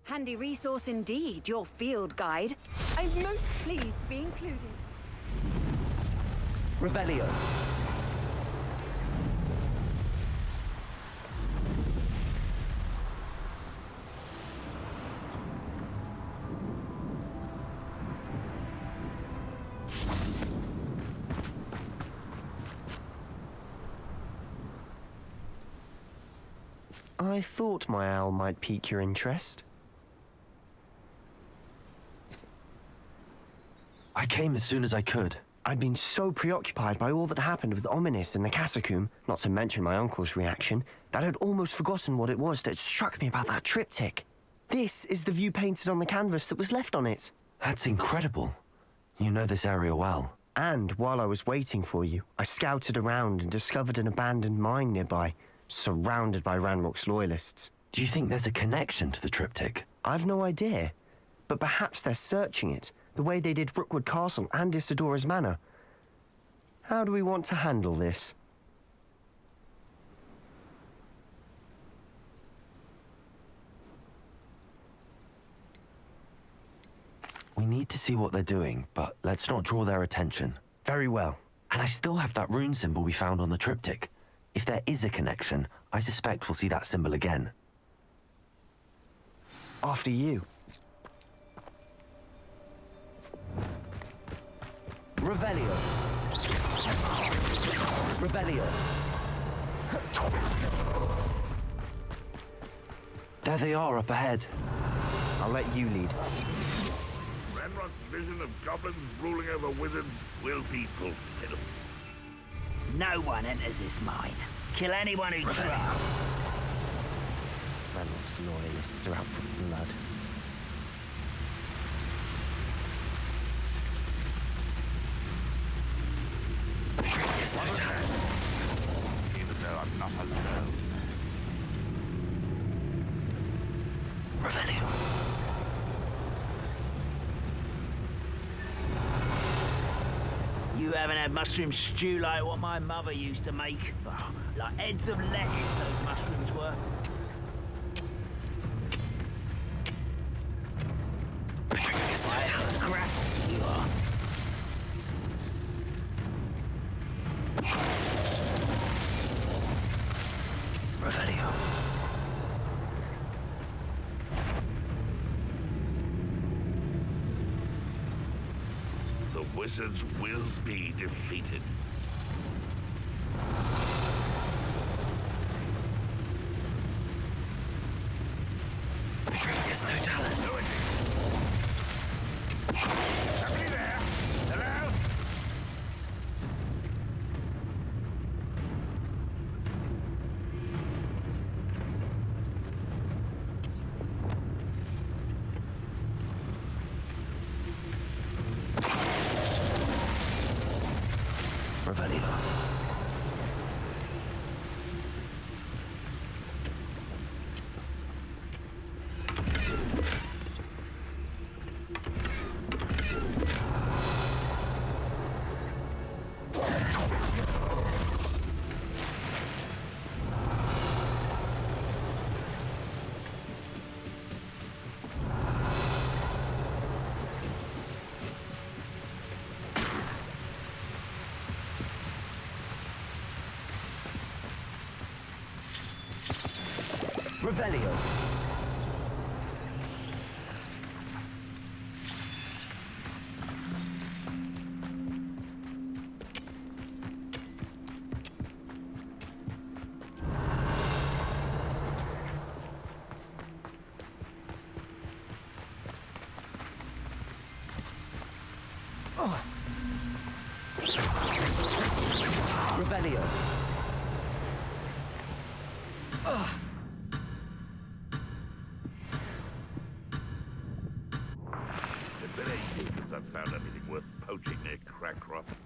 Handy resource indeed, your field guide. I'm most pleased to be included. Revelio. I thought my owl might pique your interest. I came as soon as I could. I'd been so preoccupied by all that happened with Ominis and the Catacomb, not to mention my uncle's reaction, that I'd almost forgotten what it was that struck me about that triptych. This is the view painted on the canvas that was left on it. That's incredible. You know this area well. And while I was waiting for you, I scouted around and discovered an abandoned mine nearby, surrounded by Ranrock's loyalists. Do you think there's a connection to the triptych? I've no idea, but perhaps they're searching it, the way they did Brookwood Castle and Isidora's Manor. How do we want to handle this? We need to see what they're doing, but let's not draw their attention. Very well. And I still have that rune symbol we found on the triptych. If there is a connection, I suspect we'll see that symbol again. After you. Revelio. Revelio. There they are up ahead. I'll let you lead. Ranrock's vision of goblins ruling over wizards will be fulfilled. No one enters this mine. Kill anyone who tries. Ranrock's loyalists are out for blood. Even though I'm not alone. Revelio. You haven't had mushroom stew like what my mother used to make. Oh, like heads of lettuce those mushrooms were. Crap, you are. Revelio. The wizards will be defeated. Petrificus Totalis. Somebody there? Hello? Revelio. Revelio. Revelio. It's been ages since I've found anything worth poaching near Crackcroft.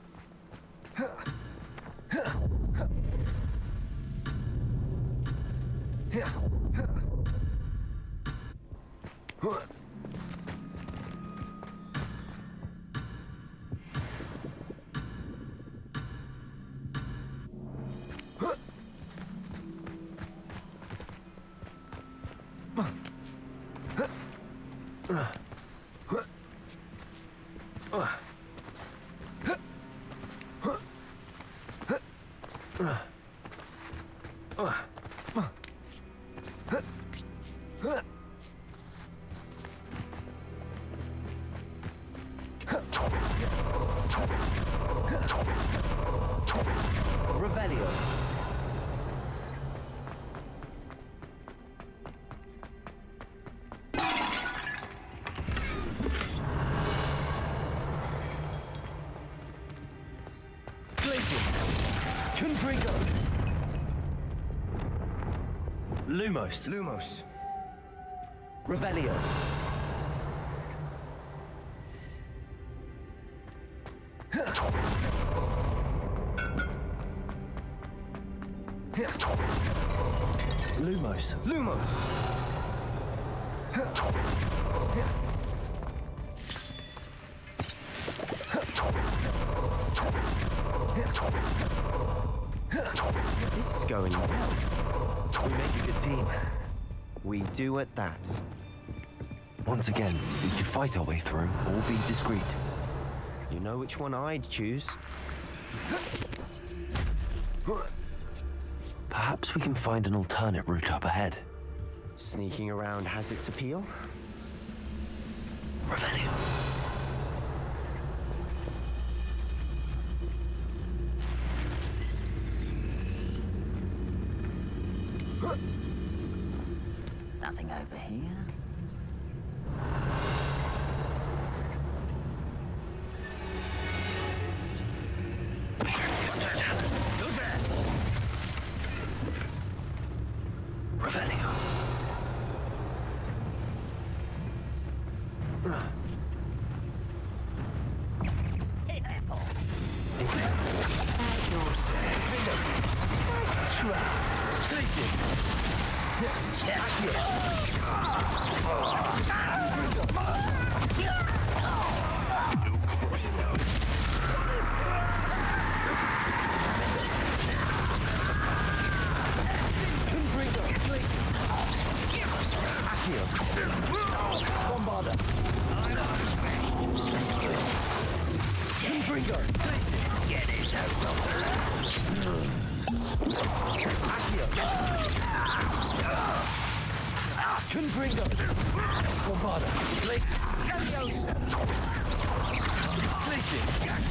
Revelio. Confringo. Lumos. Lumos. Revelio. Lumos. Lumos. This is going well. We make a good team. We do at that. Once again, we could fight our way through or be discreet. You know which one I'd choose. Perhaps we can find an alternate route up ahead. Sneaking around has its appeal. Revelio. Nothing over here. Who's there? Revelio. Hit it, Paul.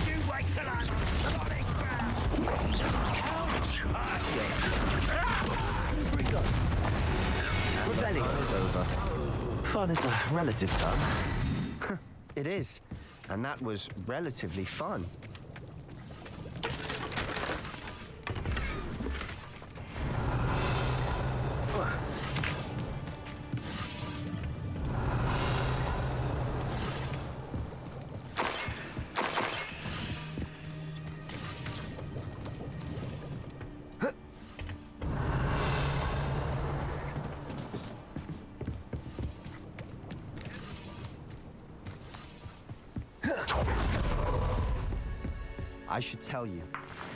You wait till I'm on solid It's over. Fun is a relative term. It is. And that was relatively fun. I should tell you.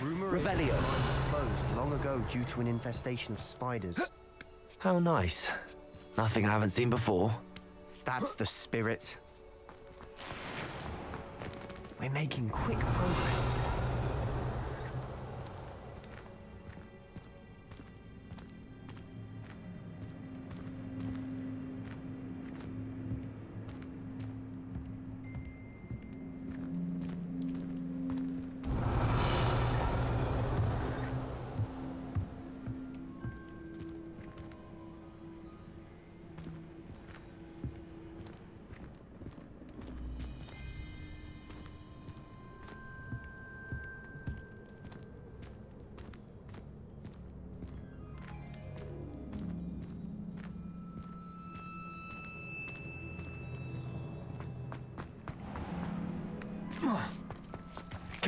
Rumor is Revelio. the mine was closed long ago due to an infestation of spiders. How nice. Nothing I haven't seen before. That's the spirit. We're making quick progress.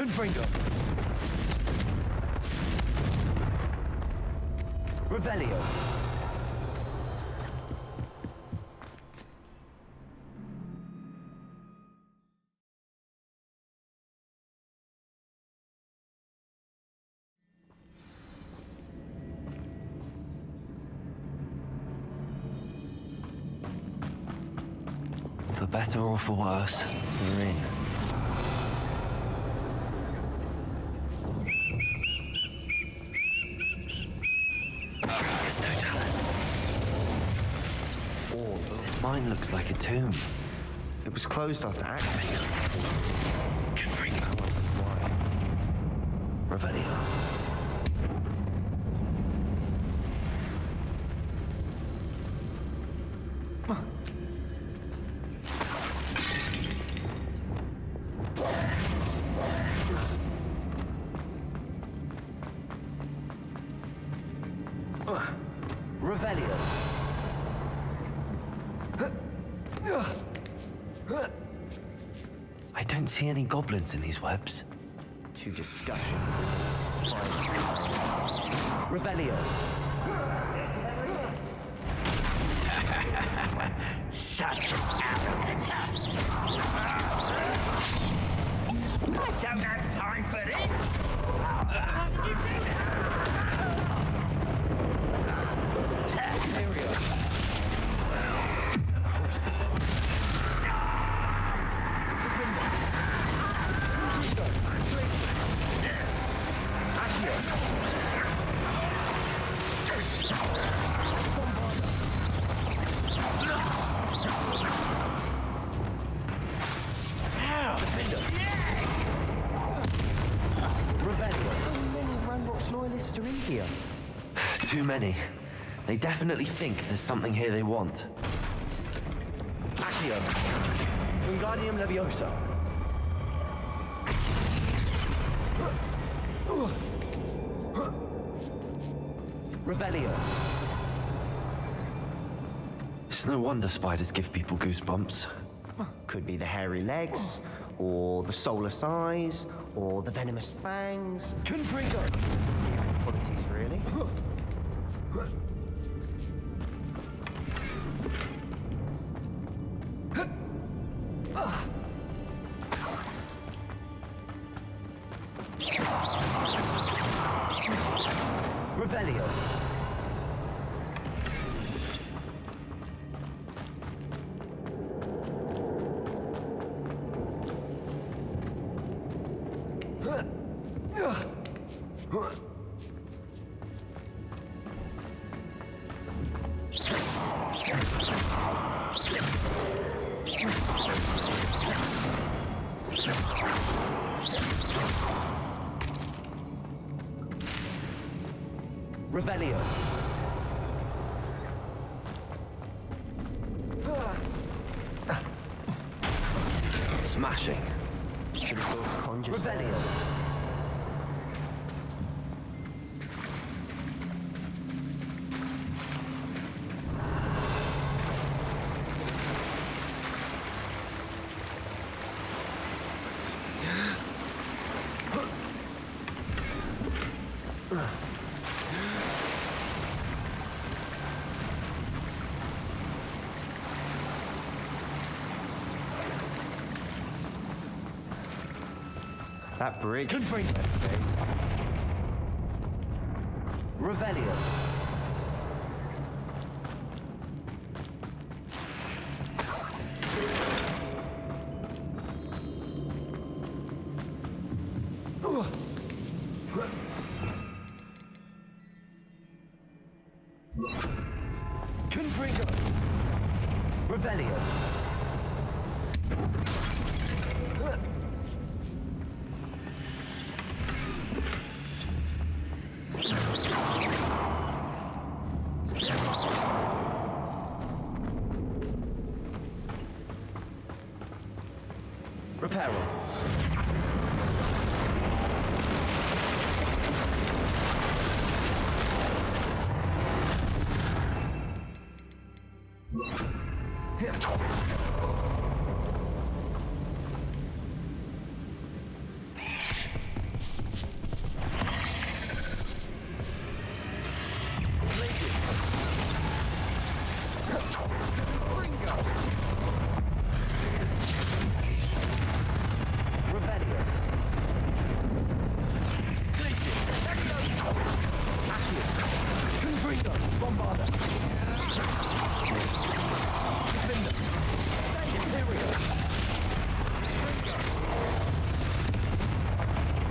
Confringo. Revelio. For better or for worse, we're in. This mine looks like a tomb. It was closed after accident. That was why. Revelio. Revelio. I don't see any goblins in these webs. Too disgusting. Revelio. Such arrogance. I don't have time for this. What you do? Loyalists are in here. Too many. They definitely think there's something here they want. Accio. Wingardium Leviosa. Revelio. It's no wonder spiders give people goosebumps. Could be the hairy legs, or the soulless eyes, or the venomous fangs. Confringo! Qualities, really. Revelio. Revelio. Smashing. Should have thought to conjure. Revelio. That bridge. Confringo. Revelio. Confringo. Revelio. Reparo.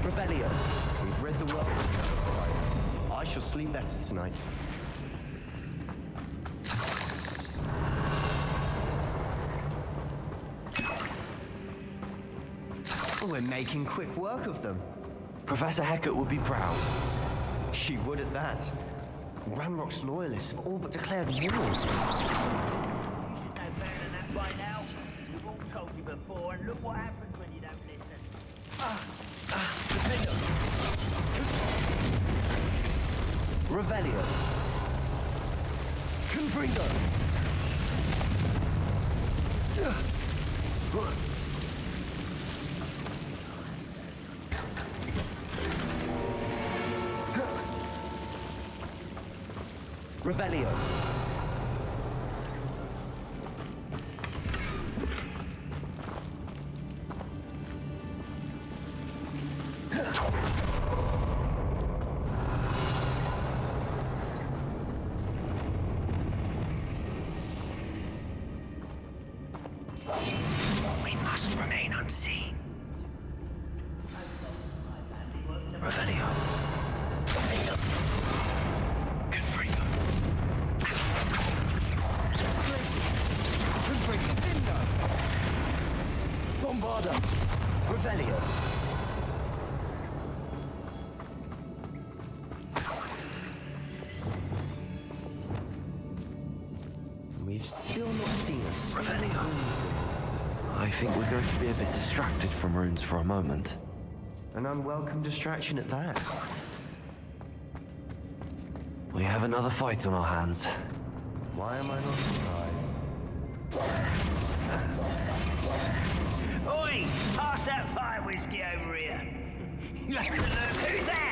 Revelio. We've read the world. I shall sleep better tonight. We're making quick work of them. Professor Hecat would be proud. She would at that. Ranrock's loyalists have all but declared war. You should know better than that by now. We've all told you before, and look what happens when you don't listen. Revelio. Confringo. Revelio. We must remain unseen. Revelio. Confringo. Bombarda. Revelio. We've still not seen us. Revelio. I think we're going to be a bit distracted from runes for a moment. An unwelcome distraction at that. We have another fight on our hands. Why am I not surprised? Oi! Pass that fire whiskey over here. Look, who's that? Who's that?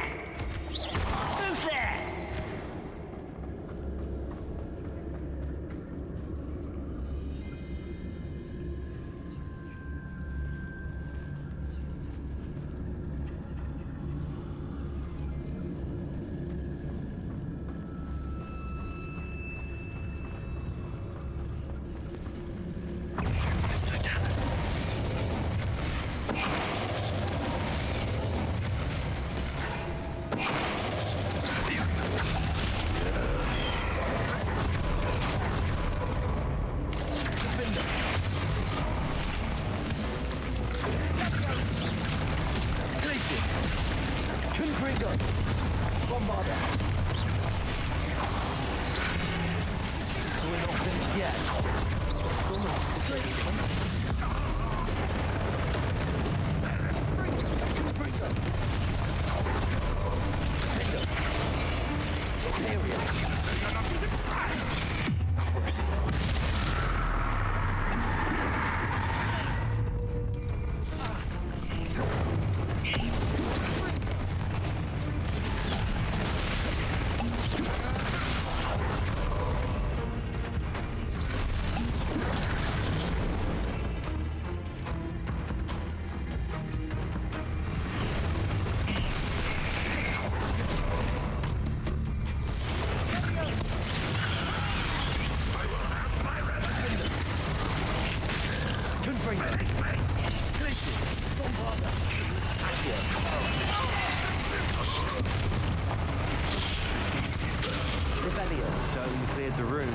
Certainly cleared the room.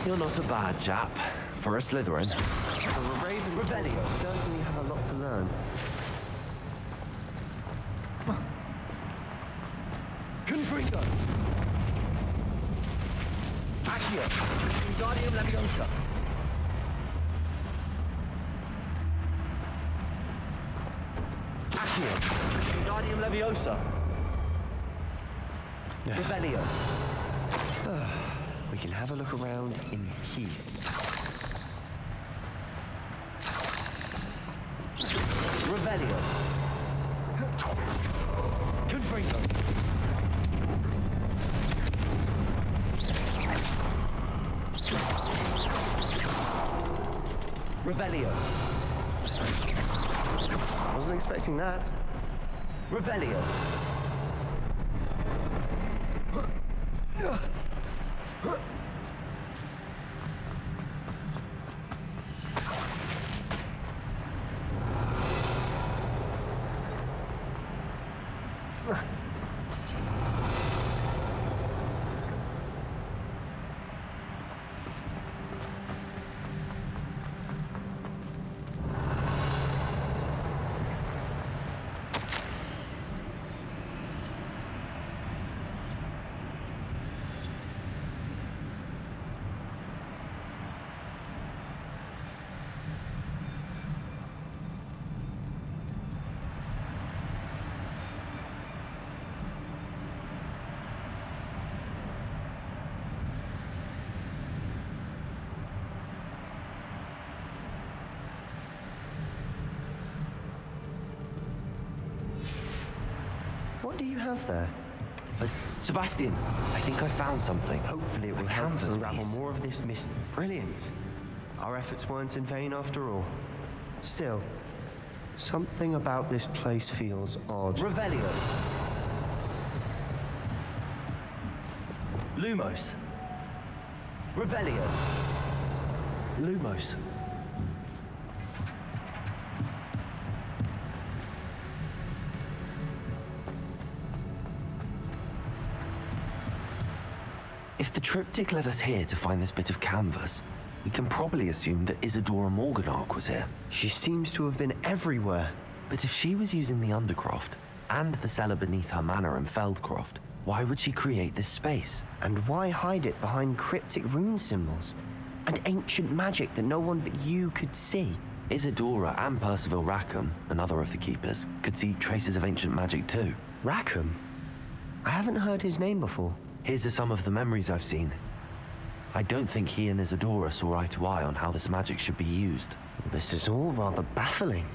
You're not a bad chap for a Slytherin. The Raven Revelio certainly have a lot to learn. Confringo! Accio! Wingardium Leviosa! Accio! Wingardium Leviosa! Revelio! We can have a look around in peace. Revelio. Confringo. Revelio. Wasn't expecting that. Revelio. do you have there? Sebastian, I think I found something. Hopefully it will A help us canvas unravel piece. more of this mystery. Brilliant. Our efforts weren't in vain after all. Still, something about this place feels odd. Revelio. Lumos. Revelio. Lumos. If the triptych led us here to find this bit of canvas, we can probably assume that Isadora Morganark was here. She seems to have been everywhere. But if she was using the Undercroft and the cellar beneath her manor in Feldcroft, why would she create this space? And why hide it behind cryptic rune symbols? And ancient magic that no one but you could see? Isadora and Percival Rackham, another of the Keepers, could see traces of ancient magic too. Rackham? I haven't heard his name before. Here's some of the memories I've seen. I don't think he and Isadora saw eye to eye on how this magic should be used. This is all rather baffling.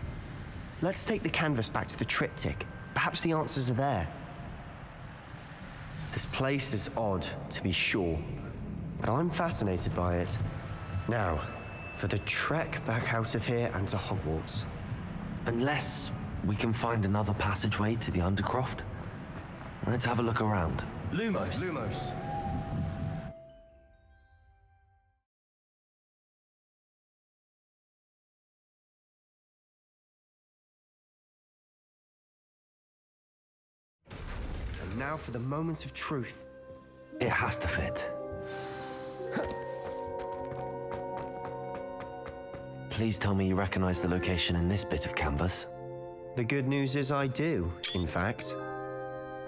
Let's take the canvas back to the triptych. Perhaps the answers are there. This place is odd, to be sure, but I'm fascinated by it. Now, for the trek back out of here and to Hogwarts. Unless we can find another passageway to the Undercroft. Let's have a look around. Lumos. Lumos. And now for the moment of truth. It has to fit. Please tell me you recognize the location in this bit of canvas. The good news is I do, in fact.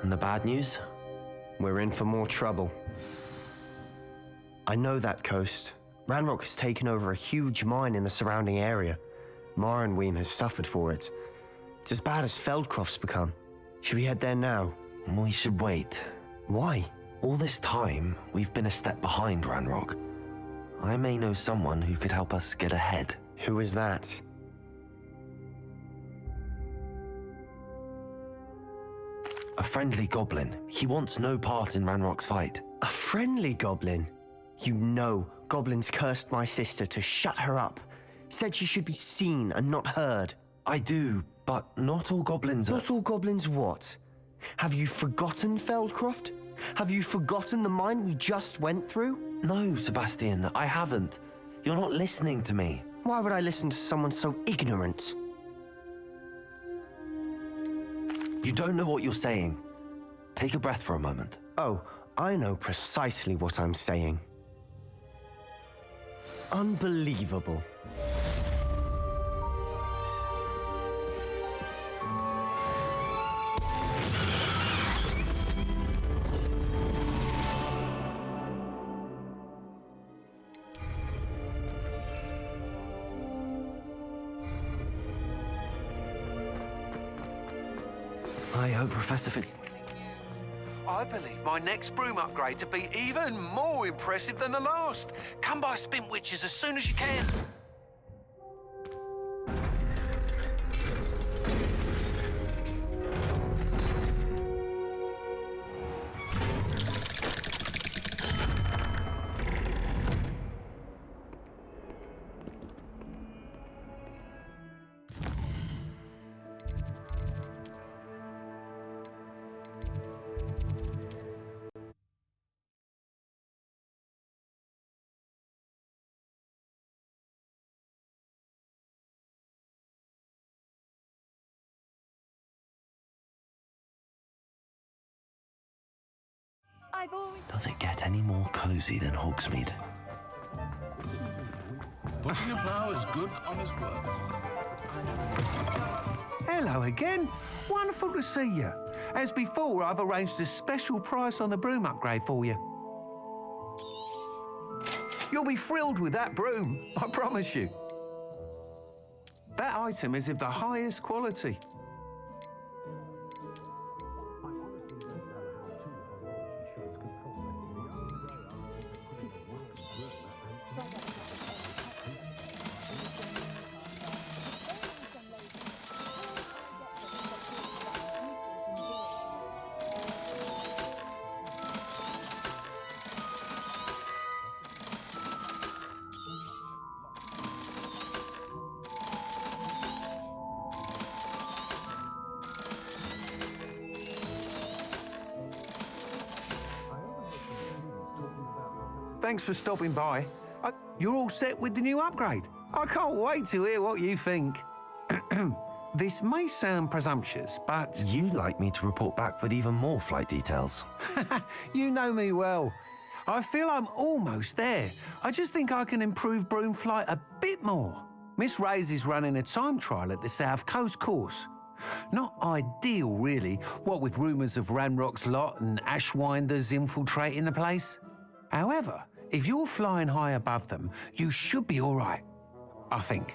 And the bad news? We're in for more trouble. I know that coast. Ranrock has taken over a huge mine in the surrounding area. Marrenweem has suffered for it. It's as bad as Feldcroft's become. Should we head there now? We should wait. Why? All this time, we've been a step behind Ranrock. I may know someone who could help us get ahead. Who is that? A friendly goblin. He wants no part in Ranrock's fight. A friendly goblin? You know goblins cursed my sister to shut her up. Said she should be seen and not heard. I do, but not all goblins are... Not all goblins what? Have you forgotten Feldcroft? Have you forgotten the mine we just went through? No, Sebastian, I haven't. You're not listening to me. Why would I listen to someone so ignorant? You don't know what you're saying. Take a breath for a moment. Oh, I know precisely what I'm saying. Unbelievable. I hope Professor Fitz... I believe my next broom upgrade to be even more impressive than the last. Come by Spintwitches as soon as you can. I've always... Does it get any more cozy than Hogsmeade? Putting a plough is good, honest work. Hello again. Wonderful to see you. As before, I've arranged a special price on the broom upgrade for you. You'll be thrilled with that broom, I promise you. That item is of the highest quality. Thanks for stopping by. You're all set with the new upgrade. I can't wait to hear what you think. This may sound presumptuous, but... You'd like me to report back with even more flight details. You know me well. I feel I'm almost there. I just think I can improve broom flight a bit more. Miss Ray's is running a time trial at the South Coast course. Not ideal, really, what with rumours of Ranrock's lot and Ashwinders infiltrating the place. However, if you're flying high above them, you should be all right, I think.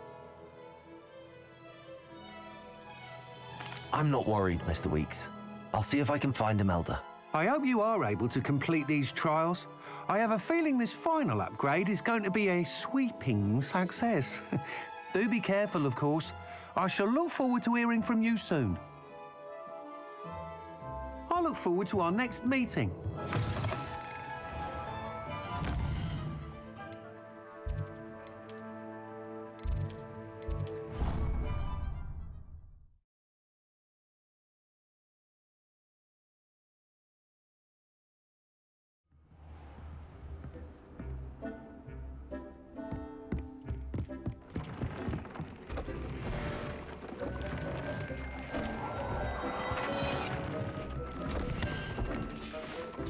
I'm not worried, Mr. Weeks. I'll see if I can find Imelda. I hope you are able to complete these trials. I have a feeling this final upgrade is going to be a sweeping success. Do be careful, of course. I shall look forward to hearing from you soon. I look forward to our next meeting.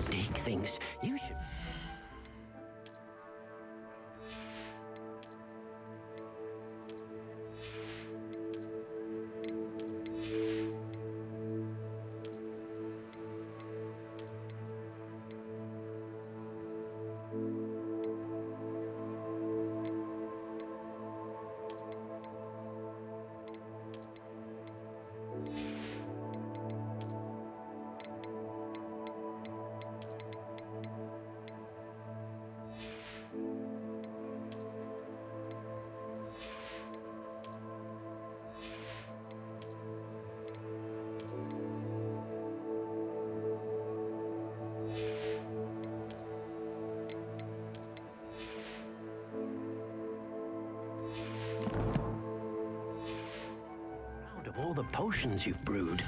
Dick thinks you should... Of all the potions you've brewed.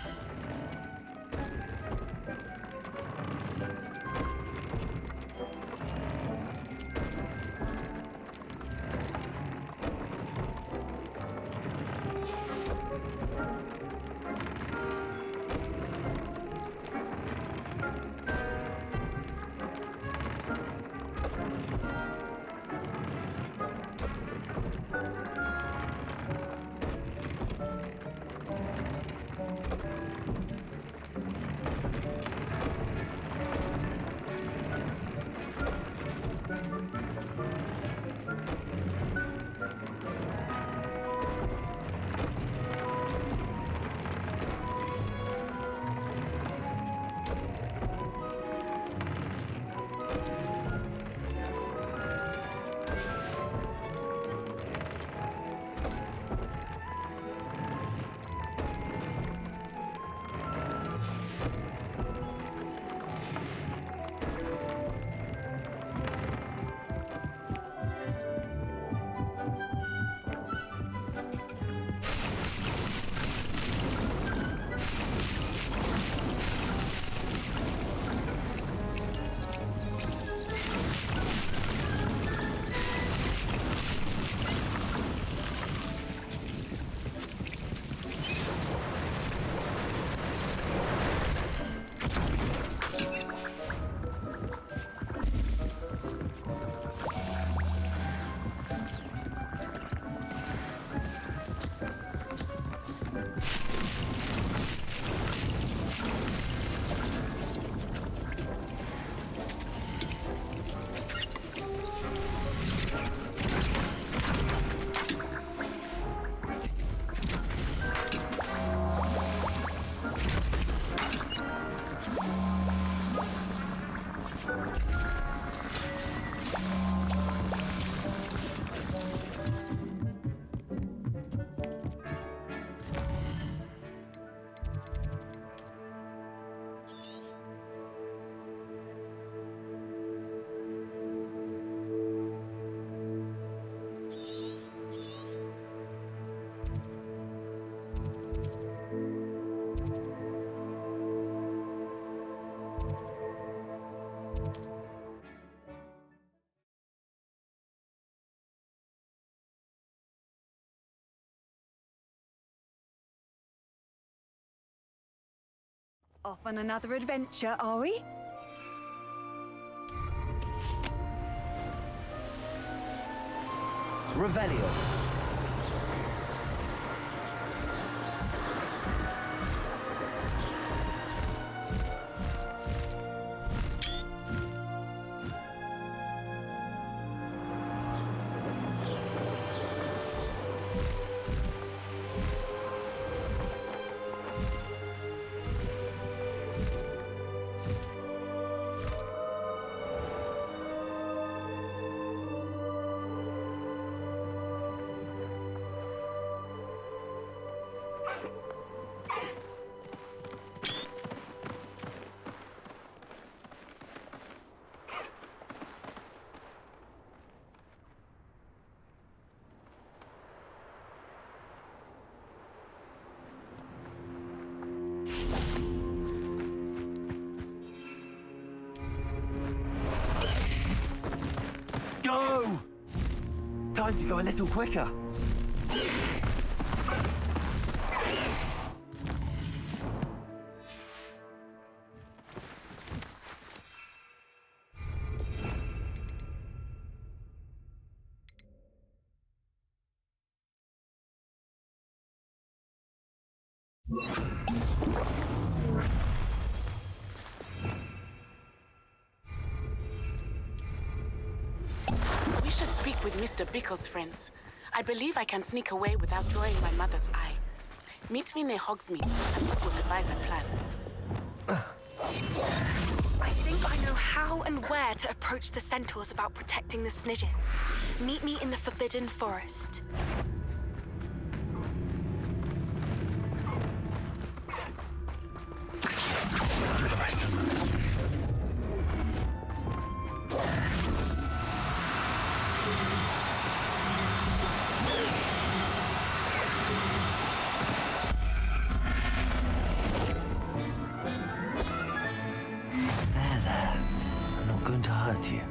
Off on another adventure, are we? Revelio. Go! Time to go a little quicker. We should speak with Mr. Bickle's friends. I believe I can sneak away without drawing my mother's eye. Meet me near Hogsmeade, and we will devise a plan. I think I know how and where to approach the centaurs about protecting the Snidgets. Meet me in the Forbidden Forest. There. I'm not going to hurt you.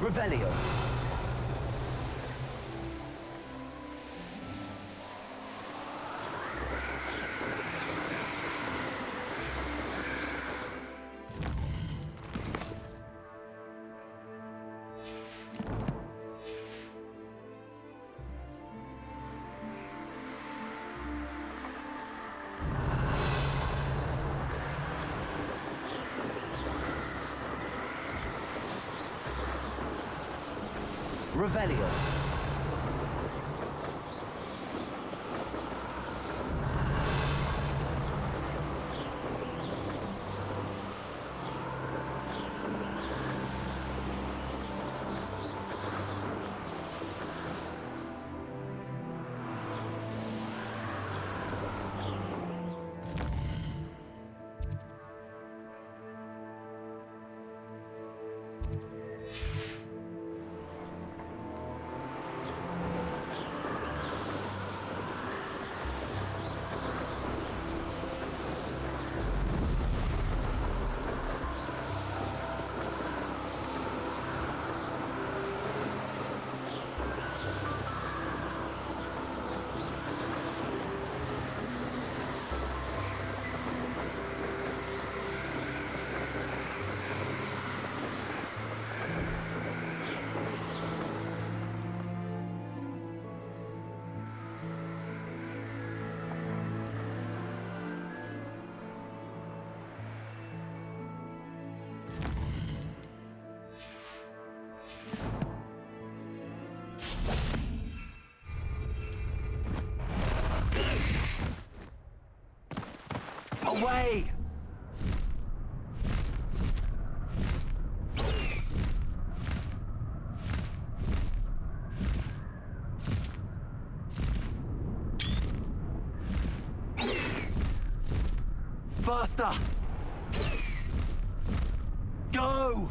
Revelio. Revelio. Away! Faster! Go!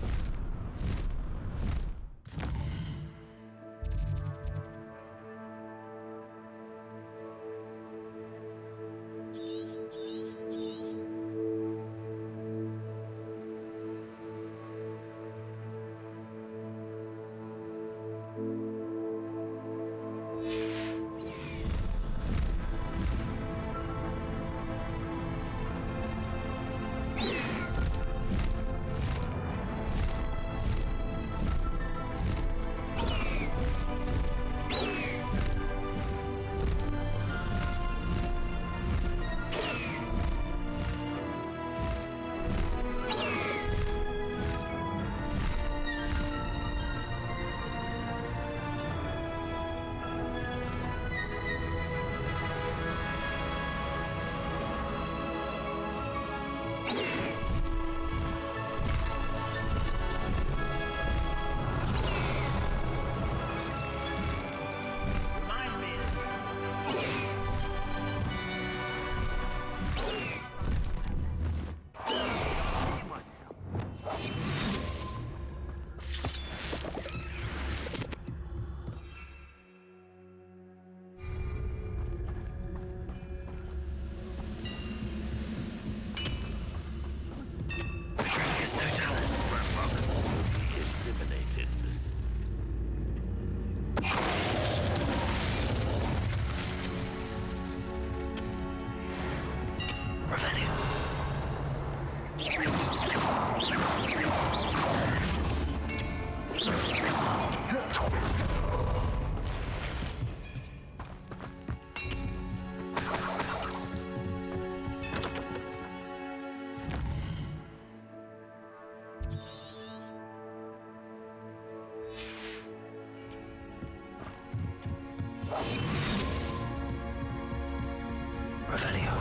Revelio.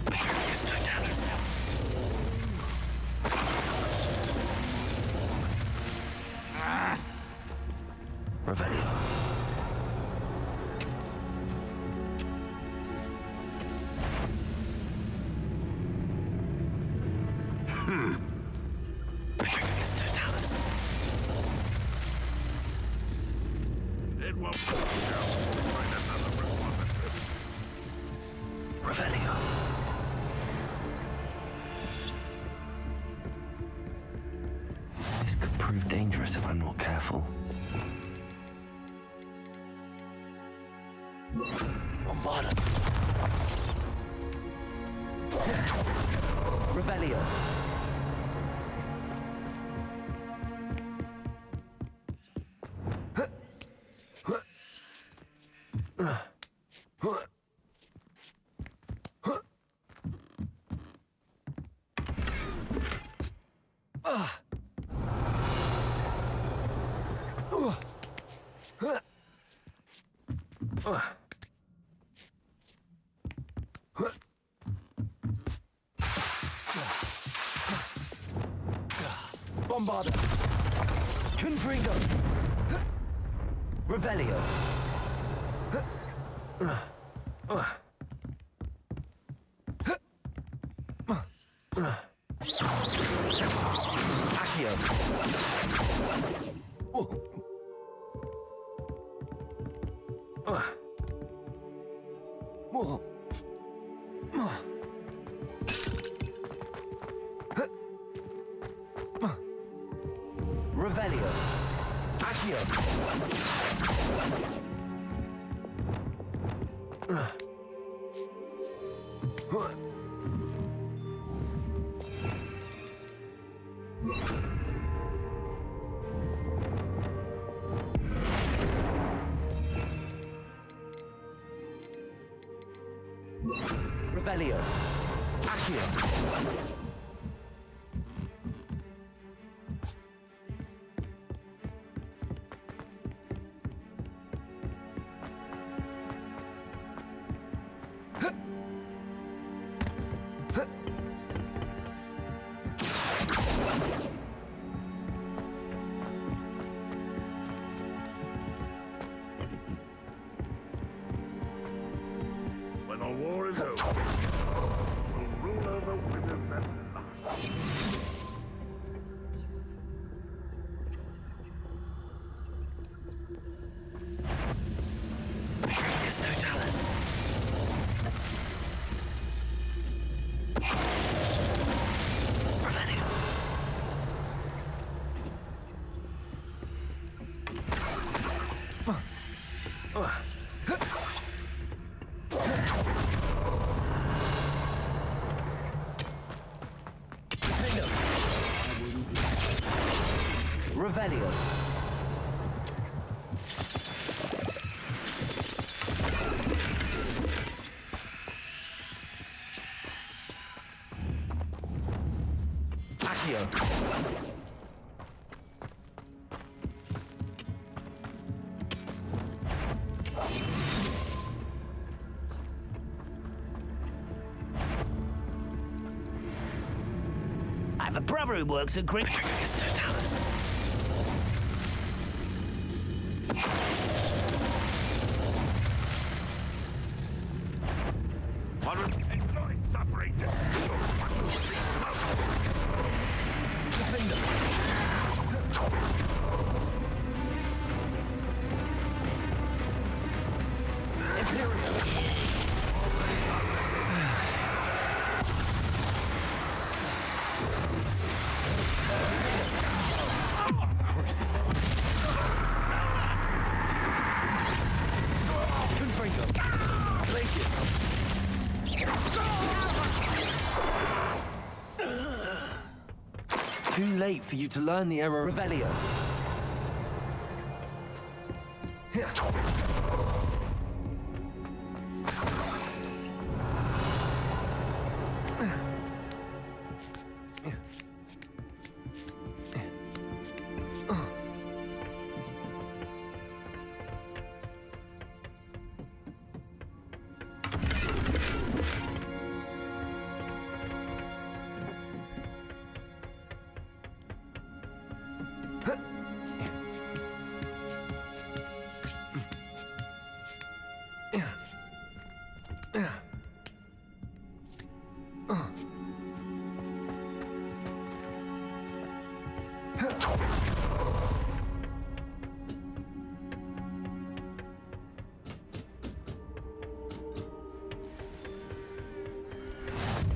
Metronicus Totalus. Revelio. Metronicus Totalus. It won't find another repository. Revelio. This could prove dangerous if I'm not careful. Bombarda. Revelio. Bombarda. Confringo. Revelio. Accio. Revelio. Accio. Revelio. Accio. When all Revelio. Accio. I have a brother who works at Green. Totalis. Enjoy suffering. Too late for you to learn the error. Revelio.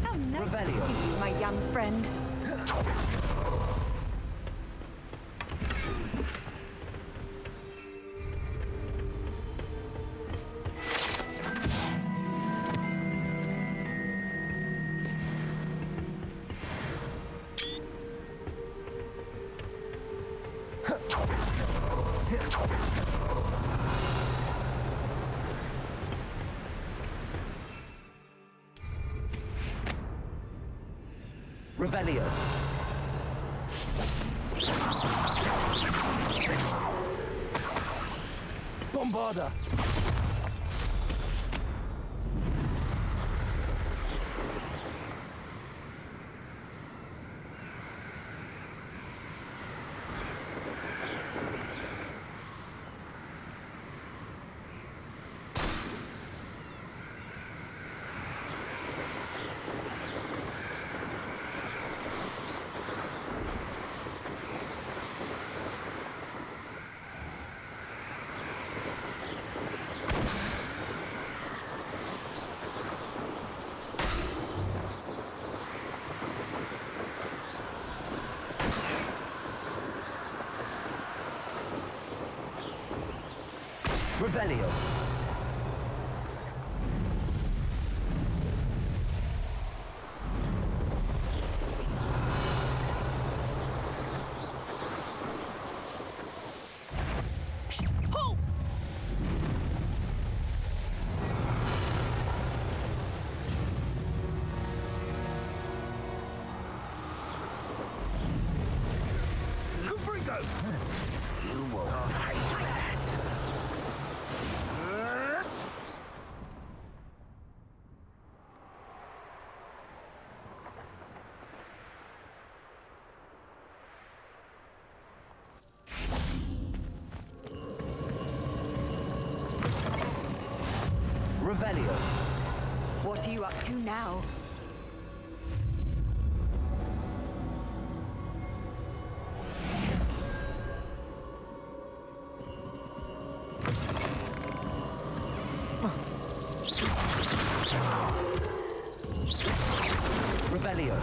How nice to Revelio. see you, my young friend. Revelio. Bombarda. Revelio. Lubrigo! You will hate that. Revelio. What are you up to now? Revelio.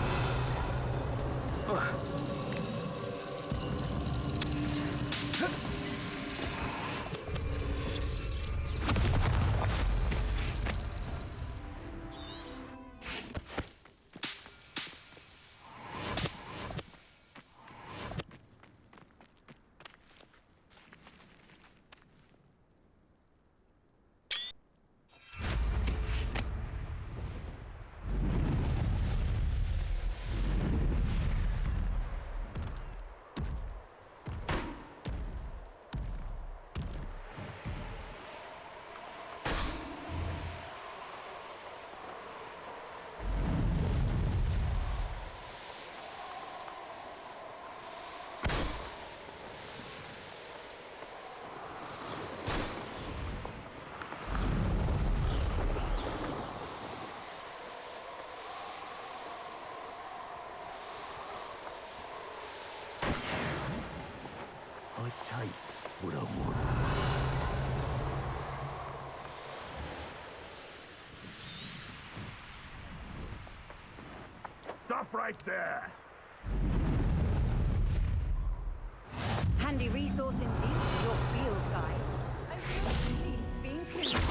I take what I want. Stop right there! Handy resource indeed, your field guide. I'm really pleased to be included.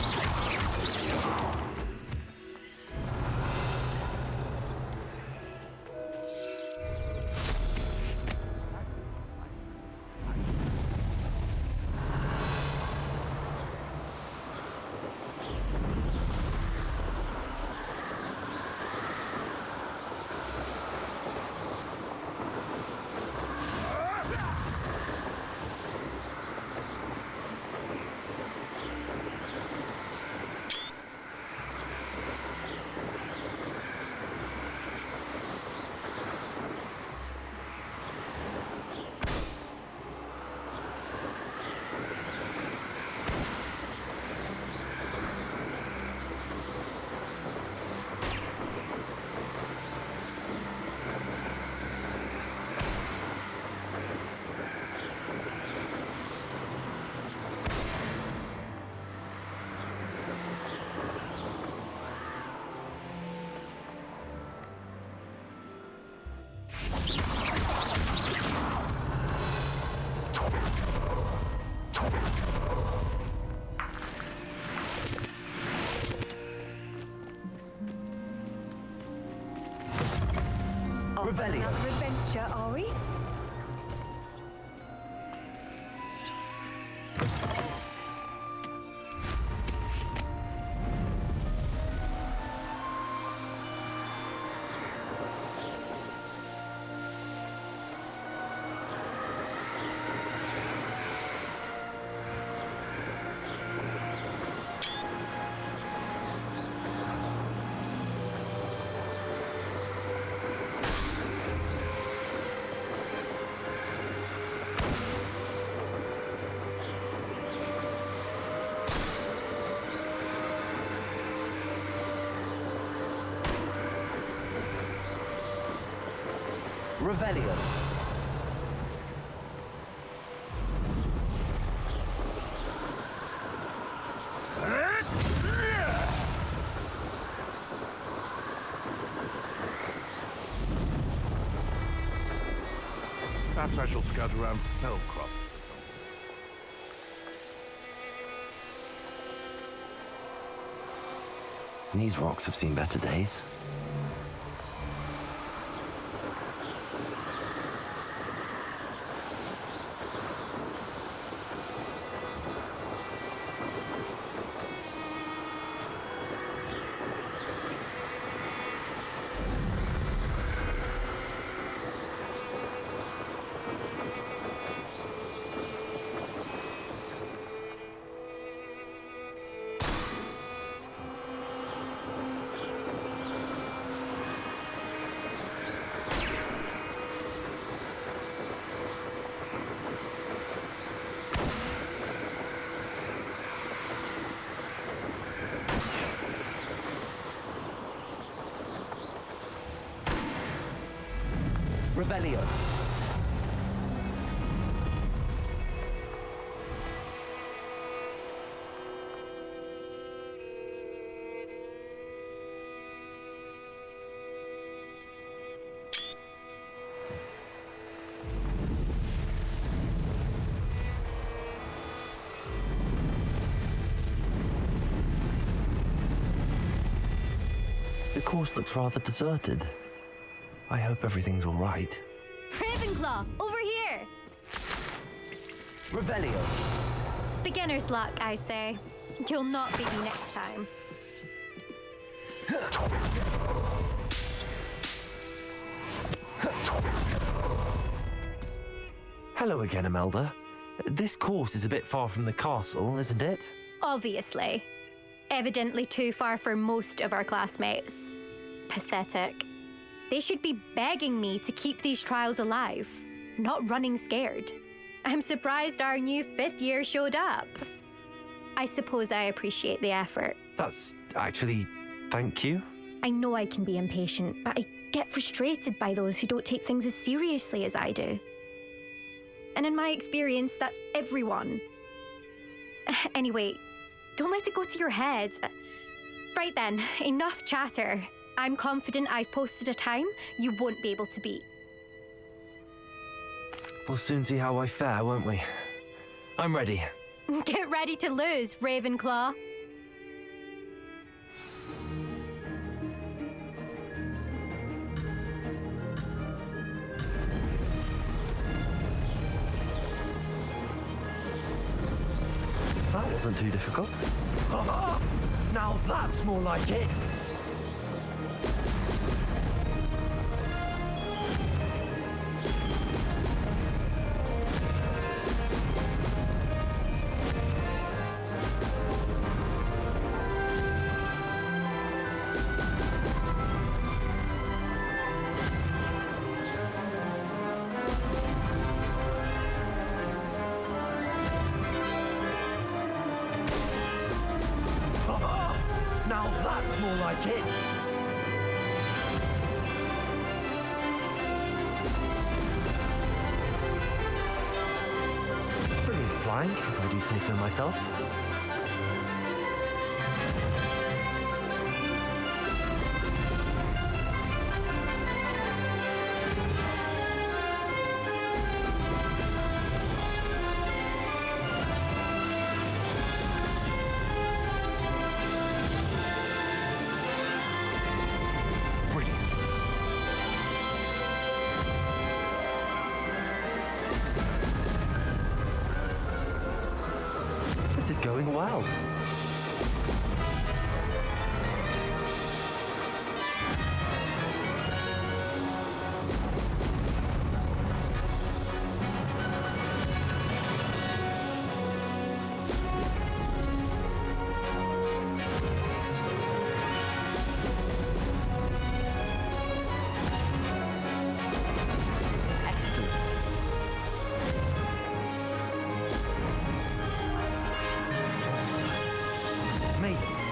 Revelio. Another adventure, are we? Revelio. Perhaps I shall scout around Fellcrop. These rocks have seen better days. Revelio. The course looks rather deserted. I hope everything's all right. Ravenclaw, over here! Revelio. Beginner's luck, I say. You'll not beat me next time. Hello again, Imelda. This course is a bit far from the castle, isn't it? Obviously. Evidently too far for most of our classmates. Pathetic. They should be begging me to keep these trials alive, not running scared. I'm surprised our new 5th year showed up. I suppose I appreciate the effort. That's actually... thank you. I know I can be impatient, but I get frustrated by those who don't take things as seriously as I do. And in my experience, that's everyone. Anyway, don't let it go to your head. Right then, enough chatter. I'm confident I've posted a time you won't be able to beat. We'll soon see how I fare, won't we? I'm ready. Get ready to lose, Ravenclaw. That wasn't too difficult. Now that's more like it! Now that's more like it! Brilliant flying, if I do say so myself. This is going well. Made it.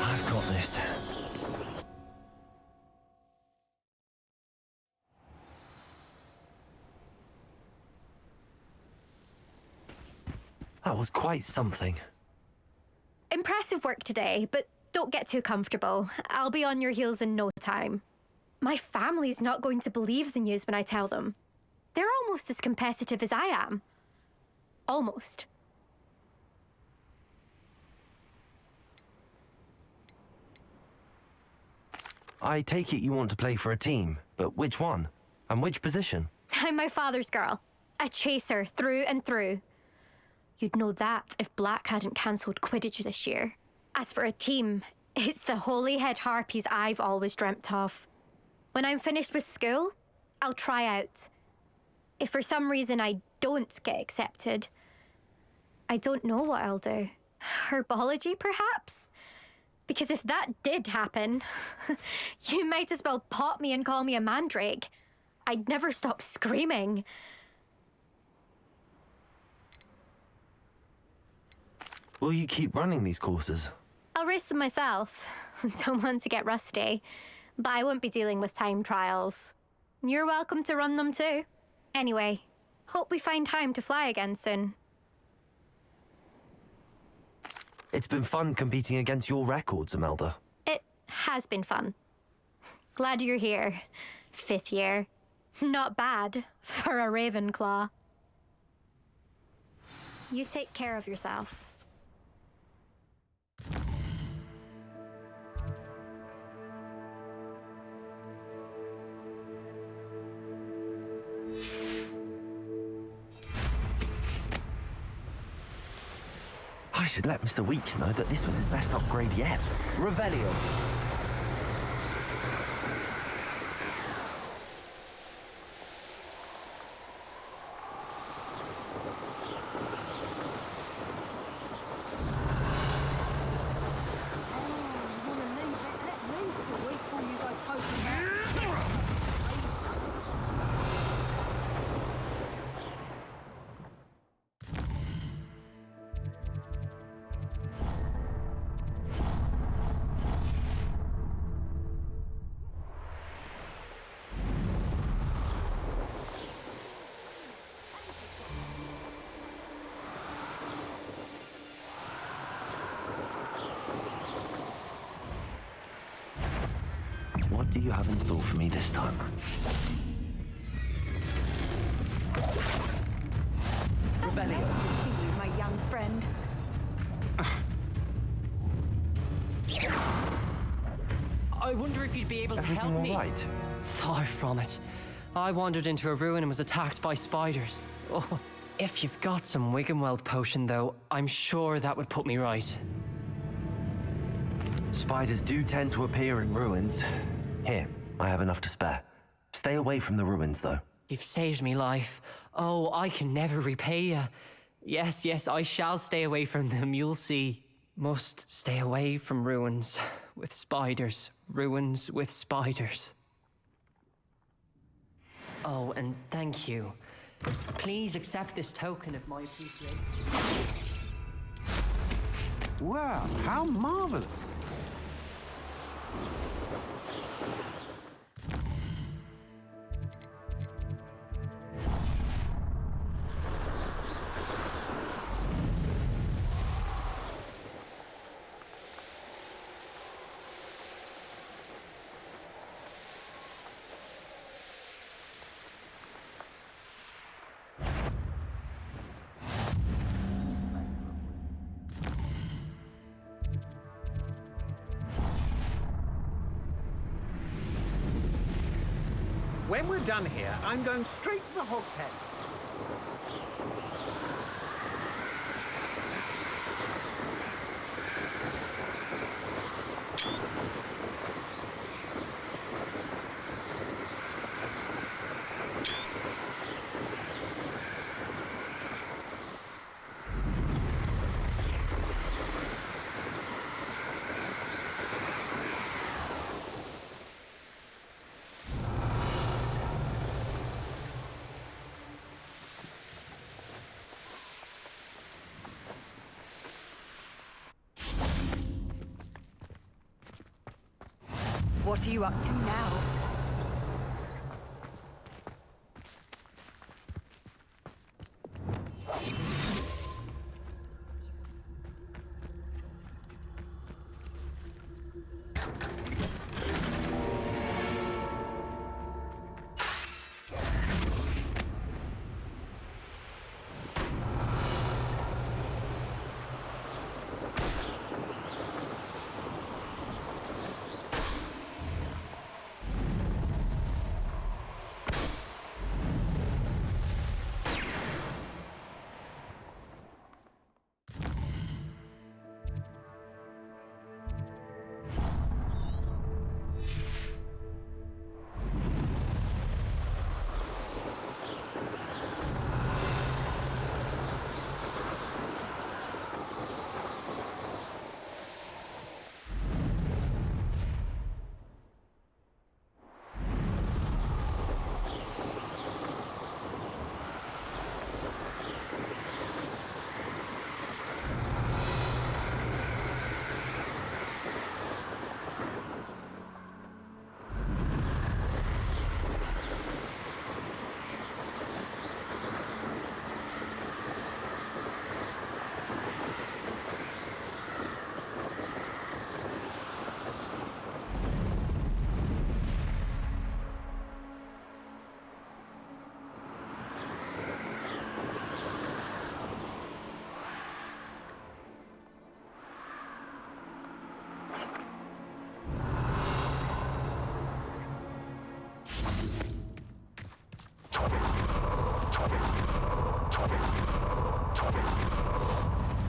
I've got this. That was quite something. Impressive work today, but don't get too comfortable. I'll be on your heels in no time. My family's not going to believe the news when I tell them. They're almost as competitive as I am. Almost. I take it you want to play for a team, but which one? And which position? I'm my father's girl. A chaser through and through. You'd know that if Black hadn't cancelled Quidditch this year. As for a team, it's the holy-head harpies I've always dreamt of. When I'm finished with school, I'll try out. If for some reason I don't get accepted, I don't know what I'll do. Herbology, perhaps? Because if that did happen, you might as well pop me and call me a mandrake. I'd never stop screaming. Will you keep running these courses? I'll race them myself. Don't want to get rusty. But I won't be dealing with time trials. You're welcome to run them too. Anyway, hope we find time to fly again soon. It's been fun competing against your records, Imelda. It has been fun. Glad you're here. 5th year. Not bad for a Ravenclaw. You take care of yourself. I should let Mr. Weeks know that this was his best upgrade yet. Revelio. What do you have in store for me this time? Nice to see you, my young friend. I wonder if you'd be able to help Everything me. all right? Far from it. I wandered into a ruin and was attacked by spiders. Oh, if you've got some Wiggenweld potion, though, I'm sure that would put me right. Spiders do tend to appear in ruins. Here, I have enough to spare. Stay away from the ruins, though. You've saved me life. Oh, I can never repay you. Yes, yes, I shall stay away from them, you'll see. Must stay away from ruins with spiders. Ruins with spiders. Oh, and thank you. Please accept this token of my appreciation. Wow, how marvelous. When we're done here, I'm going straight to the hog pen. What are you up to now?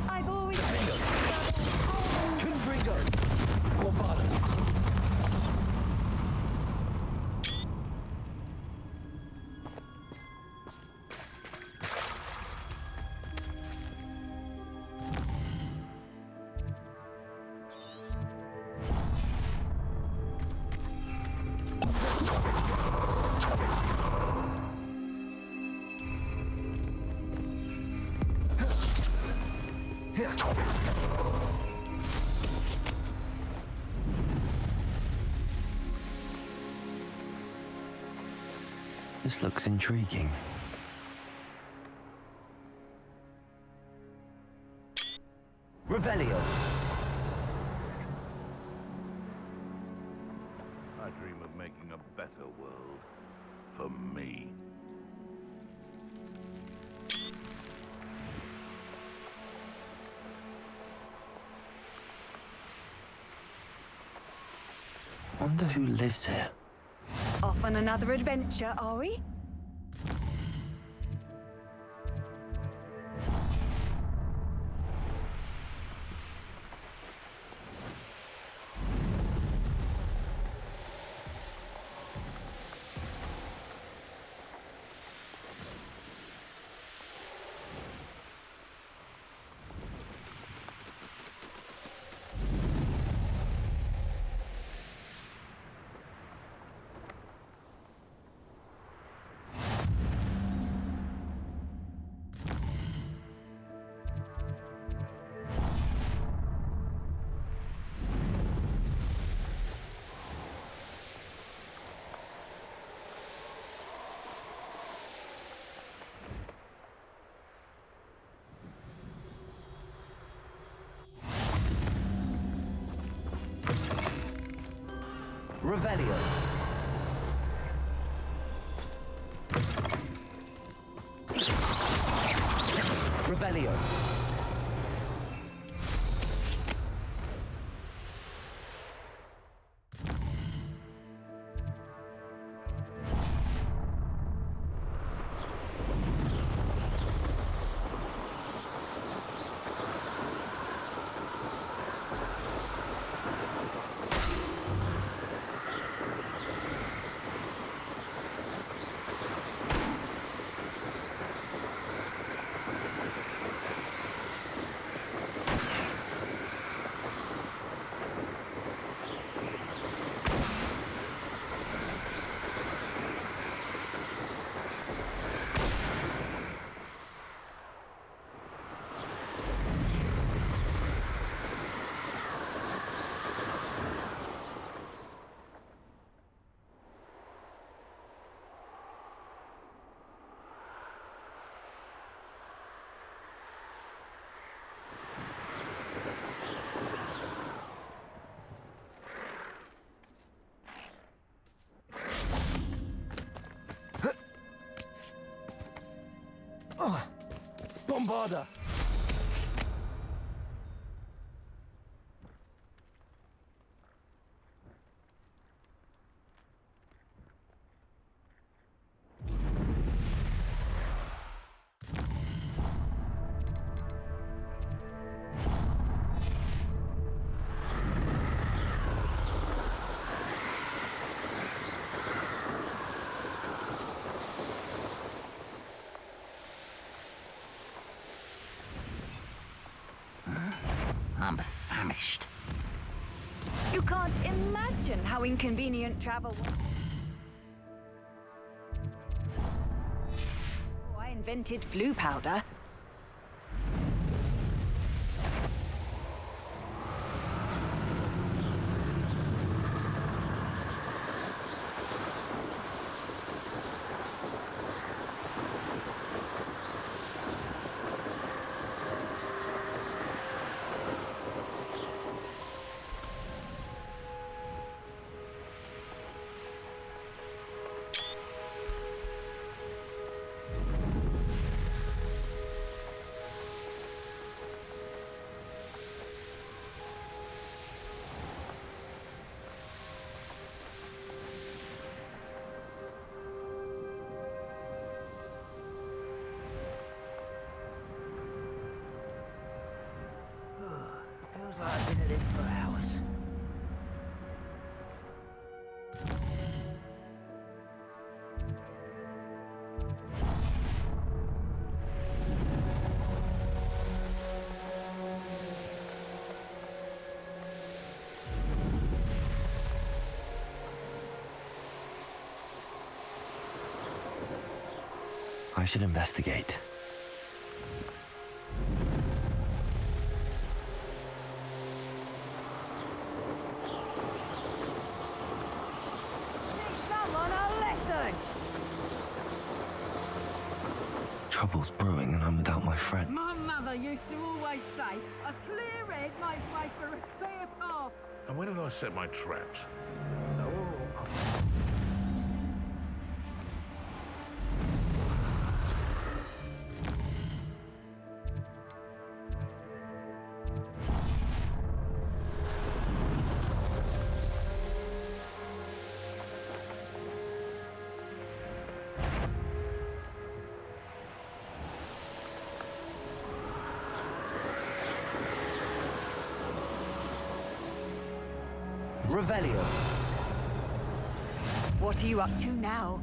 I've always This looks intriguing. Revelio. I dream of better world. For me. Wonder who lives here. Off on another adventure, are we? Revelio. Revelio. Bombarda! I'm famished. You can't imagine how inconvenient travel was. Oh, I invented flu powder. Feels like I've been at this for hours. I should investigate. Someone a lesson! Trouble's brewing and I'm without my friend. My mother used to always say, a clear head makes way for a clear path. And when did I set my traps? Revelio. What are you up to now?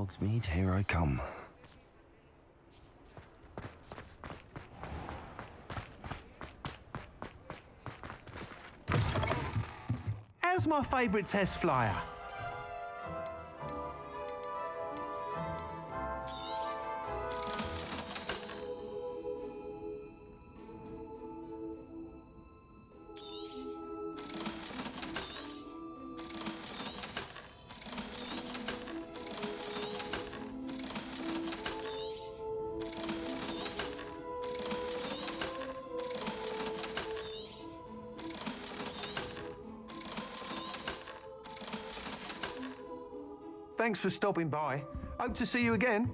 Hogsmeade, here I come. How's my favourite test flyer? Thanks for stopping by. Hope to see you again.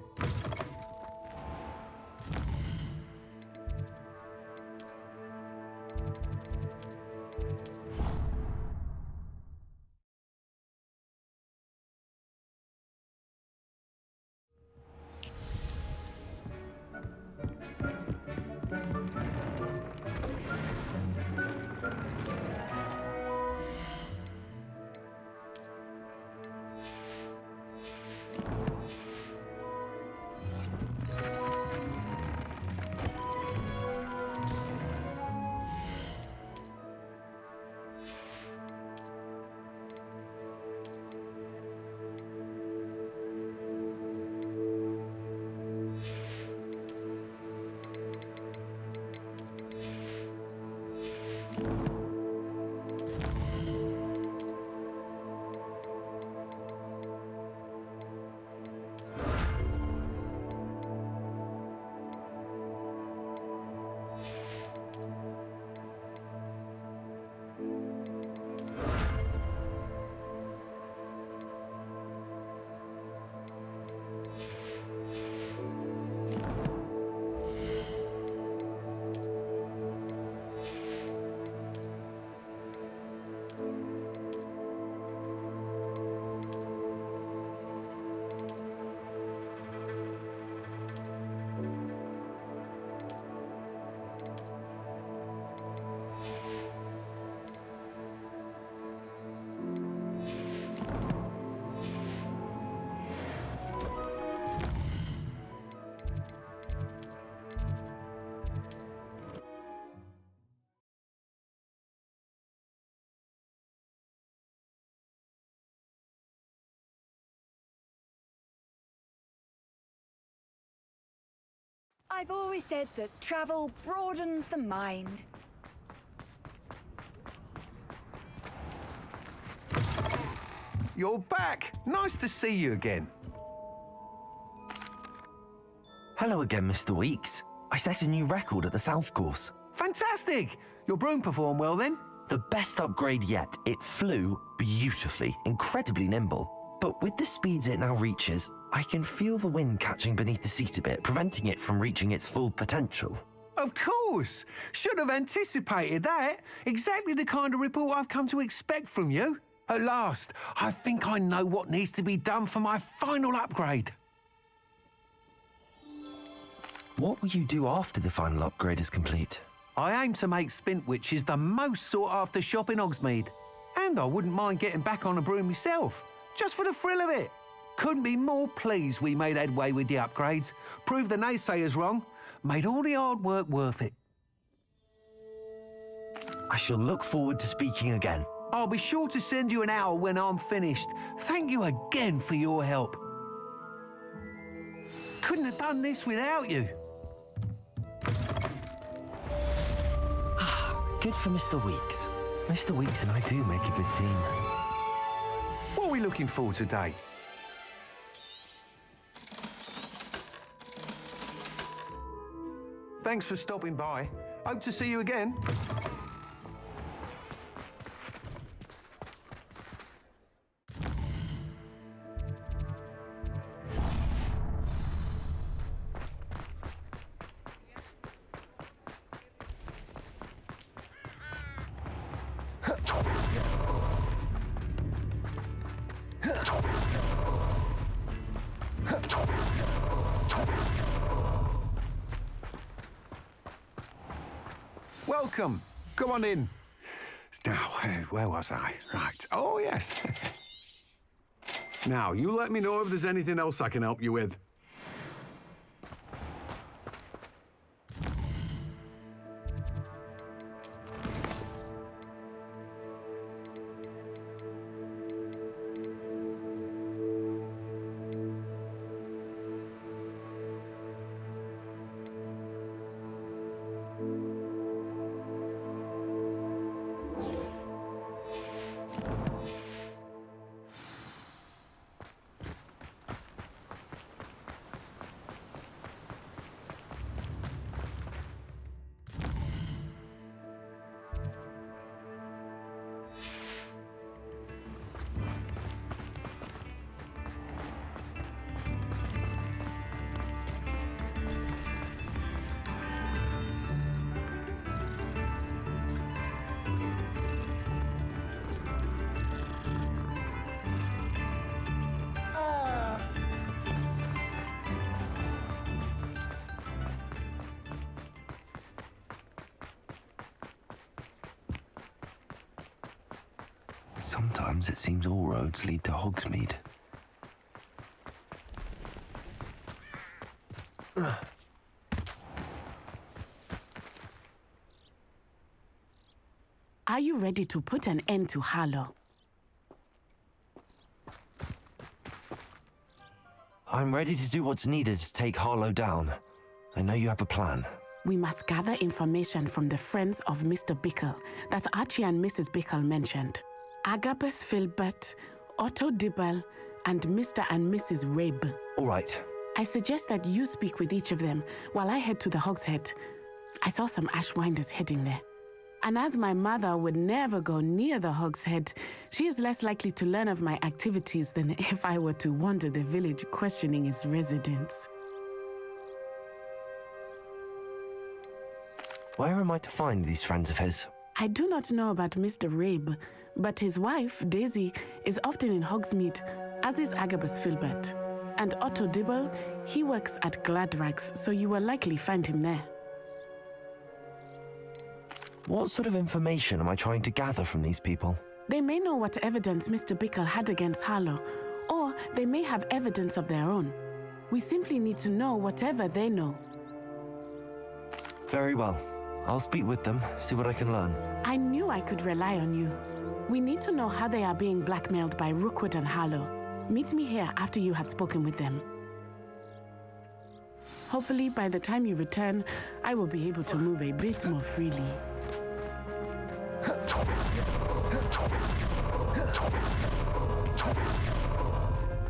I've always said that travel broadens the mind. You're back. Nice to see you again. Hello again, Mr. Weeks. I set a new record at the South Course. Fantastic! Your broom performed well then? The best upgrade yet. It flew beautifully, incredibly nimble. But with the speeds it now reaches, I can feel the wind catching beneath the seat a bit, preventing it from reaching its full potential. Of course! Should have anticipated that. Exactly the kind of report I've come to expect from you. At last, I think I know what needs to be done for my final upgrade. What will you do after the final upgrade is complete? I aim to make Spintwitches the most sought-after shop in Hogsmeade. And I wouldn't mind getting back on a broom myself, just for the thrill of it. Couldn't be more pleased we made headway with the upgrades, proved the naysayers wrong, made all the hard work worth it. I shall look forward to speaking again. I'll be sure to send you an owl when I'm finished. Thank you again for your help. Couldn't have done this without you. Good for Mr. Weeks. Mr. Weeks and I do make a good team. What are we looking for today? Thanks for stopping by. Hope to see you again. Welcome. Come on in. Now, where was I? Right. Oh, yes. Now, you let me know if there's anything else I can help you with. Sometimes it seems all roads lead to Hogsmeade. Are you ready to put an end to Harlow? I'm ready to do what's needed to take Harlow down. I know you have a plan. We must gather information from the friends of Mr. Bickle that Archie and Mrs. Bickle mentioned. Agabus Filbert, Otto Dibble, and Mr. and Mrs. Rabe. All right. I suggest that you speak with each of them while I head to the Hogshead. I saw some Ashwinders heading there. And as my mother would never go near the Hogshead, she is less likely to learn of my activities than if I were to wander the village questioning its residents. Where am I to find these friends of his? I do not know about Mr. Rabe, but his wife, Daisy, is often in Hogsmeade, as is Agabus Filbert. And Otto Dibble, he works at Gladrags, so you will likely find him there. What sort of information am I trying to gather from these people? They may know what evidence Mr. Bickle had against Harlow, or they may have evidence of their own. We simply need to know whatever they know. Very well. I'll speak with them, see what I can learn. I knew I could rely on you. We need to know how they are being blackmailed by Rookwood and Harlow. Meet me here after you have spoken with them. Hopefully, by the time you return, I will be able to move a bit more freely.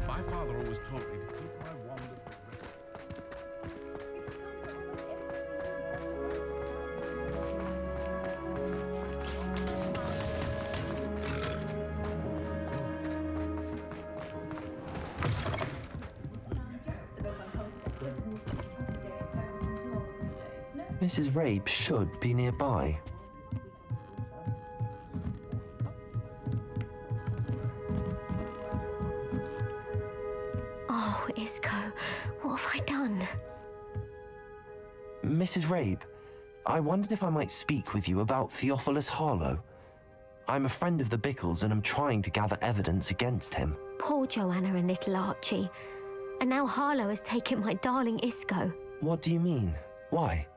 My father always told me to keep my wand at the Mrs. Rabe should be nearby. Oh, Isco, what have I done? Mrs. Rabe, I wondered if I might speak with you about Theophilus Harlow. I'm a friend of the Bickles and I'm trying to gather evidence against him. Poor Joanna and little Archie. And now Harlow has taken my darling Isco. What do you mean? Why?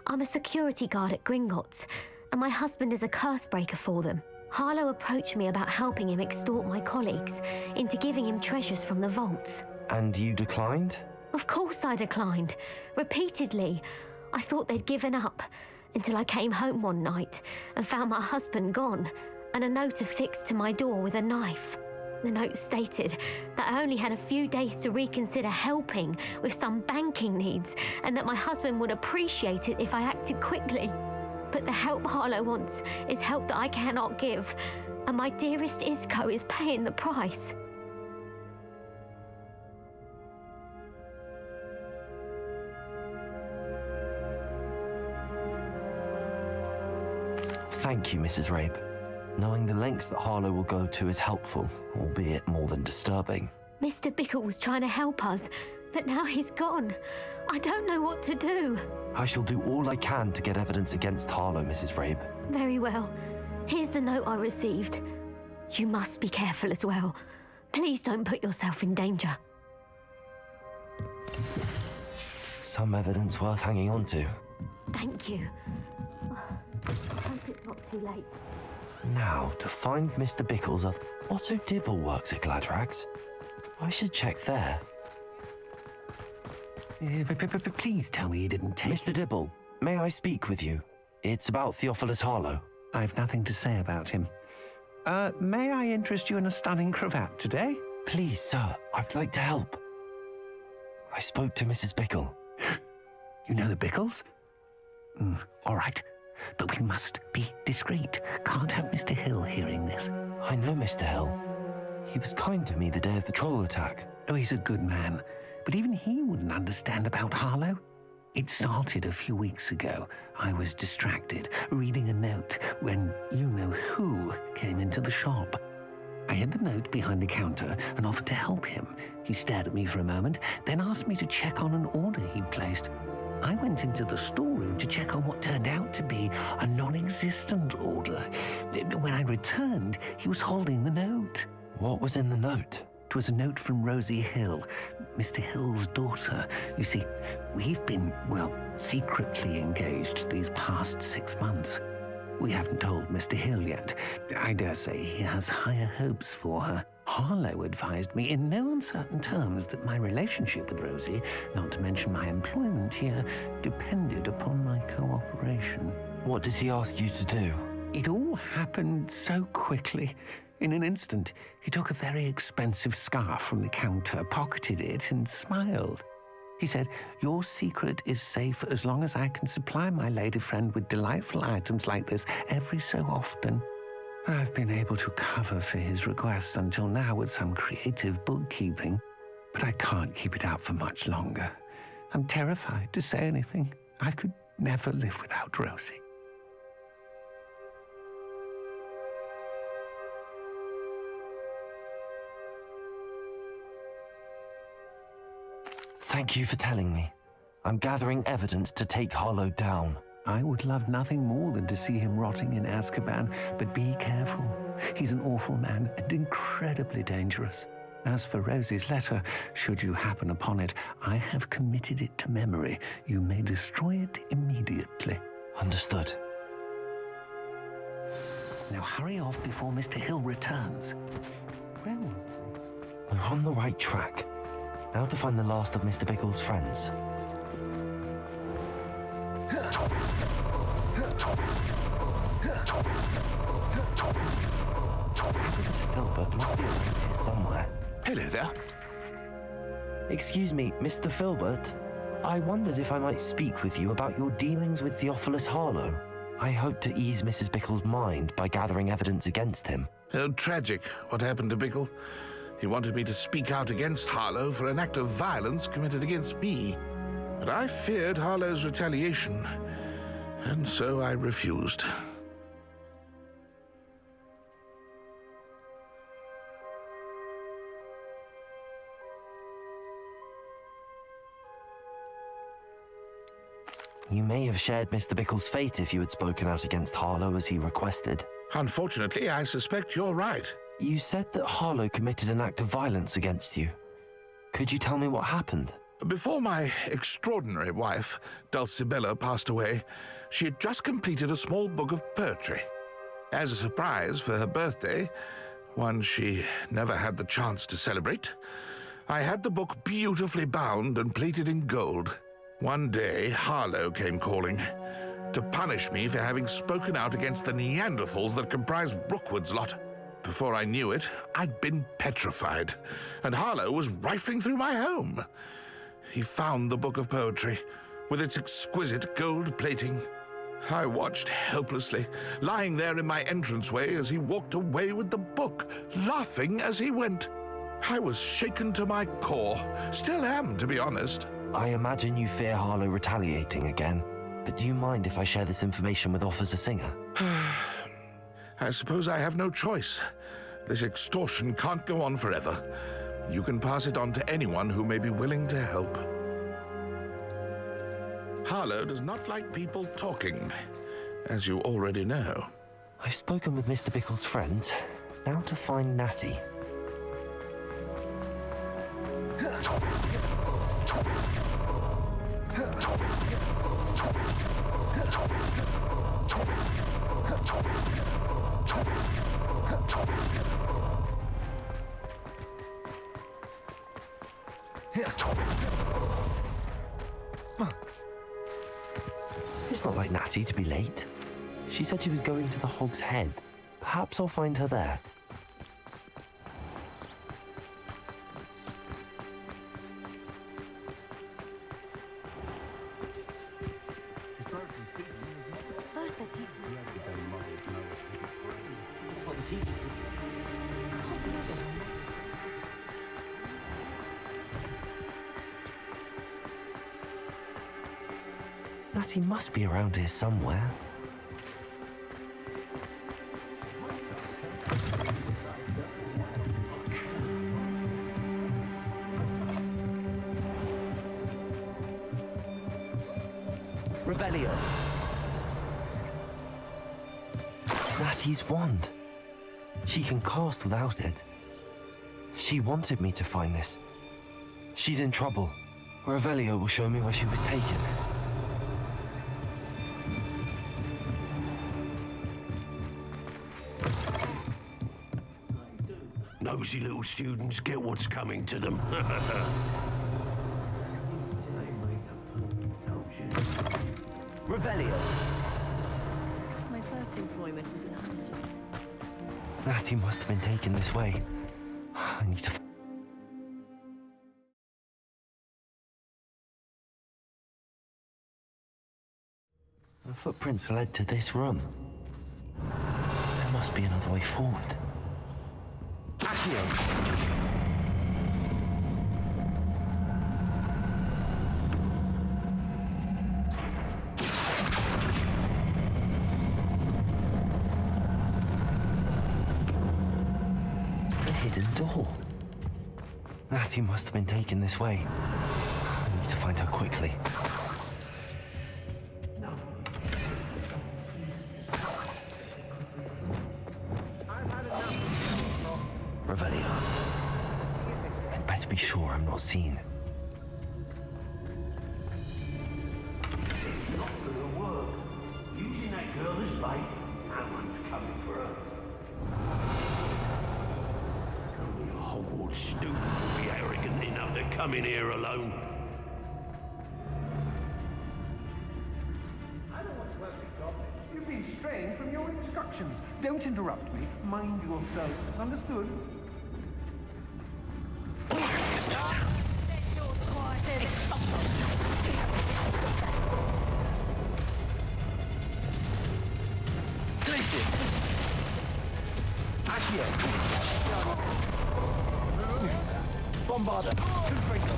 I'm a security guard at Gringotts, and my husband is a curse breaker for them. Harlow approached me about helping him extort my colleagues into giving him treasures from the vaults. And you declined? Of course I declined. Repeatedly. I thought they'd given up, until I came home one night and found my husband gone, and a note affixed to my door with a knife. The note stated that I only had a few days to reconsider helping with some banking needs and that my husband would appreciate it if I acted quickly. But the help Harlow wants is help that I cannot give, and my dearest Isco is paying the price. Thank you, Mrs. Rabe. Knowing the lengths that Harlow will go to is helpful, albeit more than disturbing. Mr. Bickle was trying to help us, but now he's gone. I don't know what to do. I shall do all I can to get evidence against Harlow, Mrs. Rabe. Very well. Here's the note I received. You must be careful as well. Please don't put yourself in danger. Some evidence worth hanging on to. Thank you. I hope it's not too late. Now, to find Mr. Bickle's Otto Dibble works at Gladrags. I should check there. Please tell me you didn't take... Mr. Dibble, may I speak with you? It's about Theophilus Harlow. I've nothing to say about him. May I interest you in a stunning cravat today? Please, sir, I'd like to help. I spoke to Mrs. Bickle. You know the Bickles? All right. But we must be discreet. Can't have Mr. Hill hearing this. I know Mr. Hill. He was kind to me the day of the troll attack. Oh, he's a good man. But even he wouldn't understand about Harlow. It started a few weeks ago. I was distracted, reading a note, when you-know-who came into the shop. I hid the note behind the counter and offered to help him. He stared at me for a moment, then asked me to check on an order he'd placed. I went into the storeroom to check on what turned out to be a non-existent order. When I returned, he was holding the note. What was in the note? It was a note from Rosie Hill, Mr. Hill's daughter. You see, we've been, secretly engaged these past 6 months. We haven't told Mr. Hill yet. I dare say he has higher hopes for her. Harlow advised me in no uncertain terms that my relationship with Rosie, not to mention my employment here, depended upon my cooperation. What did he ask you to do? It all happened so quickly. In an instant, he took a very expensive scarf from the counter, pocketed it, and smiled. He said, "Your secret is safe as long as I can supply my lady friend with delightful items like this every so often." I've been able to cover for his requests until now with some creative bookkeeping, but I can't keep it out for much longer. I'm terrified to say anything. I could never live without Rosie. Thank you for telling me. I'm gathering evidence to take Harlow down. I would love nothing more than to see him rotting in Azkaban, but be careful. He's an awful man and incredibly dangerous. As for Rosie's letter, should you happen upon it, I have committed it to memory. You may destroy it immediately. Understood. Now hurry off before Mr. Hill returns. Where was We're on the right track. Now to find the last of Mr. Bickle's friends. This Filbert must be around here somewhere. Hello there. Excuse me, Mr. Filbert. I wondered if I might speak with you about your dealings with Theophilus Harlow. I hope to ease Mrs. Bickle's mind by gathering evidence against him. Oh, tragic what happened to Bickle. He wanted me to speak out against Harlow for an act of violence committed against me. But I feared Harlow's retaliation, and so I refused. You may have shared Mr. Bickle's fate if you had spoken out against Harlow as he requested. Unfortunately, I suspect you're right. You said that Harlow committed an act of violence against you. Could you tell me what happened? Before my extraordinary wife, Dulcibella, passed away, she had just completed a small book of poetry. As a surprise for her birthday, one she never had the chance to celebrate, I had the book beautifully bound and plated in gold. One day, Harlow came calling to punish me for having spoken out against the Neanderthals that comprised Rookwood's lot. Before I knew it, I'd been petrified, and Harlow was rifling through my home. He found the book of poetry, with its exquisite gold plating. I watched helplessly, lying there in my entranceway as he walked away with the book, laughing as he went. I was shaken to my core. Still am, to be honest. I imagine you fear Harlow retaliating again, but do you mind if I share this information with Officer Singer? I suppose I have no choice. This extortion can't go on forever. You can pass it on to anyone who may be willing to help. Harlow does not like people talking, as you already know. I've spoken with Mr. Bickle's friends. Now to find Natty. It's not like Natty to be late. She said she was going to the Hog's Head. Perhaps I'll find her there. Natty must be around here somewhere. Revelio. Natty's wand. She can cast without it. She wanted me to find this. She's in trouble. Revelio will show me where she was taken. Nosy little students get what's coming to them. Revelio. My first employment was in hunting. Natty must have been taken this way. I need to... The footprints led to this room. There must be another way forward. Accio! Hidden door. Natty must have been taken this way. I need to find her quickly. Revelio. I'd better be sure I'm not seen. It's not gonna work. Using that girl as bait, someone's coming for her. Only a Hogwarts student would be arrogant enough to come in here alone. I don't want to work this job. You've been straying from your instructions. Don't interrupt me. Mind yourself. Understood? Bombarder! Confringo!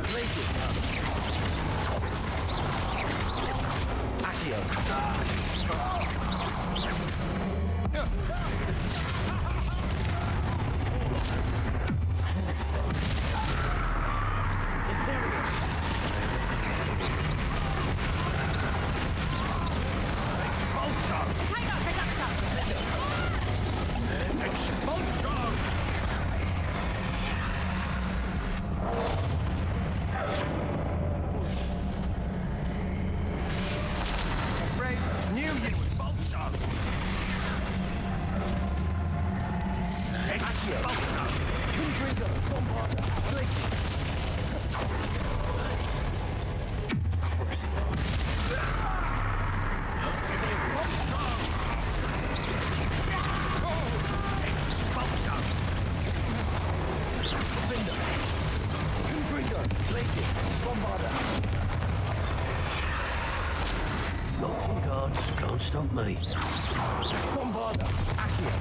Glacius! Accio! Stump me. Bombarda. Accio.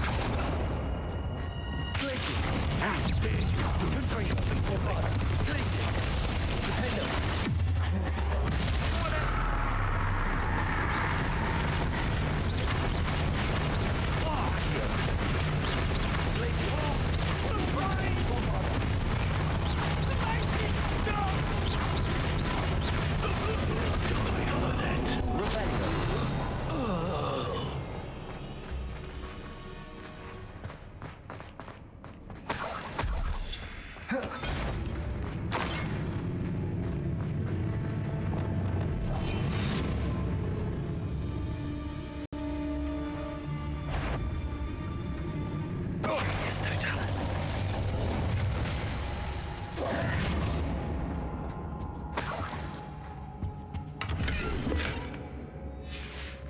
Places. Confringo. Bombarda. Places. Defender.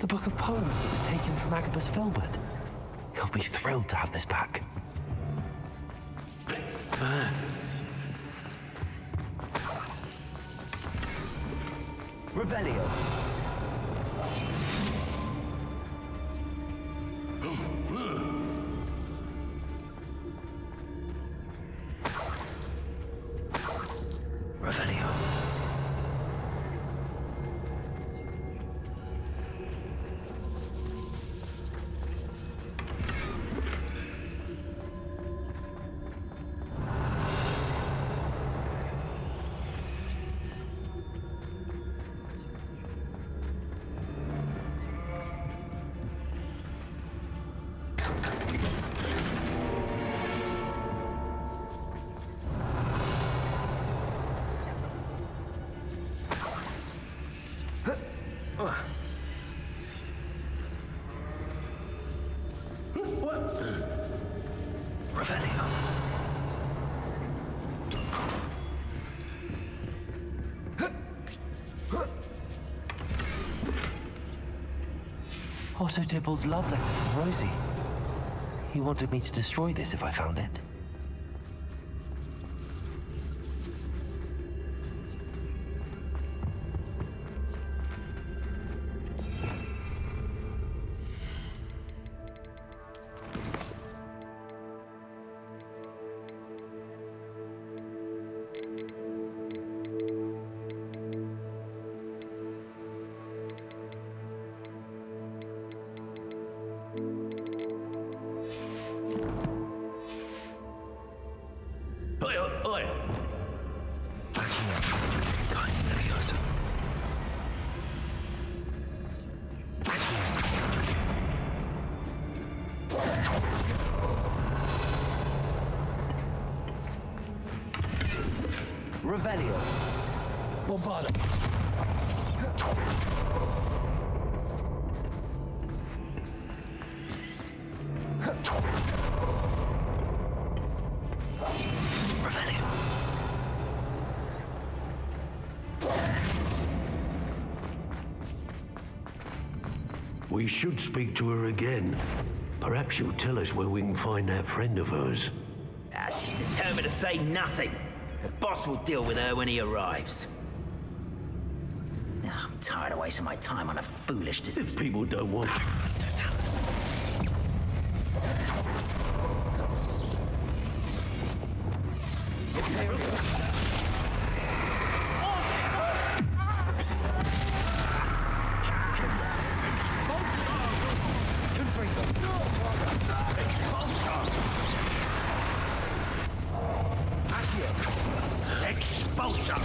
The book of poems that was taken from Agabus Filbert. He'll be thrilled to have this back. Revelio. Revelio. Revelio. Otto Dibble's love letter from Rosie. He wanted me to destroy this if I found it. Revelio. Bombarda. Revelio. We should speak to her again. Perhaps she'll tell us where we can find that friend of hers. She's determined to say nothing. The boss will deal with her when he arrives. I'm tired of wasting my time on a foolish decision. If people don't want... Expulsion!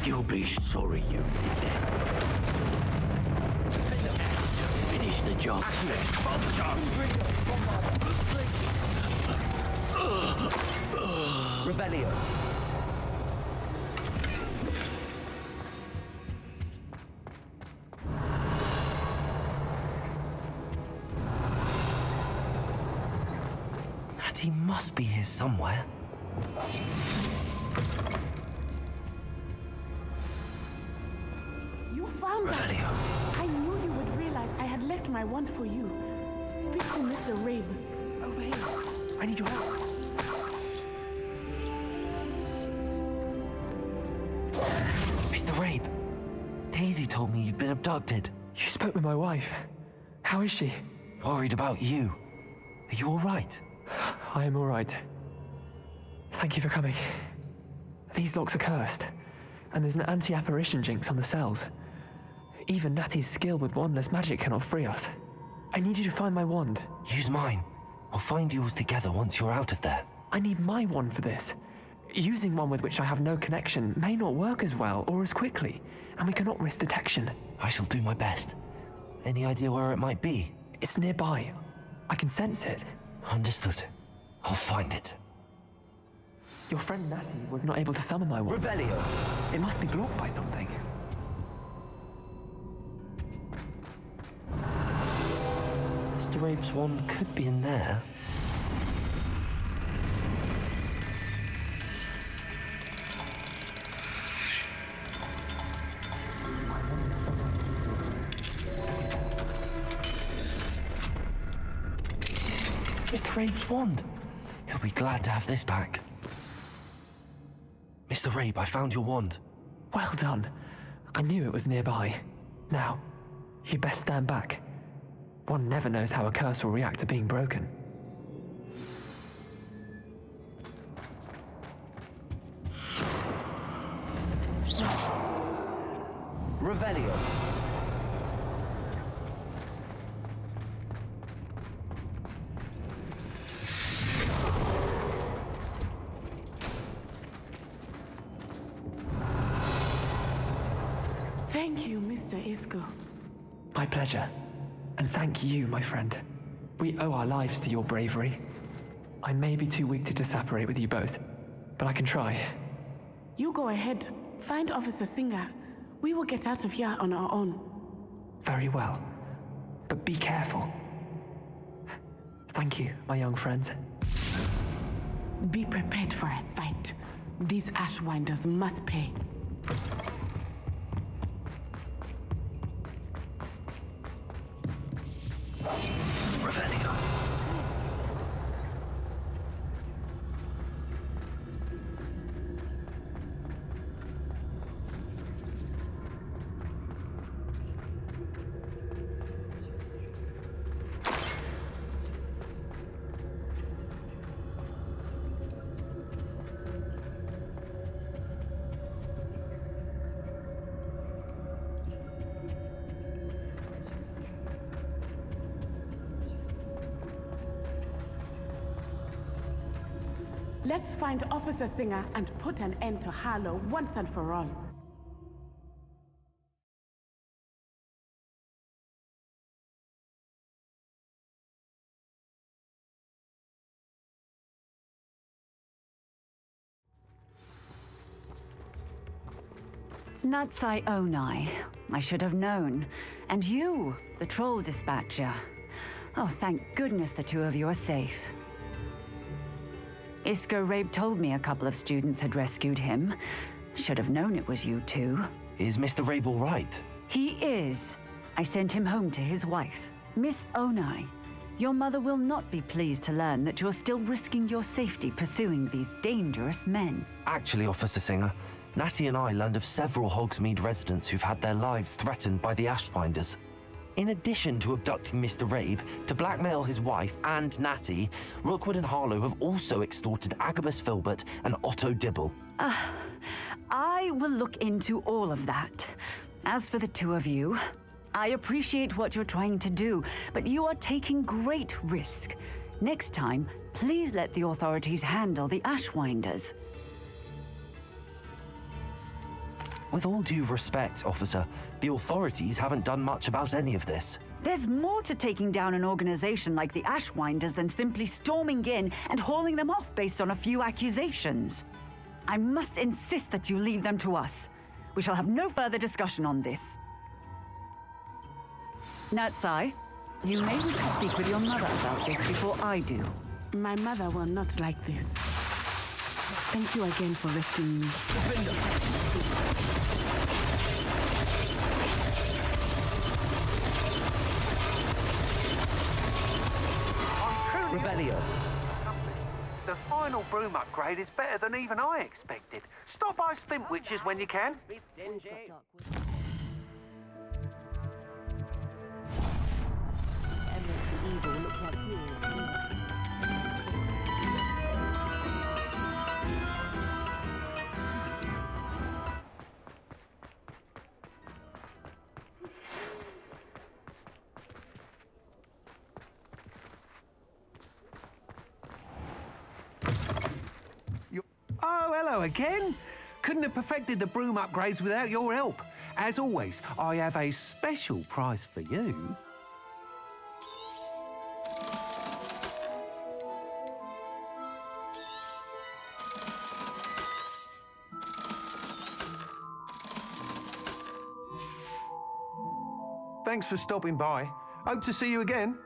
You'll be sorry you did that. Finish the job. Revelio. And he must be here somewhere. You found that. Revelio. I knew you would realize I had left my wand for you. Speak to Mr. Rabe. Over here. I need your help. Mr. Rabe, Hazy told me you'd been abducted. You spoke with my wife. How is she? Worried about you. Are you all right? I am all right. Thank you for coming. These locks are cursed, and there's an anti-apparition jinx on the cells. Even Natty's skill with wandless magic cannot free us. I need you to find my wand. Use mine. We'll find yours together once you're out of there. I need my wand for this. Using one with which I have no connection may not work as well or as quickly, and we cannot risk detection. I shall do my best. Any idea where it might be? It's nearby. I can sense it. Understood. I'll find it. Your friend Natty was not able to summon my wand. Revelio! It must be blocked by something. Mr. Rabe's wand could be in there. Mr. Rabe's wand! He'll be glad to have this back. Mr. Rabe, I found your wand. Well done. I knew it was nearby. Now, you best stand back. One never knows how a curse will react to being broken. Revelio. Thank you, Mr. Isco. My pleasure. And thank you, my friend. We owe our lives to your bravery. I may be too weak to disapparate with you both, but I can try. You go ahead. Find Officer Singer. We will get out of here on our own. Very well. But be careful. Thank you, my young friends. Be prepared for a fight. These Ashwinders must pay. Revelio. Let's find Officer Singer and put an end to Harlow once and for all. Natsai Onai. I should have known. And you, the troll dispatcher. Oh, thank goodness the two of you are safe. Isco Rabe told me a couple of students had rescued him. Should have known it was you two. Is Mr. Rabe all right? He is. I sent him home to his wife. Miss Onai, your mother will not be pleased to learn that you're still risking your safety pursuing these dangerous men. Actually, Officer Singer, Natty and I learned of several Hogsmeade residents who've had their lives threatened by the Ashbinders. In addition to abducting Mr. Rabe to blackmail his wife and Natty, Rookwood and Harlow have also extorted Agabus Filbert and Otto Dibble. I will look into all of that. As for the two of you, I appreciate what you're trying to do, but you are taking great risk. Next time, please let the authorities handle the Ashwinders. With all due respect, officer, the authorities haven't done much about any of this. There's more to taking down an organization like the Ashwinders than simply storming in and hauling them off based on a few accusations. I must insist that you leave them to us. We shall have no further discussion on this. Natsai, you may wish to speak with your mother about this before I do. My mother will not like this. Thank you again for rescuing me. Revelio. The final broom upgrade is better than even I expected. Stop by Spint Witches when you can. Hello again. Couldn't have perfected the broom upgrades without your help. As always, I have a special prize for you. Thanks for stopping by. Hope to see you again.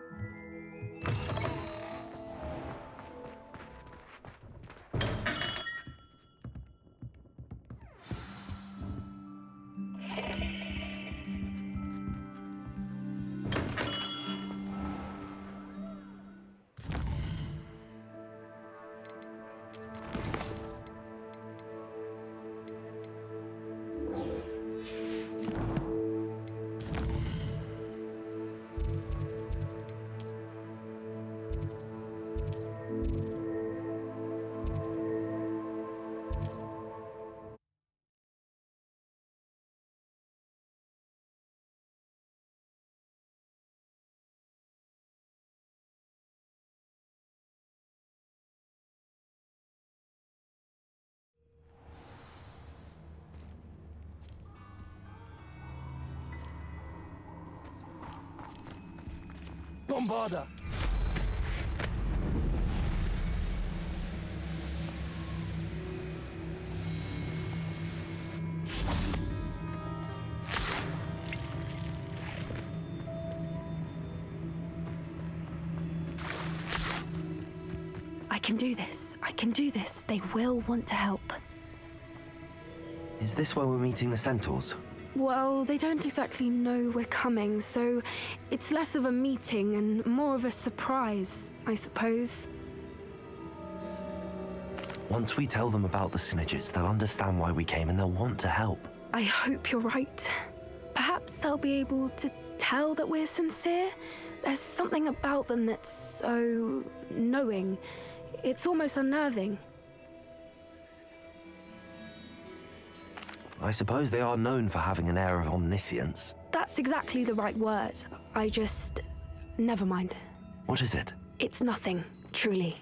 Don't bother. I can do this. I can do this. They will want to help. Is this where we're meeting the centaurs? Well, they don't exactly know we're coming, so it's less of a meeting and more of a surprise, I suppose. Once we tell them about the snidgets, they'll understand why we came and they'll want to help. I hope you're right. Perhaps they'll be able to tell that we're sincere. There's something about them that's so knowing. It's almost unnerving. I suppose they are known for having an air of omniscience. That's exactly the right word. I just... never mind. What is it? It's nothing, truly.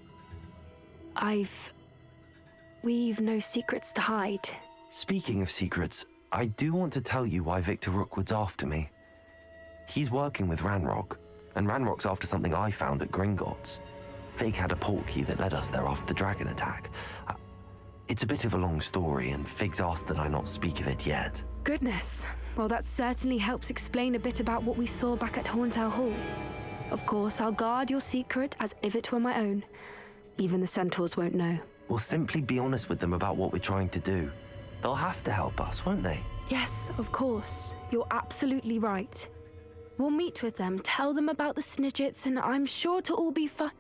We've no secrets to hide. Speaking of secrets, I do want to tell you why Victor Rookwood's after me. He's working with Ranrock, and Ranrock's after something I found at Gringotts. Fig had a portkey that led us there after the dragon attack. It's a bit of a long story, and Fig's asked that I not speak of it yet. Goodness. Well, that certainly helps explain a bit about what we saw back at Horntail Hall. Of course, I'll guard your secret as if it were my own. Even the centaurs won't know. We'll simply be honest with them about what we're trying to do. They'll have to help us, won't they? Yes, of course. You're absolutely right. We'll meet with them, tell them about the snidgets, and I'm sure to all be fine.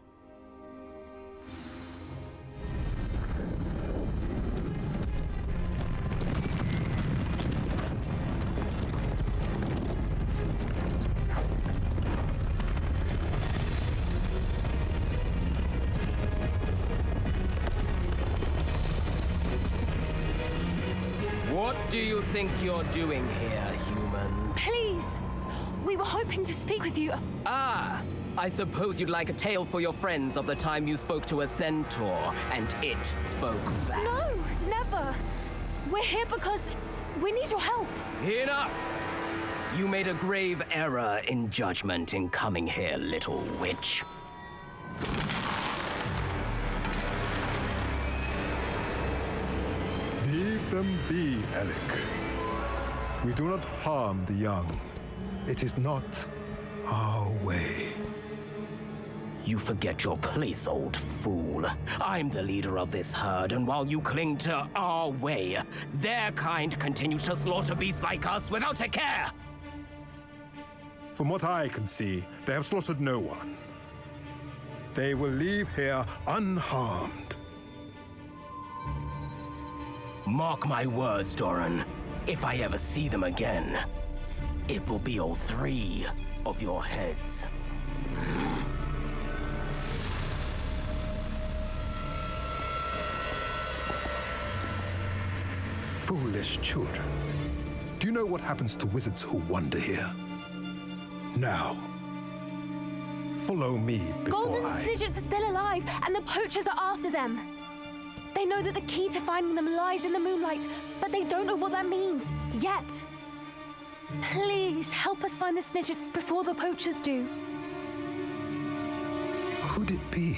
What do you think you're doing here, humans? Please! We were hoping to speak with you. Ah! I suppose you'd like a tale for your friends of the time you spoke to a centaur, and it spoke back. No, never. We're here because we need your help. Enough! You made a grave error in judgment in coming here, little witch. Leave them be, Alec. We do not harm the young. It is not our way. You forget your place, old fool. I'm the leader of this herd, and while you cling to our way, their kind continue to slaughter beasts like us without a care. From what I can see, they have slaughtered no one. They will leave here unharmed. Mark my words, Doran. If I ever see them again, it will be all three of your heads. Foolish children. Do you know what happens to wizards who wander here? Now, follow me before Golden snidgets are still alive, and the poachers are after them. They They know that the key to finding them lies in the moonlight, but they don't know what that means yet. Please help us find the Snidgets before the poachers do. Could it be?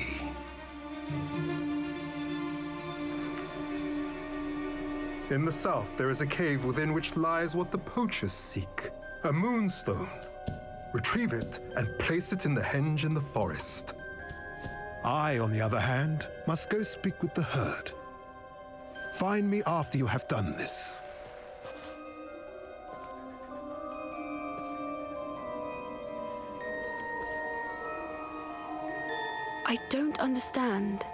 In the south, there is a cave within which lies what the poachers seek. A moonstone. Retrieve it and place it in the henge in the forest. I, on the other hand, must go speak with the herd. Find me after you have done this. I don't understand.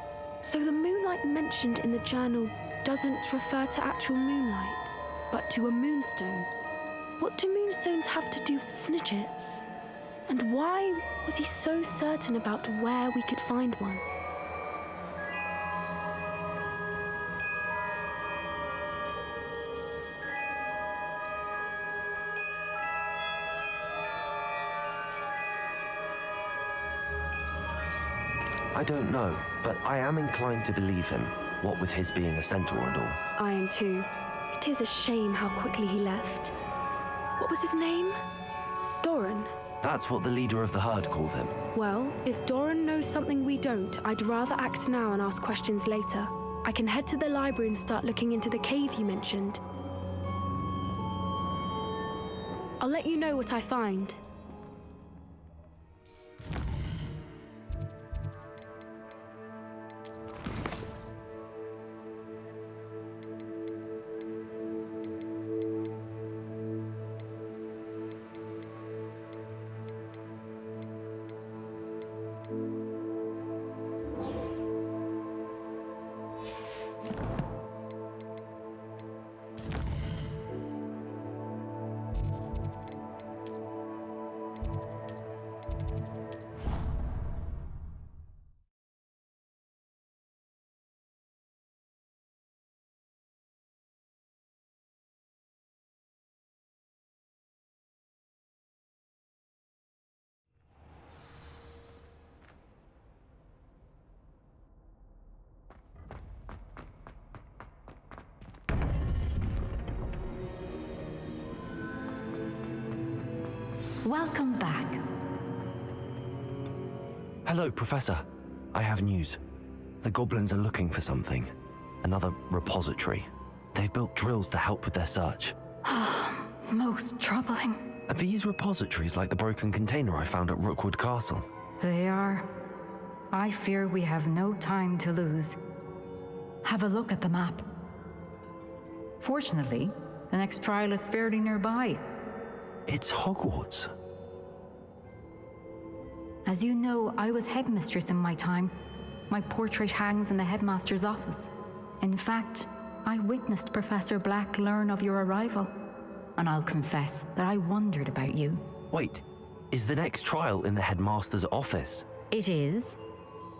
So the moonlight mentioned in the journal doesn't refer to actual moonlight, but to a moonstone. What do moonstones have to do with Snidgets? And why was he so certain about where we could find one? I don't know, but I am inclined to believe him, what with his being a centaur and all. I am too. It is a shame how quickly he left. What was his name? Doran. That's what the leader of the herd called him. Well, if Doran knows something we don't, I'd rather act now and ask questions later. I can head to the library and start looking into the cave you mentioned. I'll let you know what I find. Welcome back. Hello, Professor. I have news. The goblins are looking for something. Another repository. They've built drills to help with their search. Most troubling. Are these repositories like the broken container I found at Rookwood Castle? They are. I fear we have no time to lose. Have a look at the map. Fortunately, the next trial is fairly nearby. It's Hogwarts. As you know, I was headmistress in my time. My portrait hangs in the headmaster's office. In fact, I witnessed Professor Black learn of your arrival. And I'll confess that I wondered about you. Wait, is the next trial in the headmaster's office? It is.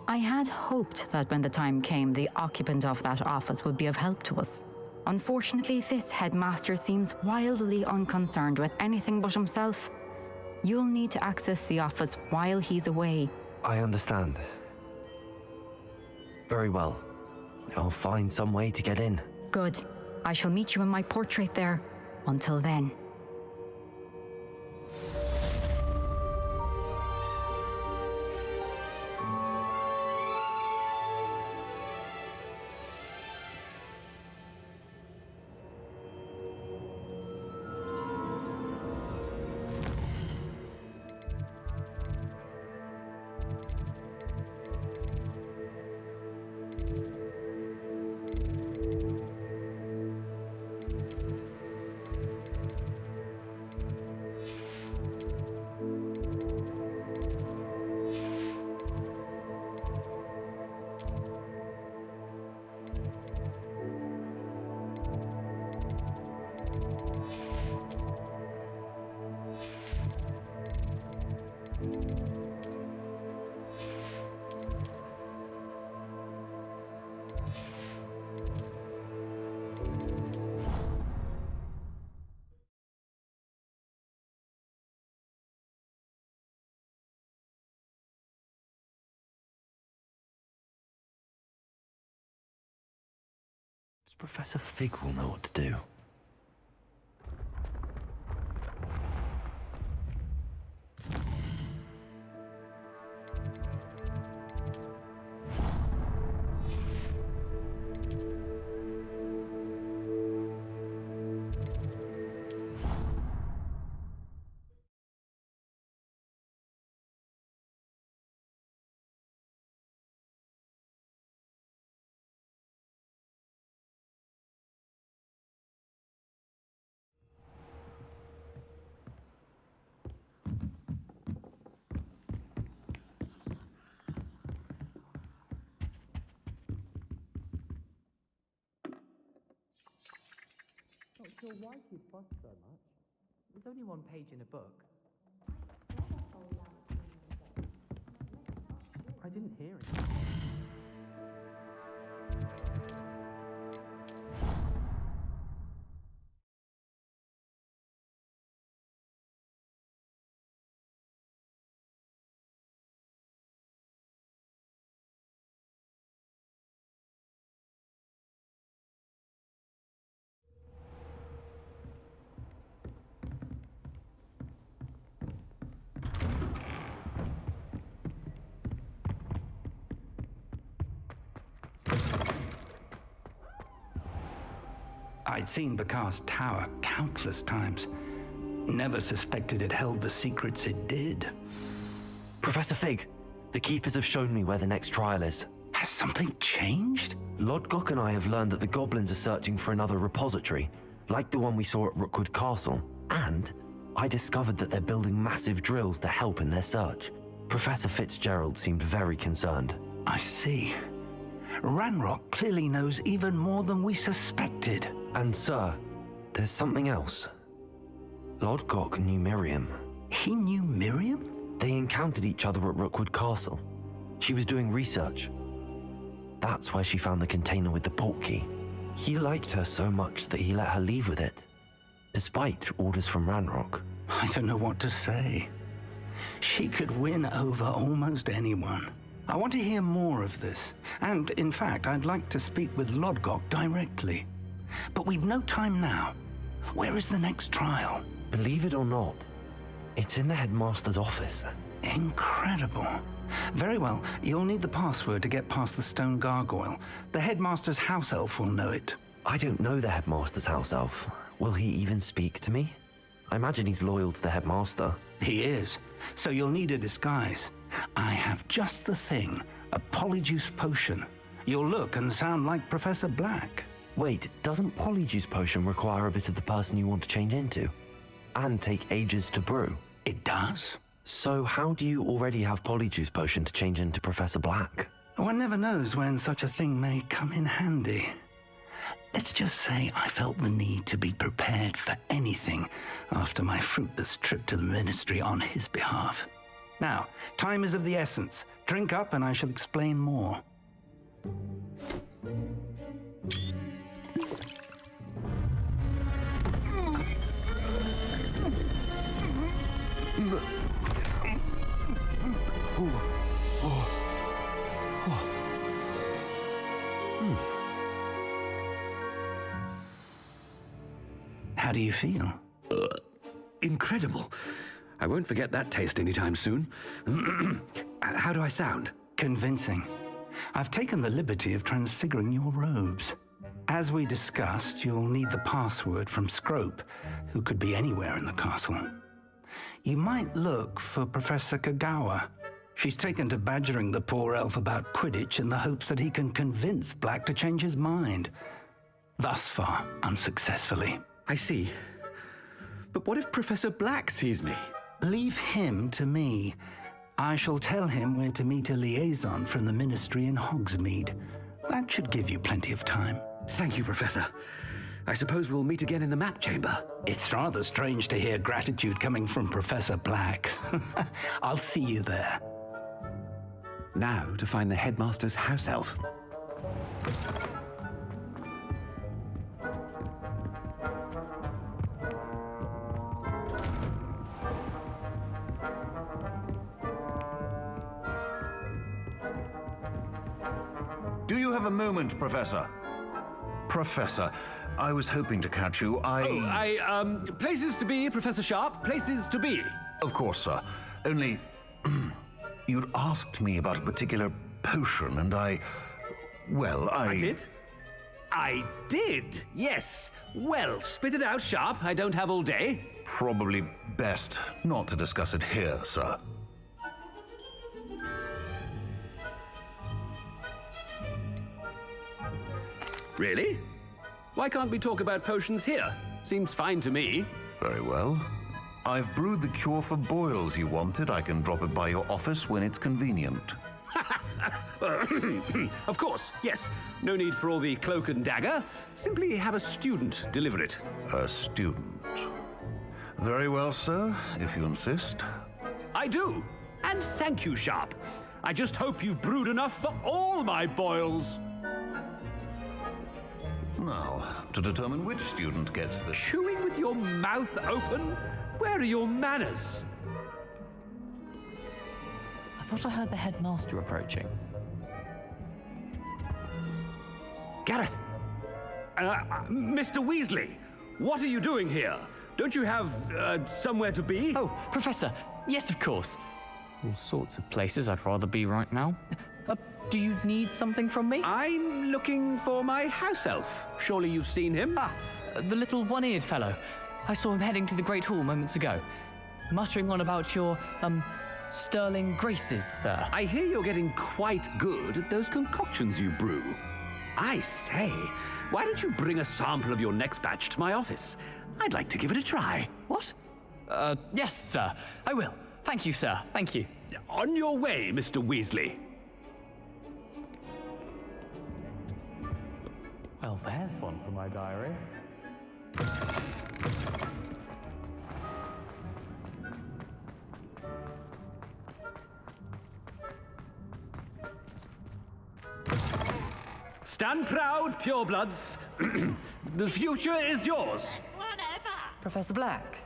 I had hoped that when the time came, the occupant of that office would be of help to us. Unfortunately, this headmaster seems wildly unconcerned with anything but himself. You'll need to access the office while he's away. I understand. Very well. I'll find some way to get in. Good. I shall meet you in my portrait there. Until then. Professor Fig will know what to do. So why do you fuss so much? There's only one page in a book. I didn't hear it. I'd seen Bakar's tower countless times. Never suspected it held the secrets it did. Professor Fig, the Keepers have shown me where the next trial is. Has something changed? Lodgok and I have learned that the goblins are searching for another repository, like the one we saw at Rookwood Castle. And I discovered that they're building massive drills to help in their search. Professor Fitzgerald seemed very concerned. I see. Ranrock clearly knows even more than we suspected. And sir, there's something else. Lodgok knew Miriam. He knew Miriam? They encountered each other at Rookwood Castle. She was doing research. That's where she found the container with the portkey. He liked her so much that he let her leave with it, despite orders from Ranrock. I don't know what to say. She could win over almost anyone. I want to hear more of this. And, in fact, I'd like to speak with Lodgok directly. But we've no time now. Where is the next trial? Believe it or not, it's in the headmaster's office. Incredible. Very well, you'll need the password to get past the stone gargoyle. The headmaster's house elf will know it. I don't know the headmaster's house elf. Will he even speak to me? I imagine he's loyal to the headmaster. He is. So you'll need a disguise. I have just the thing. A polyjuice potion. You'll look and sound like Professor Black. Wait, doesn't Polyjuice Potion require a bit of the person you want to change into? And take ages to brew? It does. So how do you already have Polyjuice Potion to change into Professor Black? One never knows when such a thing may come in handy. Let's just say I felt the need to be prepared for anything after my fruitless trip to the Ministry on his behalf. Now, time is of the essence. Drink up and I shall explain more. How do you feel? Incredible. I won't forget that taste anytime soon. How do I sound? Convincing. I've taken the liberty of transfiguring your robes. As we discussed, you'll need the password from Scrope, who could be anywhere in the castle. You might look for Professor Kagawa. She's taken to badgering the poor elf about Quidditch in the hopes that he can convince Black to change his mind. Thus far, unsuccessfully. I see. But what if Professor Black sees me? Leave him to me. I shall tell him where to meet a liaison from the Ministry in Hogsmeade. That should give you plenty of time. Thank you, Professor. I suppose we'll meet again in the map chamber. It's rather strange to hear gratitude coming from Professor Black. I'll see you there. Now to find the headmaster's house elf. Do you have a moment, Professor? Professor, I was hoping to catch you. Places to be, Professor Sharp, places to be. Of course, sir. Only, you'd asked me about a particular potion, and I did? I did, yes. Well, spit it out, Sharp. I don't have all day. Probably best not to discuss it here, sir. Really? Why can't we talk about potions here? Seems fine to me. Very well. I've brewed the cure for boils you wanted. I can drop it by your office when it's convenient. Of course, yes. No need for all the cloak and dagger. Simply have a student deliver it. A student? Very well, sir, if you insist. I do. And thank you, Sharp. I just hope you've brewed enough for all my boils. Now, to determine which student gets the... Chewing with your mouth open? Where are your manners? I thought I heard the headmaster approaching. Gareth! Mr. Weasley, what are you doing here? Don't you have somewhere to be? Oh, Professor, yes, of course. All sorts of places I'd rather be right now. Do you need something from me? I'm looking for my house elf. Surely you've seen him? The little one-eared fellow. I saw him heading to the Great Hall moments ago, muttering on about your, sterling graces, sir. I hear you're getting quite good at those concoctions you brew. I say, why don't you bring a sample of your next batch to my office? I'd like to give it a try. What? Yes, sir. I will. Thank you, sir. Thank you. On your way, Mr. Weasley. Well, there's one for my diary. Stand proud, purebloods. The future is yours. Professor Black,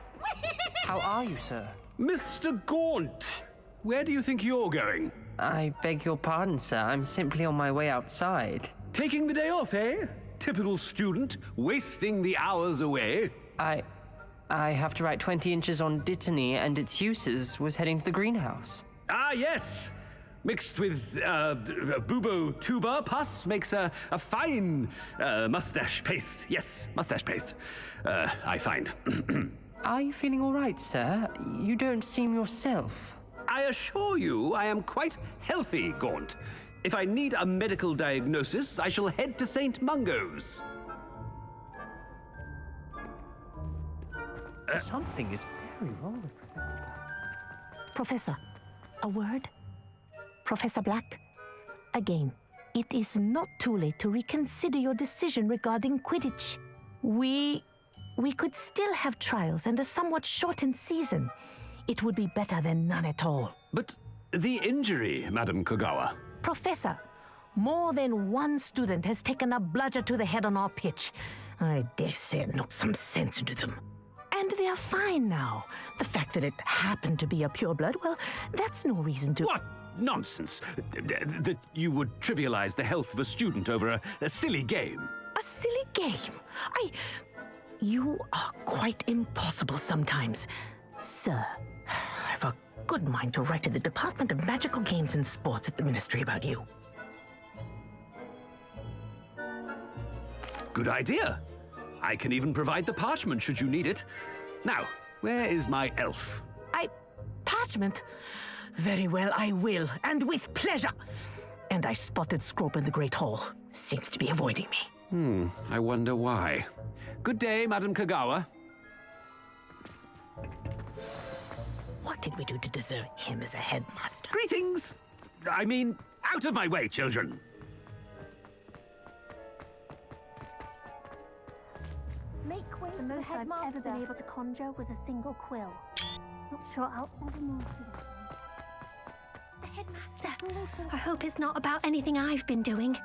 how are you, sir? Mr. Gaunt, where do you think you're going? I beg your pardon, sir. I'm simply on my way outside. Taking the day off, eh? Typical student, wasting the hours away. I have to write 20 inches on Dittany and its uses. Was heading to the greenhouse. Ah, yes. Mixed with bubo tuber pus makes a fine mustache paste. Yes, mustache paste. I find. Are you feeling all right, sir? You don't seem yourself. I assure you I am quite healthy, Gaunt. If I need a medical diagnosis, I shall head to St. Mungo's. Something is very wrong with Professor, a word? Professor Black, again, it is not too late to reconsider your decision regarding Quidditch. We could still have trials and a somewhat shortened season. It would be better than none at all. But the injury, Madam Kogawa. Professor, more than one student has taken a bludger to the head on our pitch. I dare say it knocked some sense into them. And they are fine now. The fact that it happened to be a pureblood, well, that's no reason to... What nonsense! That you would trivialize the health of a student over a silly game. A silly game? You are quite impossible sometimes. Sir, I've a good mind to write to the Department of Magical Games and Sports at the Ministry about you. Good idea. I can even provide the parchment should you need it. Now, where is my elf? Parchment? Very well, I will, and with pleasure. And I spotted Scrope in the Great Hall. Seems to be avoiding me. I wonder why. Good day, Madam Kogawa. What did we do to deserve him as a headmaster? Greetings! I mean, out of my way, children. Make way. The most I've ever been able to conjure was a single quill. Not sure I'll ever move to this. The headmaster. I hope it's not about anything I've been doing.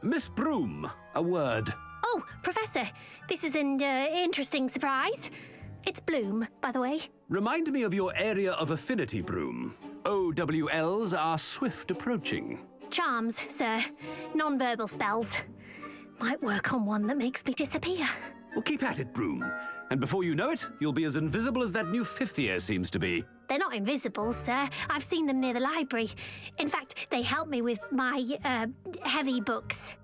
Miss Broom, a word. Oh, Professor, this is an interesting surprise. It's Bloom, by the way. Remind me of your area of affinity, Broom. OWLs are swift approaching. Charms, sir. Non-verbal spells. Might work on one that makes me disappear. Well, keep at it, Broom. And before you know it, you'll be as invisible as that new fifth year seems to be. They're not invisible, sir. I've seen them near the library. In fact, they help me with my, heavy books.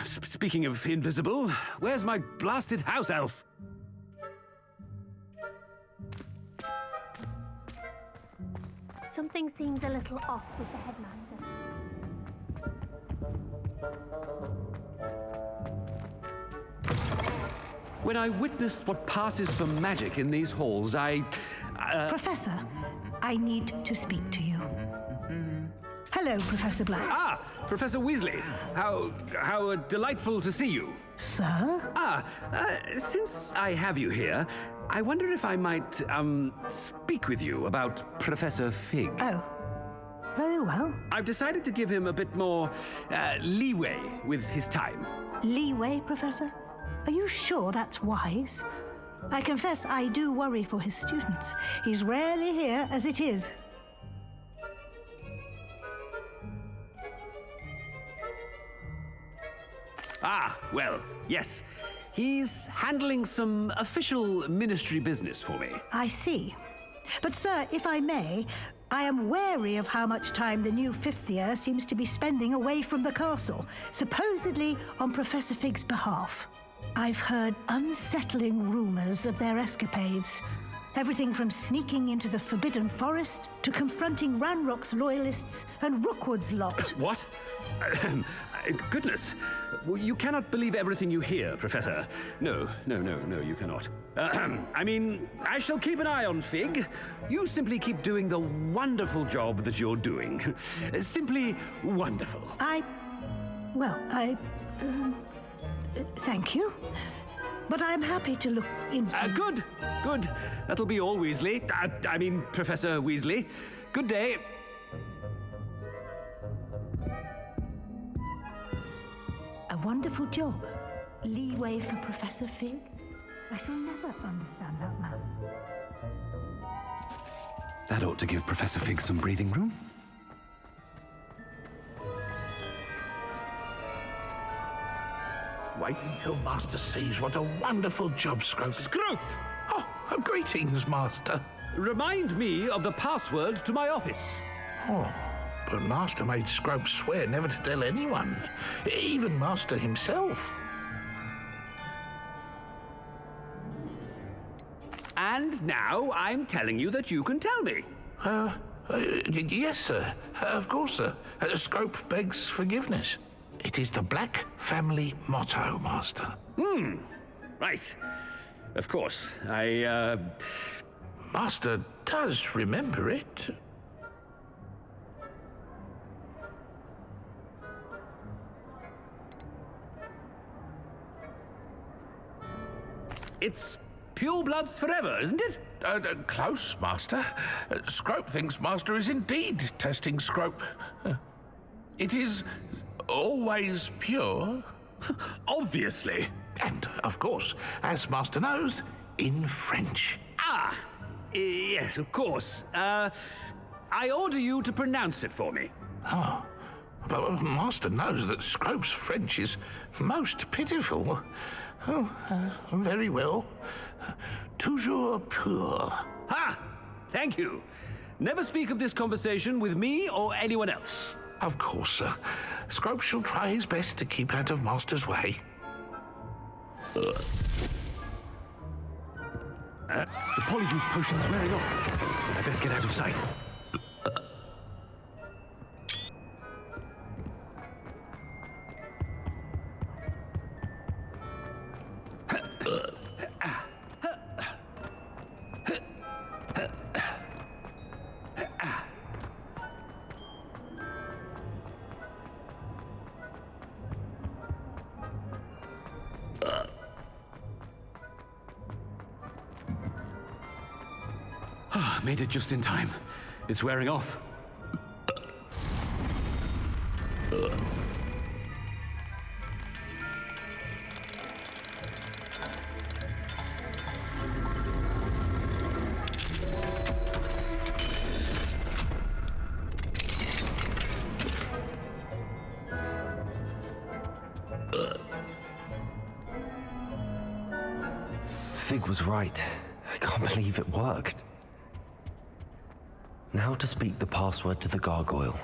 Speaking of invisible, where's my blasted house elf? Something seems a little off with the headmaster. When I witnessed what passes for magic in these halls, Professor, I need to speak to you. Hello, Professor Black. Ah, Professor Weasley. How delightful to see you. Sir? Since I have you here, I wonder if I might, speak with you about Professor Fig. Oh, very well. I've decided to give him a bit more, leeway with his time. Leeway, Professor? Are you sure that's wise? I confess I do worry for his students. He's rarely here as it is. Ah, well, yes. He's handling some official ministry business for me. I see. But, sir, if I may, I am wary of how much time the new fifth year seems to be spending away from the castle, supposedly on Professor Fig's behalf. I've heard unsettling rumors of their escapades. Everything from sneaking into the Forbidden Forest to confronting Ranrock's loyalists and Rookwood's lot. What? Goodness. Well, you cannot believe everything you hear, Professor. No, you cannot. I mean, I shall keep an eye on Fig. You simply keep doing the wonderful job that you're doing. Simply wonderful. Thank you. But I'm happy to look into... Good. That'll be all, Weasley. I mean, Professor Weasley. Good day. A wonderful job. Leeway for Professor Fig. I shall never understand that man. That ought to give Professor Fig some breathing room. Wait until Master sees what a wonderful job Scrope... Scrope! Oh, greetings, Master. Remind me of the password to my office. Oh, but Master made Scrope swear never to tell anyone, even Master himself. And now I'm telling you that you can tell me. Yes, sir. Of course, sir. Scrope begs forgiveness. It is the Black family motto, Master. Right. Of course. Master does remember it. It's pure bloods forever, isn't it? Close, Master. Scrope thinks Master is indeed testing Scrope. It is always pure. Obviously. And, of course, as Master knows, in French. Ah, yes, of course. I order you to pronounce it for me. Oh, but Master knows that Scrope's French is most pitiful. Oh, very well. Toujours pur. Ha! Thank you. Never speak of this conversation with me or anyone else. Of course, sir. Scrope shall try his best to keep out of Master's way. The polyjuice potion's wearing off. I best get out of sight. Made it just in time. It's wearing off. Fig was right. I can't believe it worked. Now to speak the password to the gargoyle.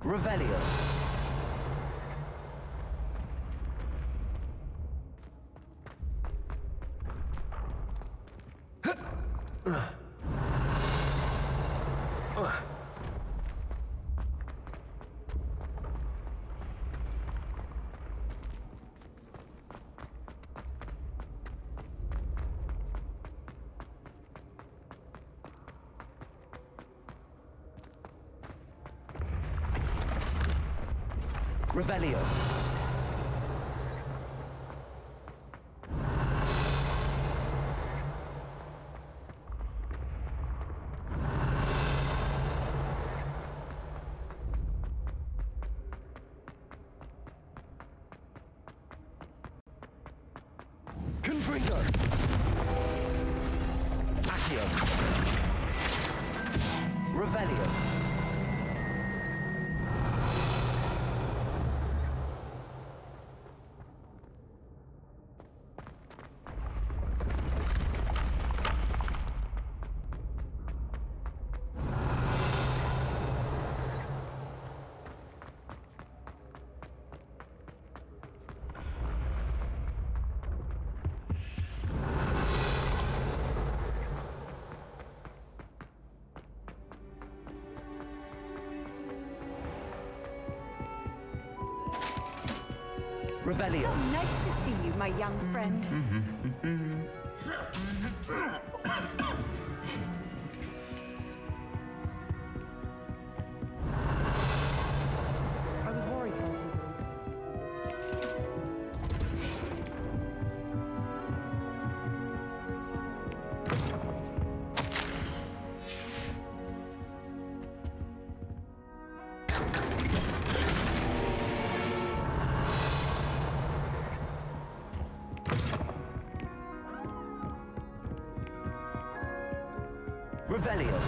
Revelio. Revelio. Confringo. Accio. Revelio. Revelio. Oh, nice to see you, my young friend. I was worried about you. Revelio.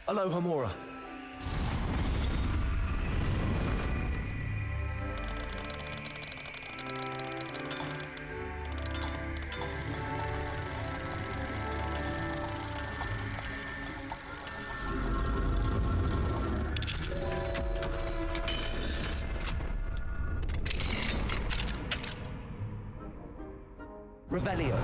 Aloha Mora. Revelio.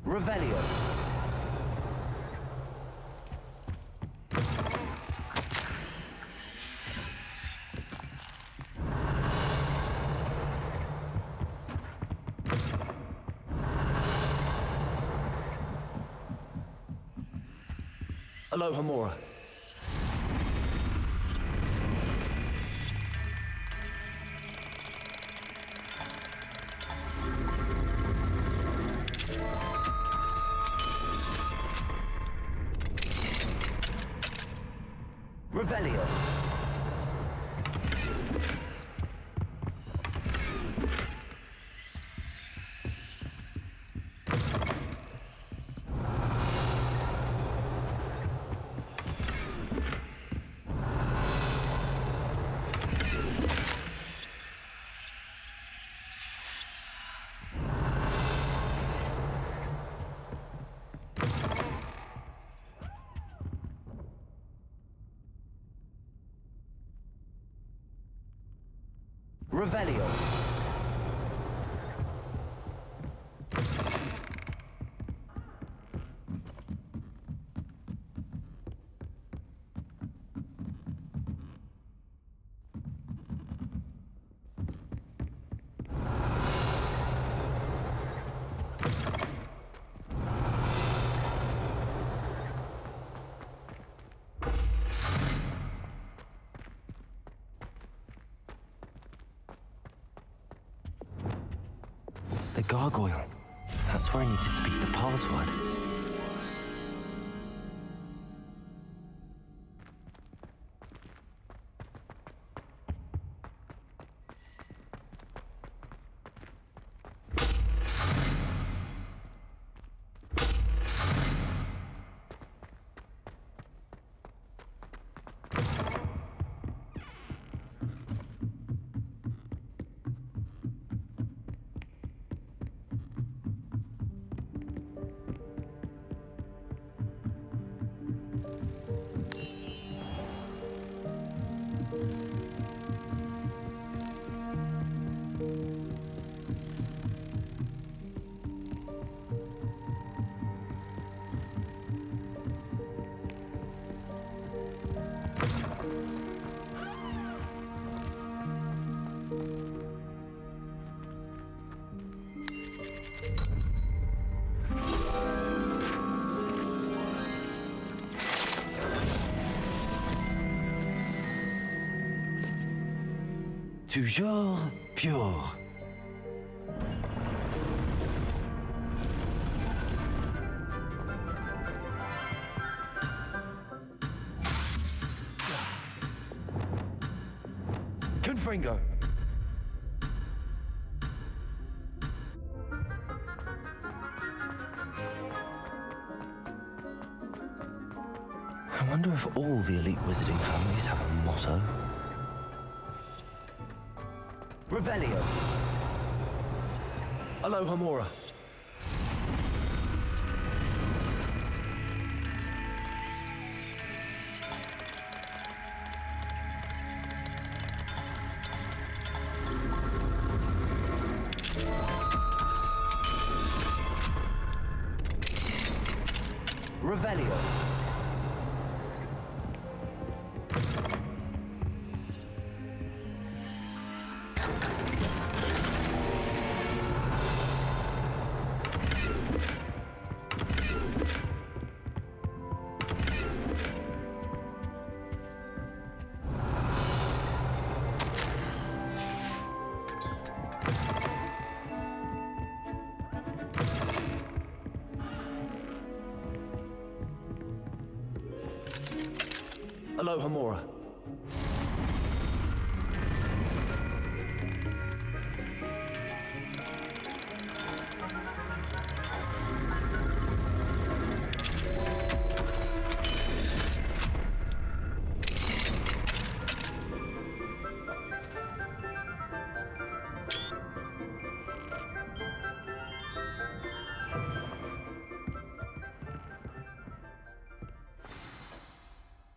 Revelio. Aloha Mora. Revelio. Revelio. The gargoyle. That's where I need to speak the password. Toujours pure. Confringo. I wonder if all the elite wizarding families have a motto. Revelio. Aloha Mora. Revelio. Aloha Mora.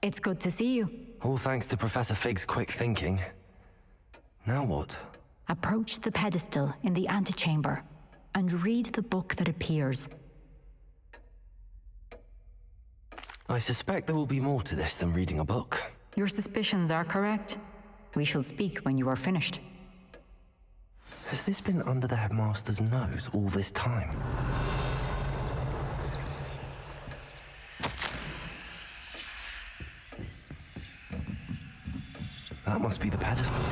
It's good to see you. All thanks to Professor Fig's quick thinking. Now what? Approach the pedestal in the antechamber and read the book that appears. I suspect there will be more to this than reading a book. Your suspicions are correct. We shall speak when you are finished. Has this been under the headmaster's nose all this time? That must be the pedestal.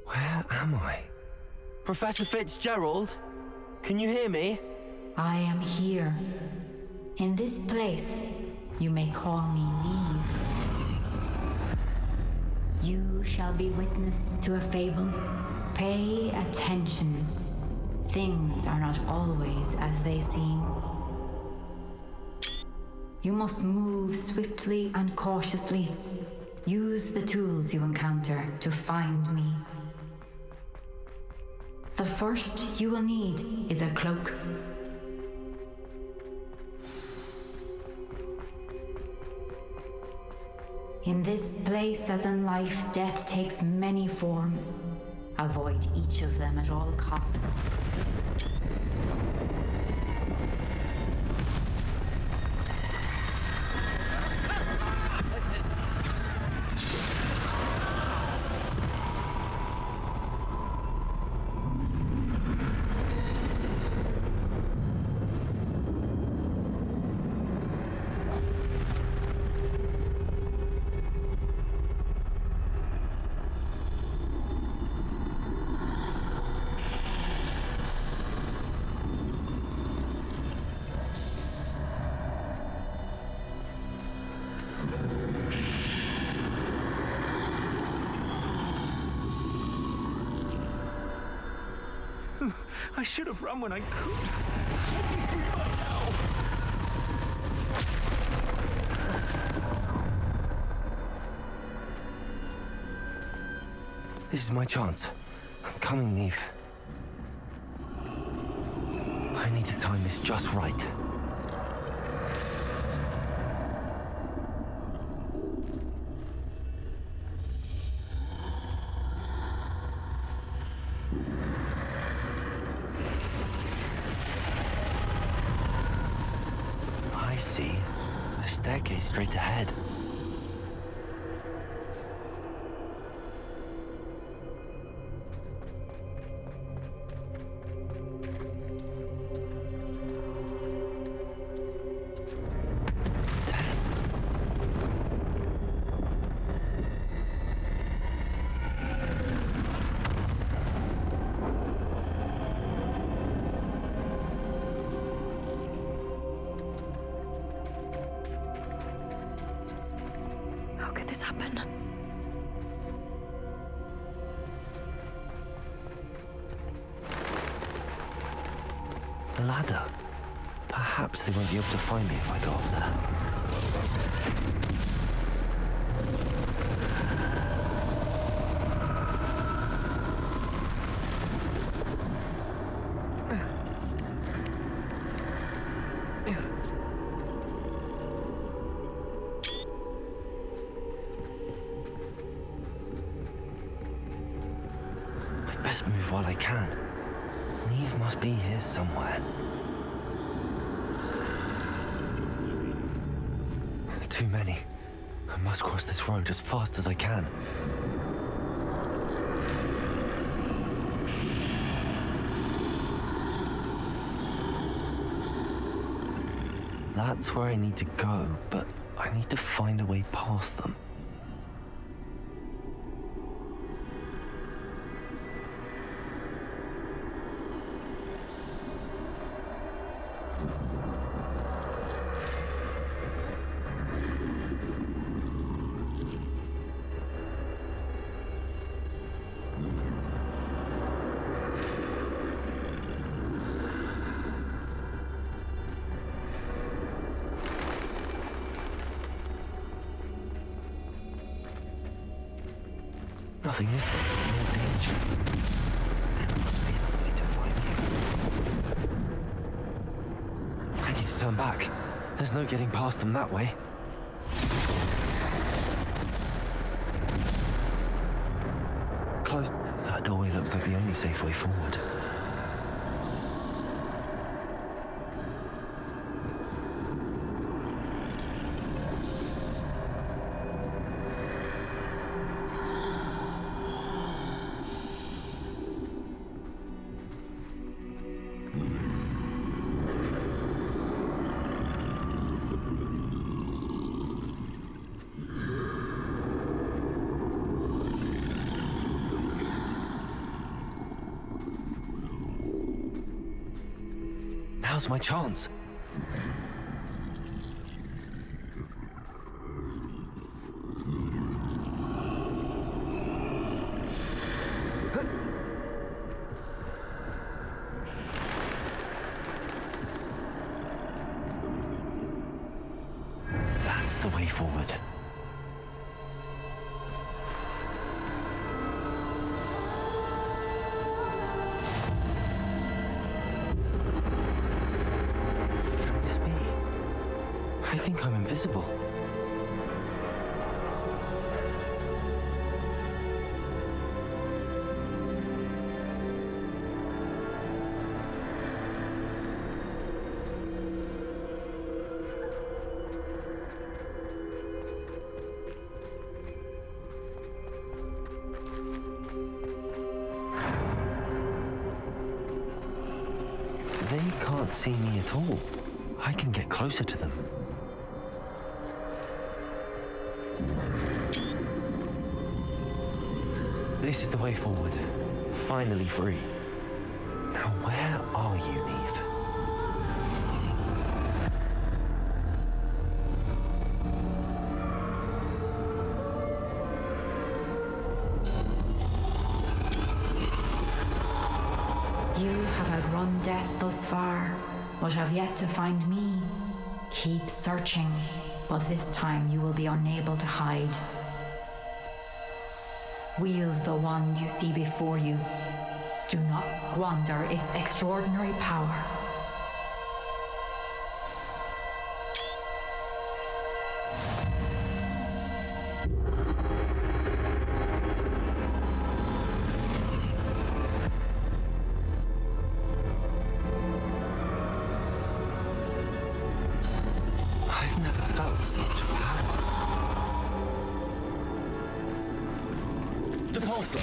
Where am I? Professor Fitzgerald? Can you hear me? I am here. In this place, you may call me Neve. You shall be witness to a fable. Pay attention. Things are not always as they seem. You must move swiftly and cautiously. Use the tools you encounter to find me. The first you will need is a cloak. In this place, as in life, death takes many forms. Avoid each of them at all costs. I should have run when I could. I'd be free by now. This is my chance. I'm coming, Neve. I need to time this just right. I see. A staircase straight ahead. How could this happen? A ladder. Perhaps they won't be able to find me if I go up there. I'd best move while I can. Neve must be here somewhere. Too many. I must cross this road as fast as I can. That's where I need to go, but I need to find a way past them. Nothing this way, no danger. There must be another way to find them. to turn back. There's no getting past them that way. Close. That doorway looks like the only safe way forward. Now's my chance. That's the way forward. I think I'm invisible. They can't see me at all. I can get closer to them. This is the way forward. Finally free. Now where are you, Neve? You have outrun death thus far, but have yet to find me. Keep searching, but this time you will be unable to hide. Wield the wand you see before you. Do not squander its extraordinary power. I've never felt such power. Depulsor!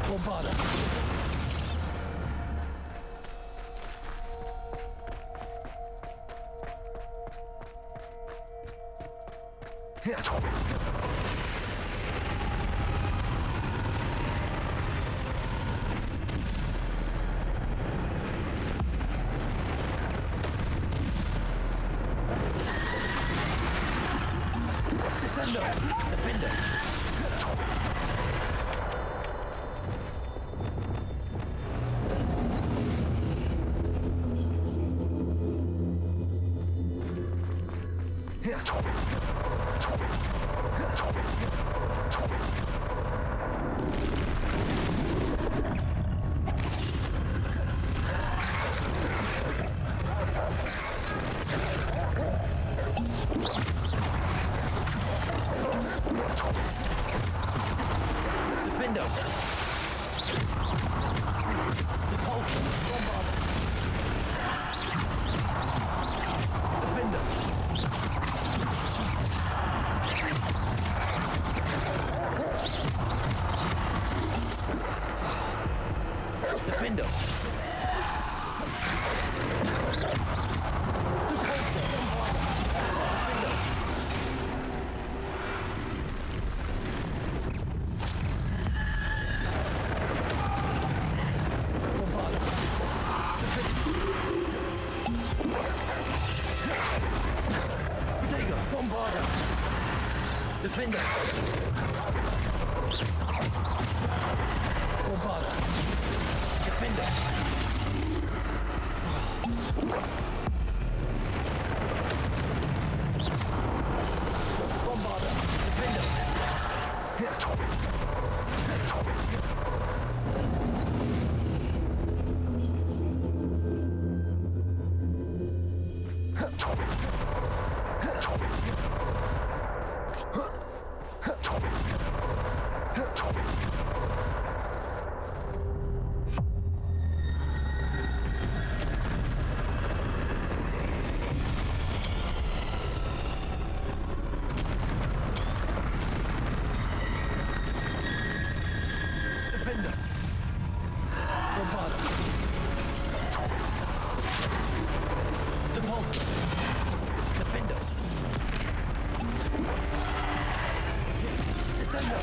Bombarda! Descendo! Defender! Defender! Depulsor! Bombarda! Defender! Defender! Bombarda! Defender! Bombarda! Defender! Bombarda! Defender! Defender. Bravado. Depulsor. Defender. Descender.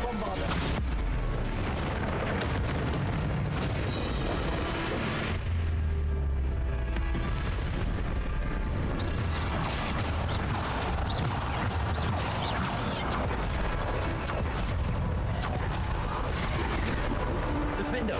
Bombarder. Defender.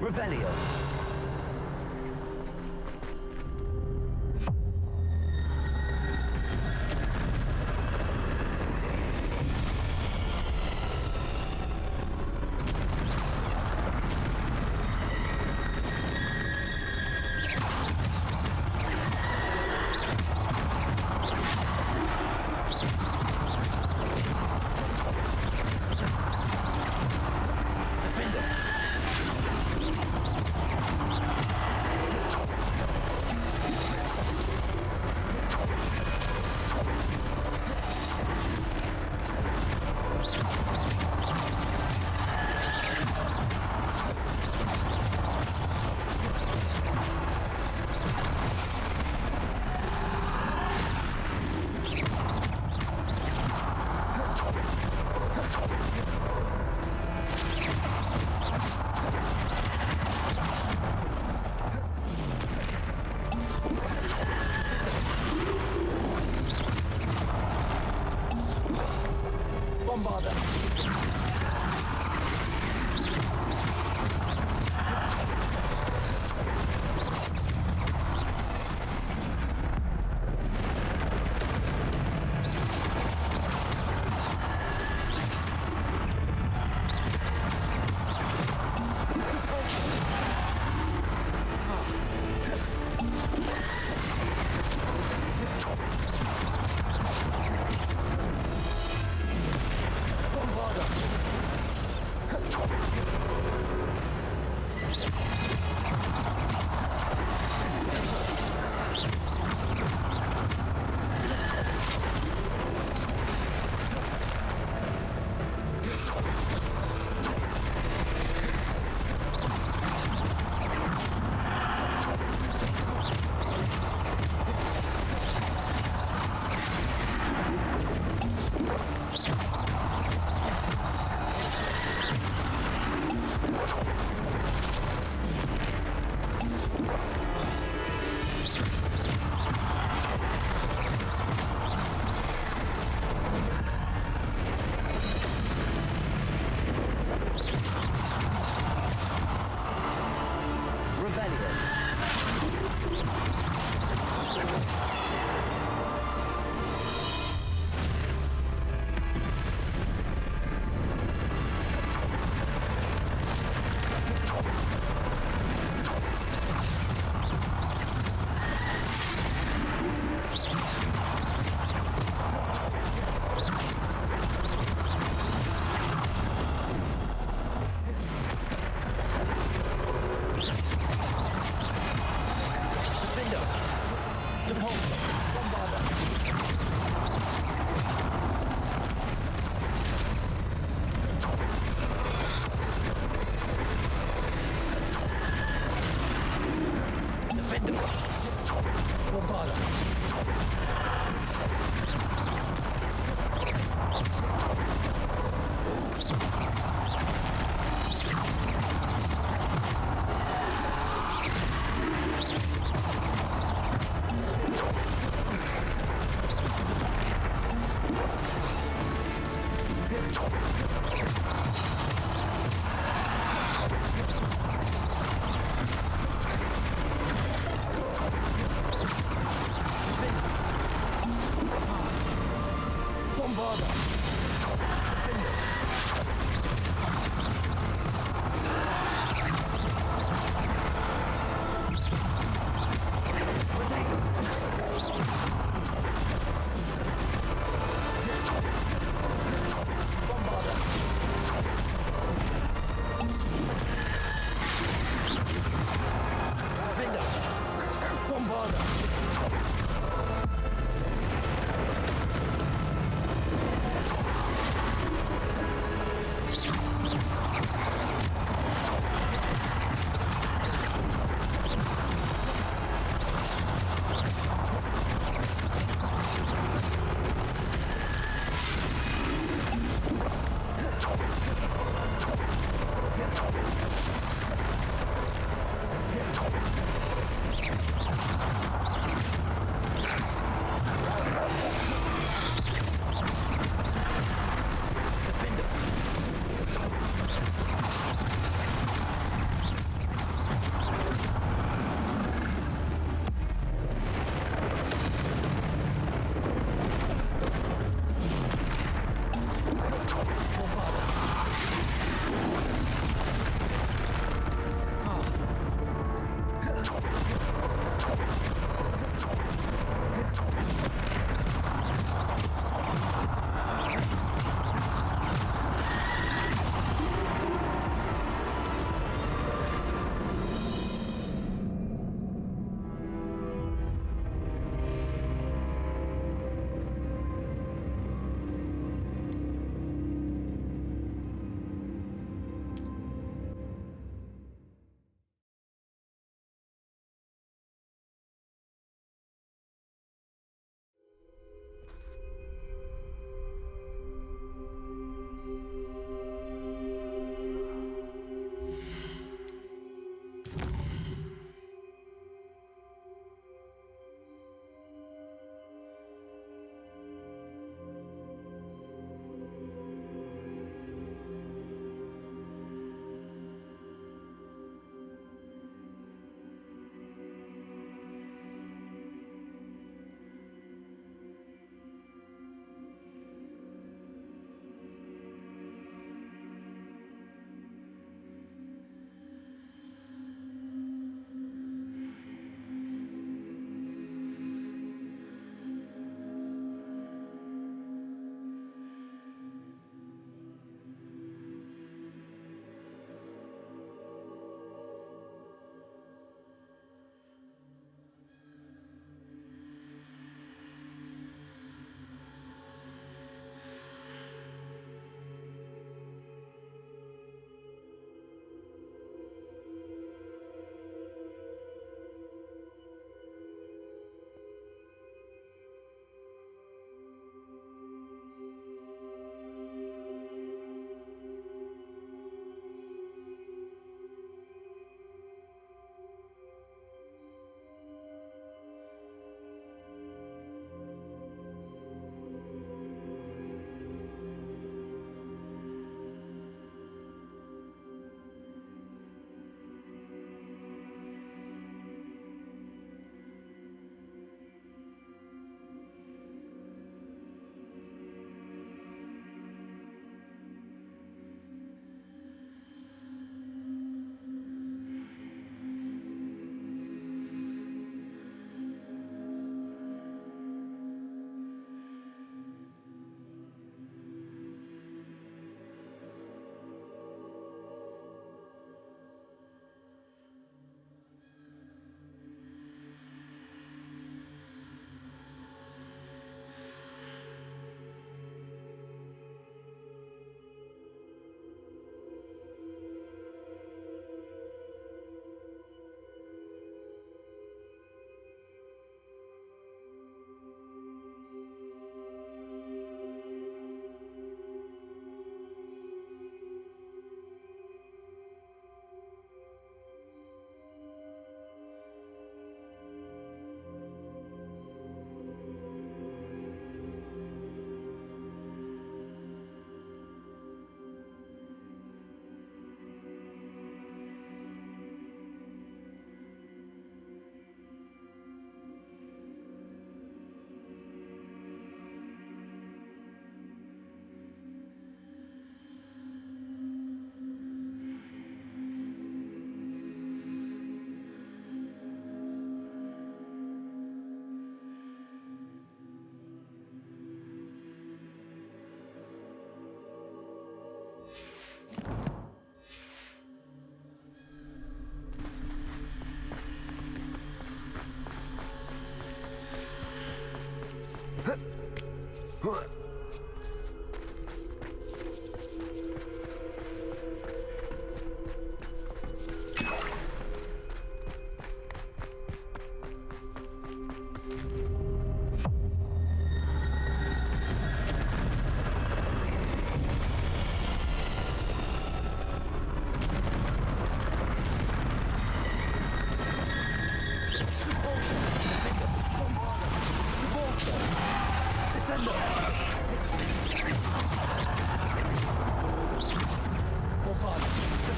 Revelio.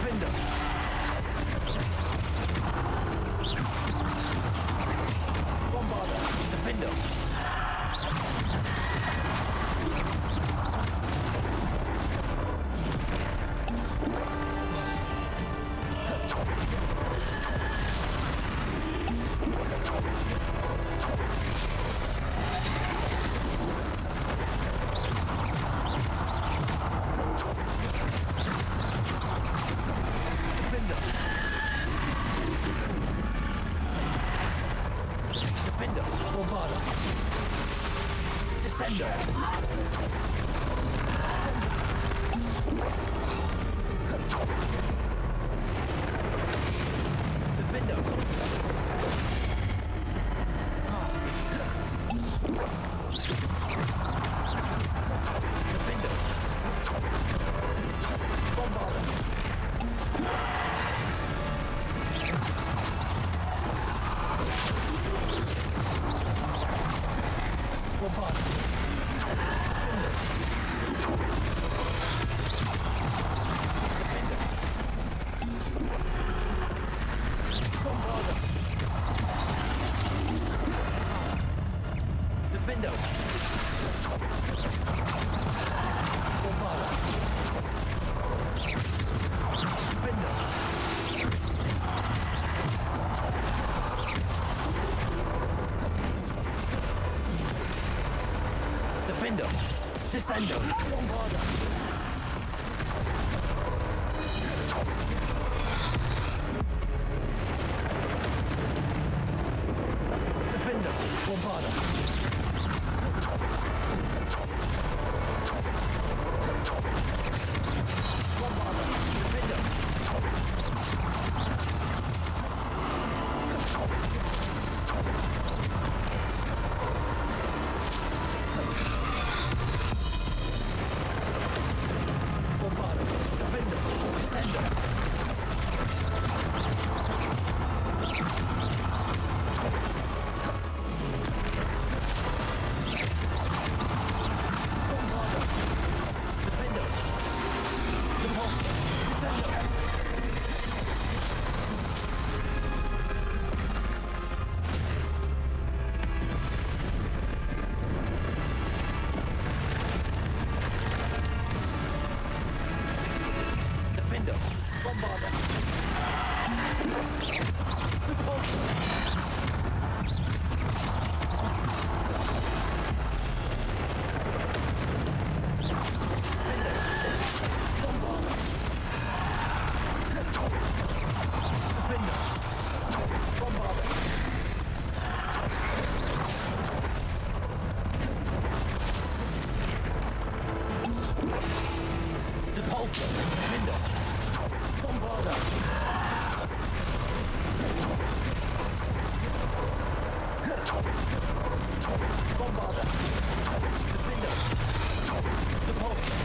Defender. Bombarder. Defender. Defender. Bombarder. Descender. Defender. Defender. Bombarder. Bombarder. Defender. Bombarder. Defender. Defender. Descender. Bombarder. Defender. Bombarder. Bombarder. Defender. Bombarder. Defender. Descender. Bombarder. Defender. Repulsor. Descender. Defender. Bombarder. Repulsor. Defender. Bombarder. Defender. Bombarder. Repulsor. Defender. Bombarder. Bombarder. Defender. Repulsor.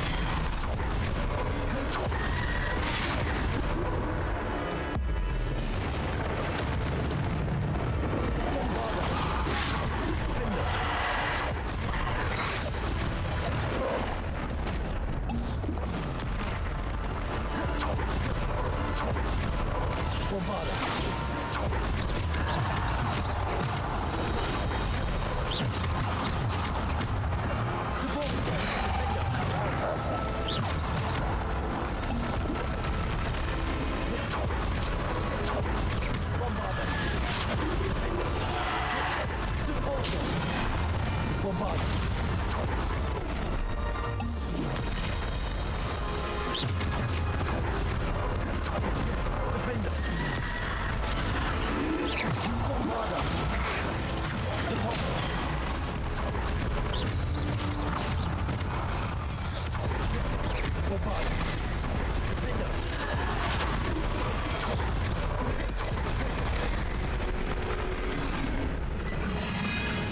Bombarder. Defender. Bombarder. Repulsor. Bombarder. Repulsor. Bombarder. Defender. Bombarder. Repulsor. Bombarder. Defender.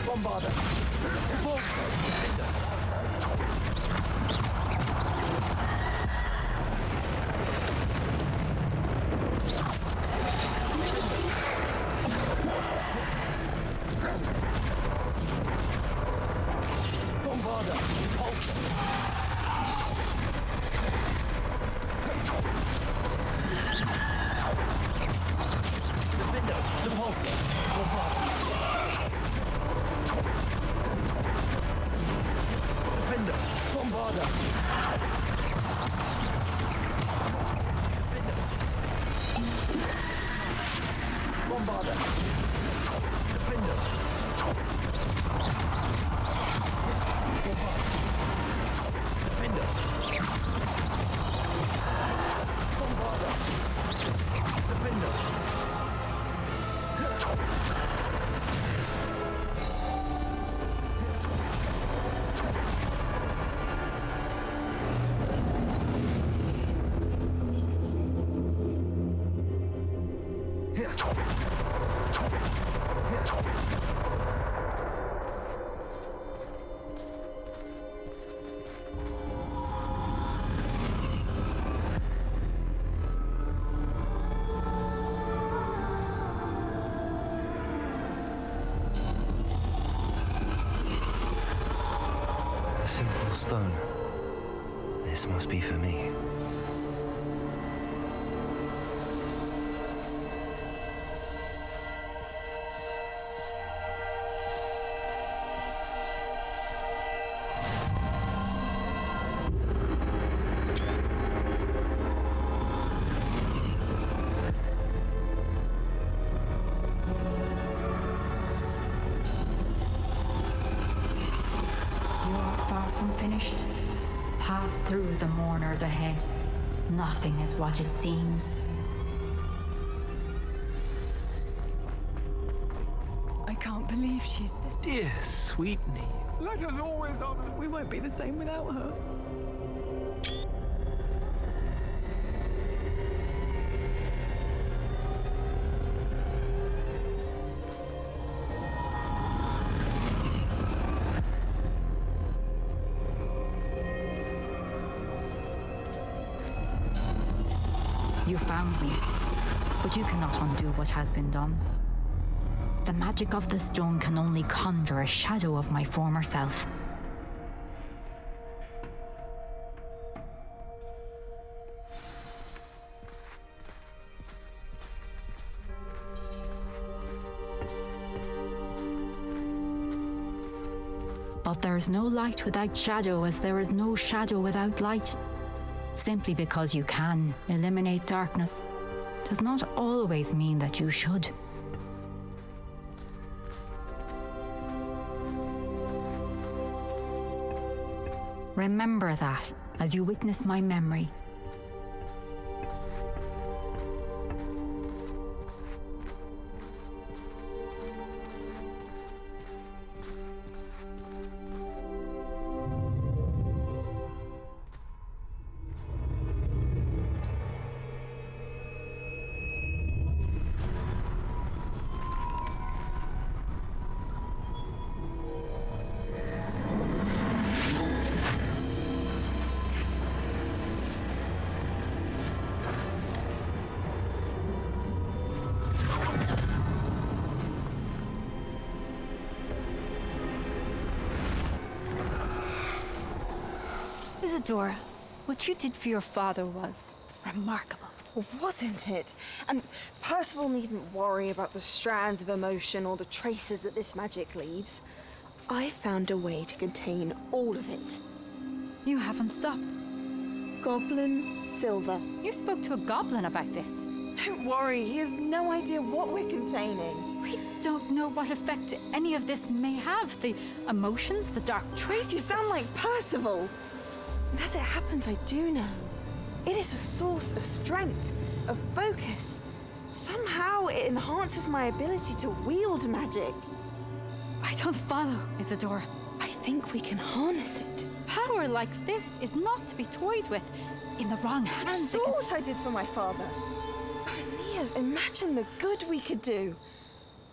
Bombarder. Repulsor. Defender. Bombarder. Repulsor. Bombarder. Defender. Defender. Bombarder. Defender. A simple stone. This must be for me. You are far from finished. Pass through the mourners ahead. Nothing is what it seems. I can't believe she's dead. Dear sweet Neve. Let us always honor. We won't be the same without her. You found me, but you cannot undo what has been done. The magic of the stone can only conjure a shadow of my former self. But there is no light without shadow, as there is no shadow without light. Simply because you can eliminate darkness does not always mean that you should. Remember that as you witness my memory. Isadora, what you did for your father was remarkable. Well, wasn't it? And Percival needn't worry about the strands of emotion or the traces that this magic leaves. I found a way to contain all of it. You haven't stopped. Goblin Silver. You spoke to a goblin about this. Don't worry, he has no idea what we're containing. We don't know what effect any of this may have. The emotions, the dark traits. You sound like Percival. And as it happens, I do know. It is a source of strength, of focus. Somehow it enhances my ability to wield magic. I don't follow, Isadora. I think we can harness it. Power like this is not to be toyed with. In the wrong hands. You saw what I did for my father. Oh, Neve, imagine the good we could do.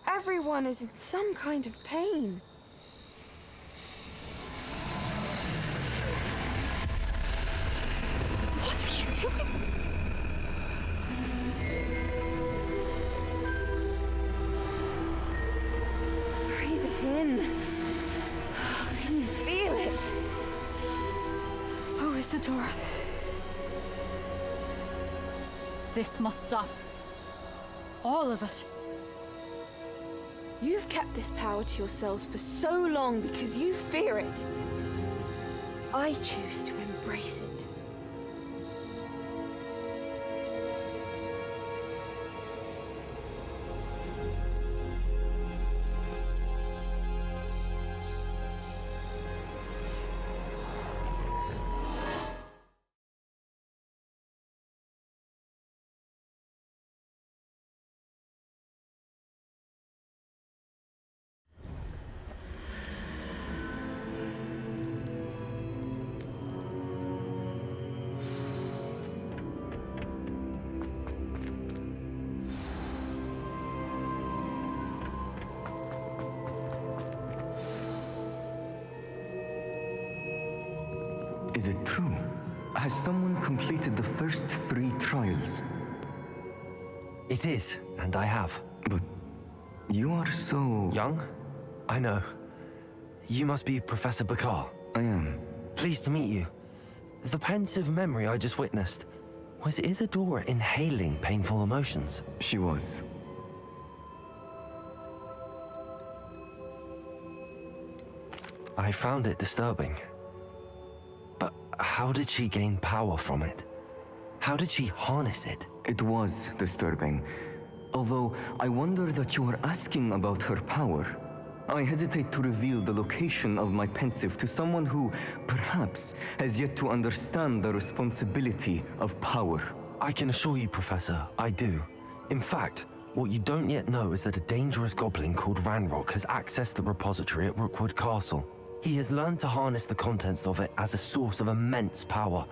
Everyone is in some kind of pain. What are you doing? Breathe it in. Can you feel it? Oh, Isadora. This must stop. All of it. You've kept this power to yourselves for so long because you fear it. I choose to embrace it. true? Has someone completed the first 3 trials? It is, and I have. But you are so... young? I know. You must be Professor Bakar. I am. Pleased to meet you. The pensive memory I just witnessed, was Isadora inhaling painful emotions? She was. I found it disturbing. But how did she gain power from it? How did she harness it? It was disturbing. Although I wonder that you are asking about her power. I hesitate to reveal the location of my pensive to someone who, perhaps, has yet to understand the responsibility of power. I can assure you, Professor, I do. In fact, what you don't yet know is that a dangerous goblin called Ranrock has accessed the repository at Rookwood Castle. He has learned to harness the contents of it as a source of immense power.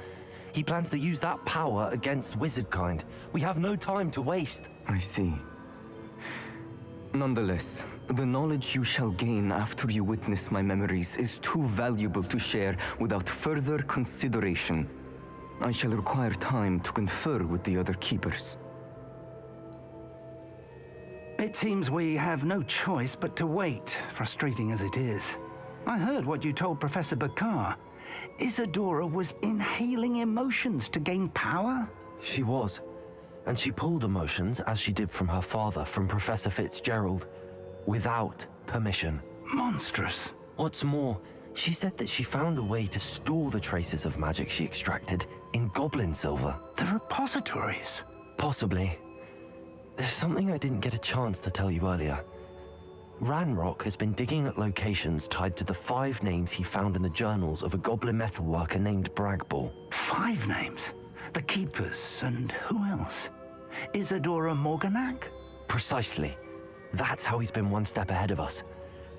He plans to use that power against wizardkind. We have no time to waste. I see. Nonetheless, the knowledge you shall gain after you witness my memories is too valuable to share without further consideration. I shall require time to confer with the other keepers. It seems we have no choice but to wait, frustrating as it is. I heard what you told Professor Bakar. Isadora was inhaling emotions to gain power? She was. And she pulled emotions, as she did from her father, from Professor Fitzgerald, without permission. Monstrous. What's more, she said that she found a way to store the traces of magic she extracted in goblin silver. The repositories? Possibly. There's something I didn't get a chance to tell you earlier. Ranrock has been digging at locations tied to the 5 names he found in the journals of a goblin metalworker named Bragball. 5 names? The Keepers, and who else? Isadora Morganac? Precisely. That's how he's been one step ahead of us.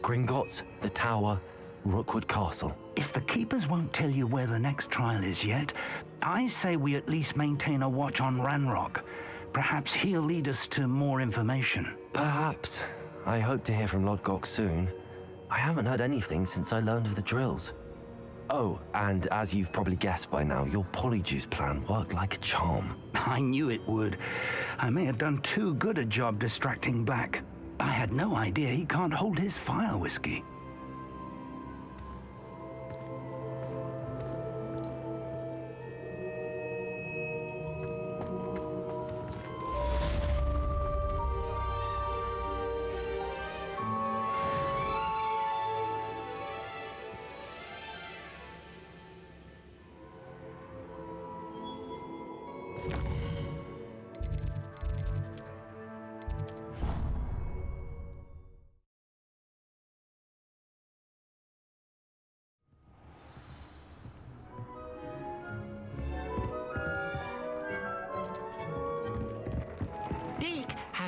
Gringotts, the Tower, Rookwood Castle. If the Keepers won't tell you where the next trial is yet, I say we at least maintain a watch on Ranrock. Perhaps he'll lead us to more information. Perhaps. I hope to hear from Lodgok soon. I haven't heard anything since I learned of the drills. Oh, and as you've probably guessed by now, your polyjuice plan worked like a charm. I knew it would. I may have done too good a job distracting Black. I had no idea he can't hold his fire whiskey.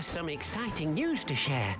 Some exciting news to share.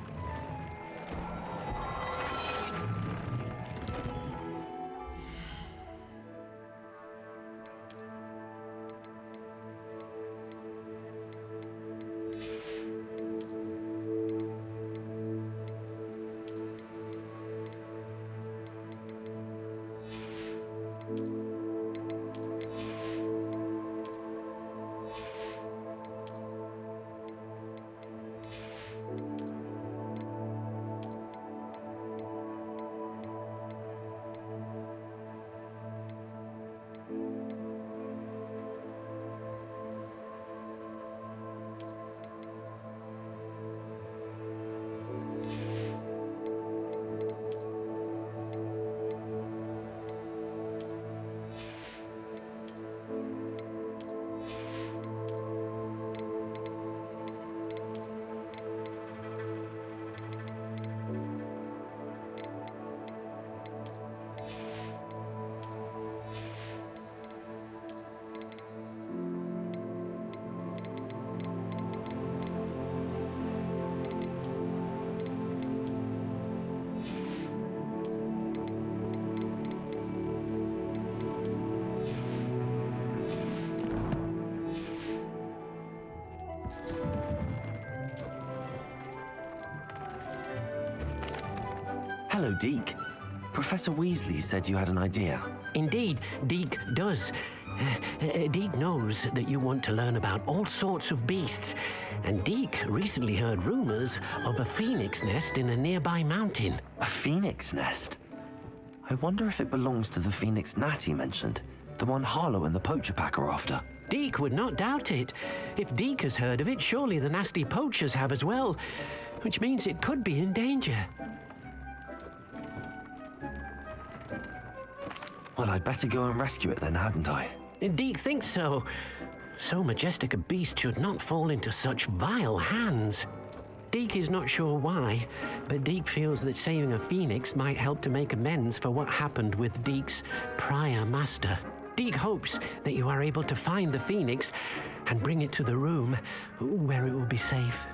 Hello, Deke. Professor Weasley said you had an idea. Indeed, Deke does. Deke knows that you want to learn about all sorts of beasts, and Deke recently heard rumors of a phoenix nest in a nearby mountain. A phoenix nest? I wonder if it belongs to the phoenix Natty mentioned, the one Harlow and the poacher pack are after. Deke would not doubt it. If Deke has heard of it, surely the nasty poachers have as well, which means it could be in danger. Well, I'd better go and rescue it then, hadn't I? Deke thinks so. So majestic a beast should not fall into such vile hands. Deke is not sure why, but Deke feels that saving a phoenix might help to make amends for what happened with Deke's prior master. Deke hopes that you are able to find the phoenix and bring it to the room where it will be safe.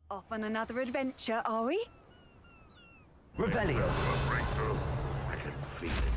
Off on another adventure, are we? Revelio. I can feel it.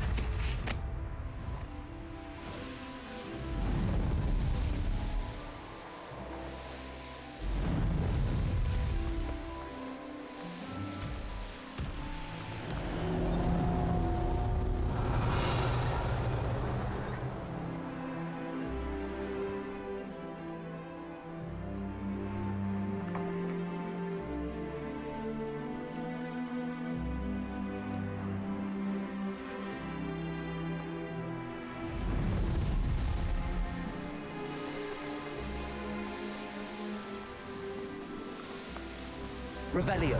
Revelio.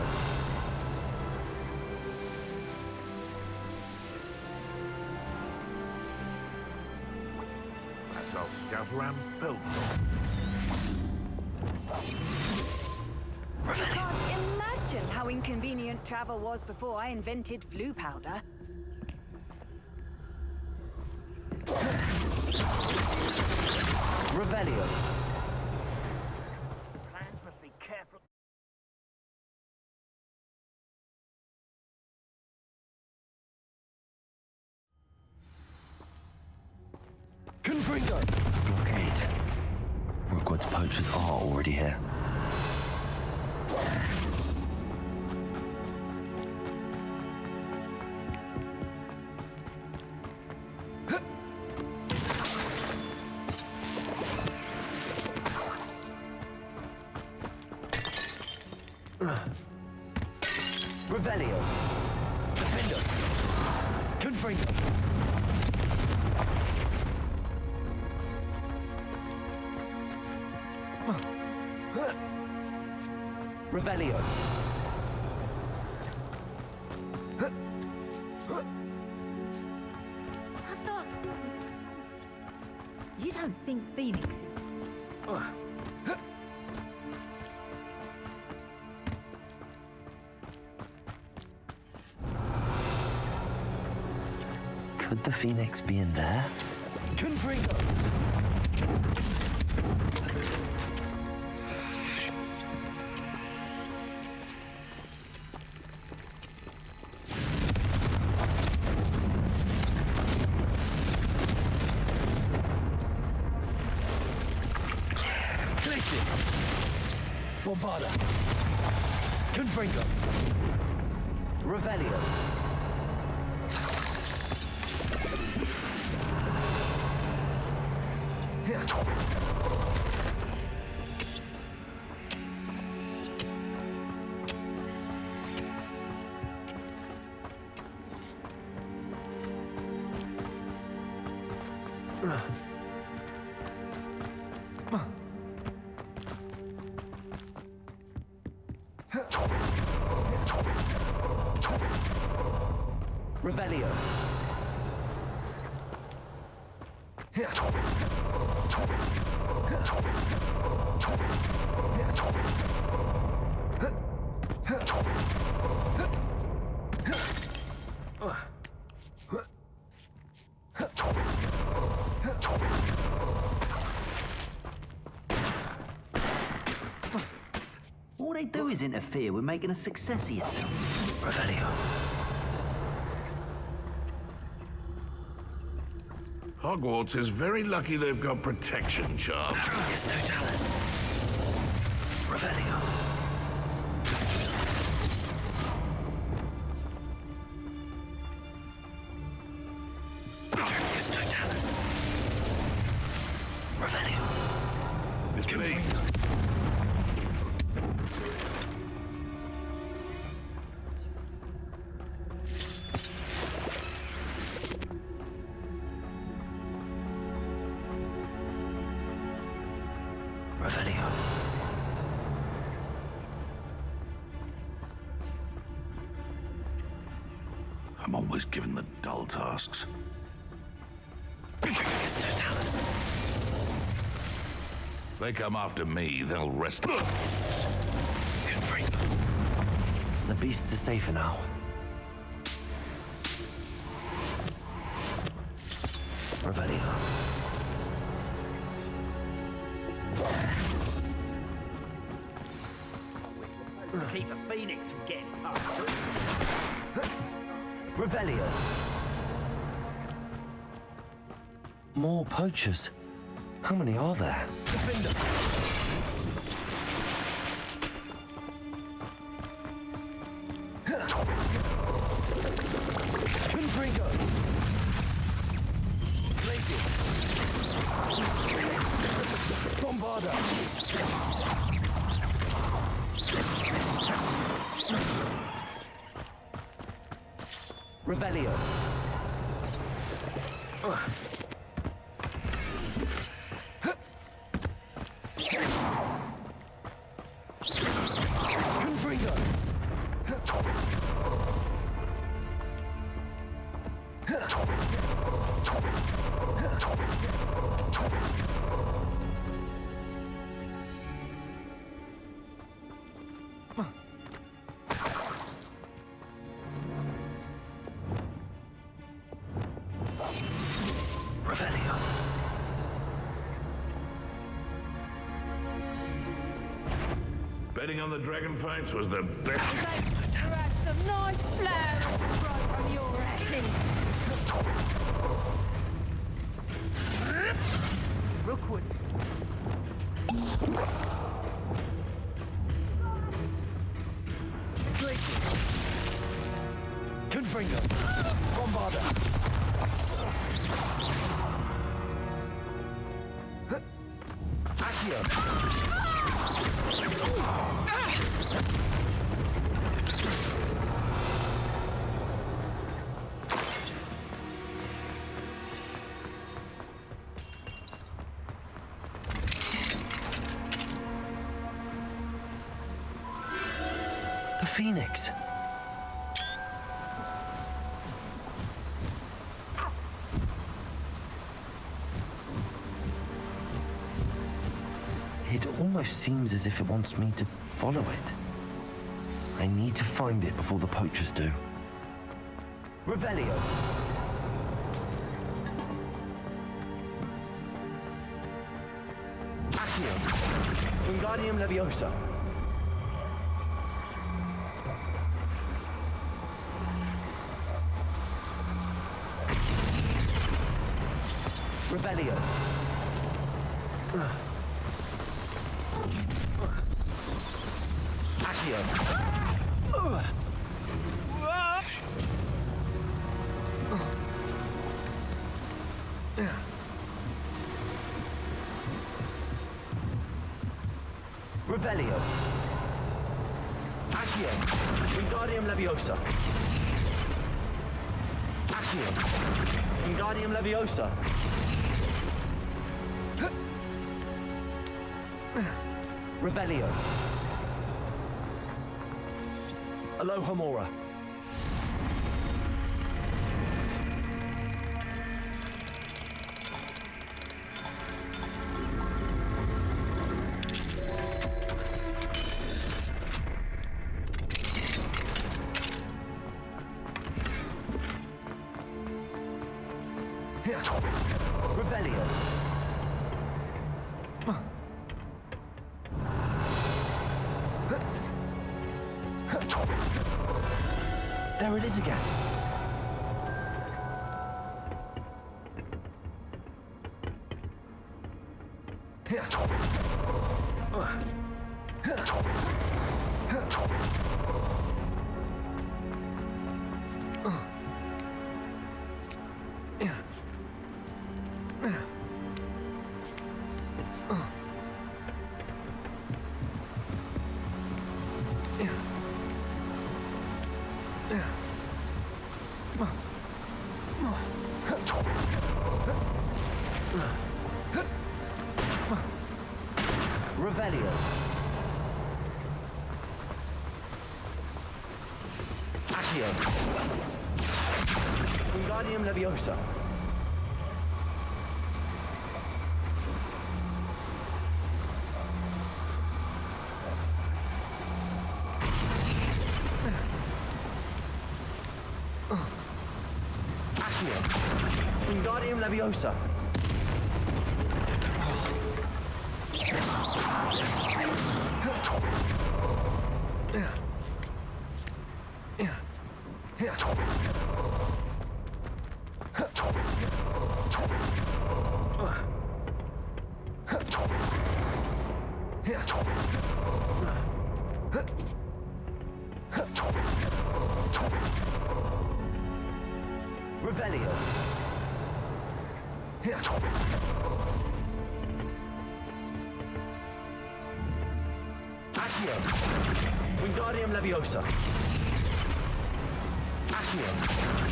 That's our scout around built. I can't imagine how inconvenient travel was before I invented flu powder. Revelio. Plans must be careful. Confringo! Blockade. Hogwarts poachers are already here. Revelio. Defender. Confringo. Revelio. Athos! You don't think Phoenix is... Could the Phoenix be in there? Confringo! Bombarda. Confringo. Revelio. Revelio. All they do is interfere with making a success of yourself. Revelio. Hogwarts is very lucky they've got protection, Charles. Yes, Totalis. Revelio. Yes, Totalis. Revelio. Miss Lee. Revelio. I'm always given the dull tasks. Yes, Totalis. they come after me, they'll rest. The beasts are safer now. Revelio. Keep the phoenix from getting past. Revelio. More poachers. How many are there? Confringo. Glacier. Bombarda. Revelio. Confringo. Revelio. Betting on the dragon fights was the best. Some nice flowers right from your ashes. Rookwood. Glacier. Confringo. Bombarda. Accio. The Phoenix. It almost seems as if it wants me to follow it. I need to find it before the poachers do. Revelio. Accio. Wingardium Leviosa. Revelio. Accio. Revelio. Accio. Wingardium Leviosa. Accio. Wingardium Leviosa. Revelio. Alohomora. Revelio. There it is again. Revelio. Accio. Wingardium Leviosa. Wingardium Leviosa. Revelio. Accio. Wingardium Leviosa. Accio.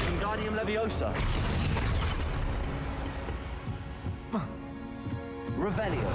Wingardium Leviosa. Revelio.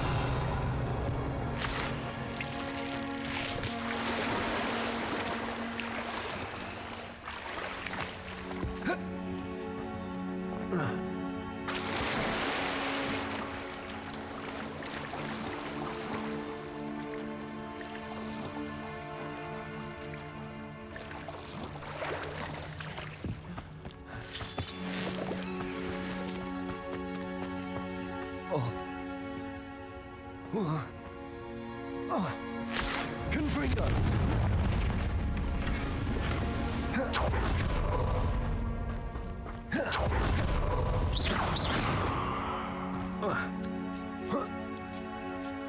Confringo.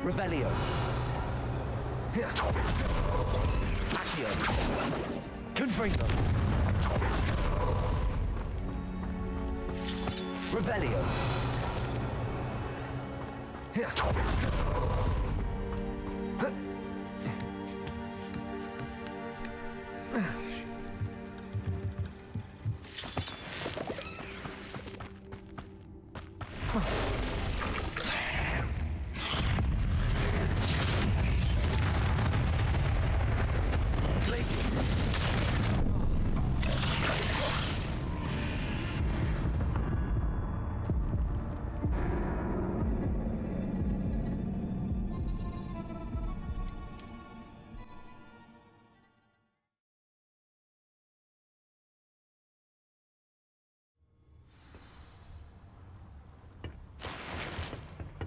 Revelio. Accio. Confringo. Revelio.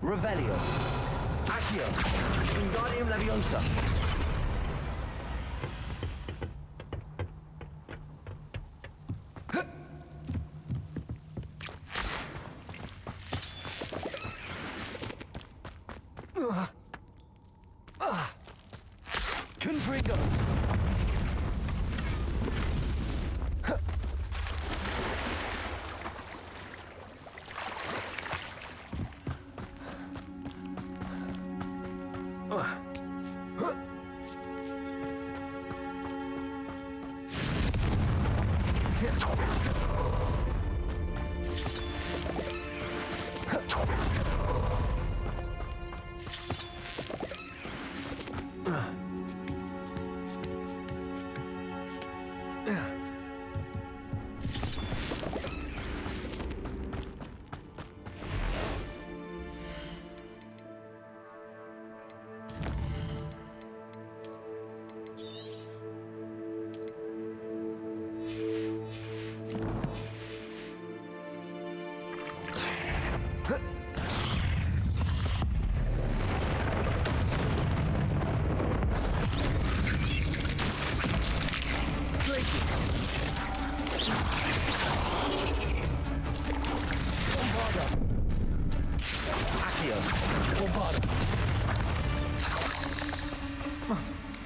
Revelio. Accio. Wingardium Leviosa. Confringo.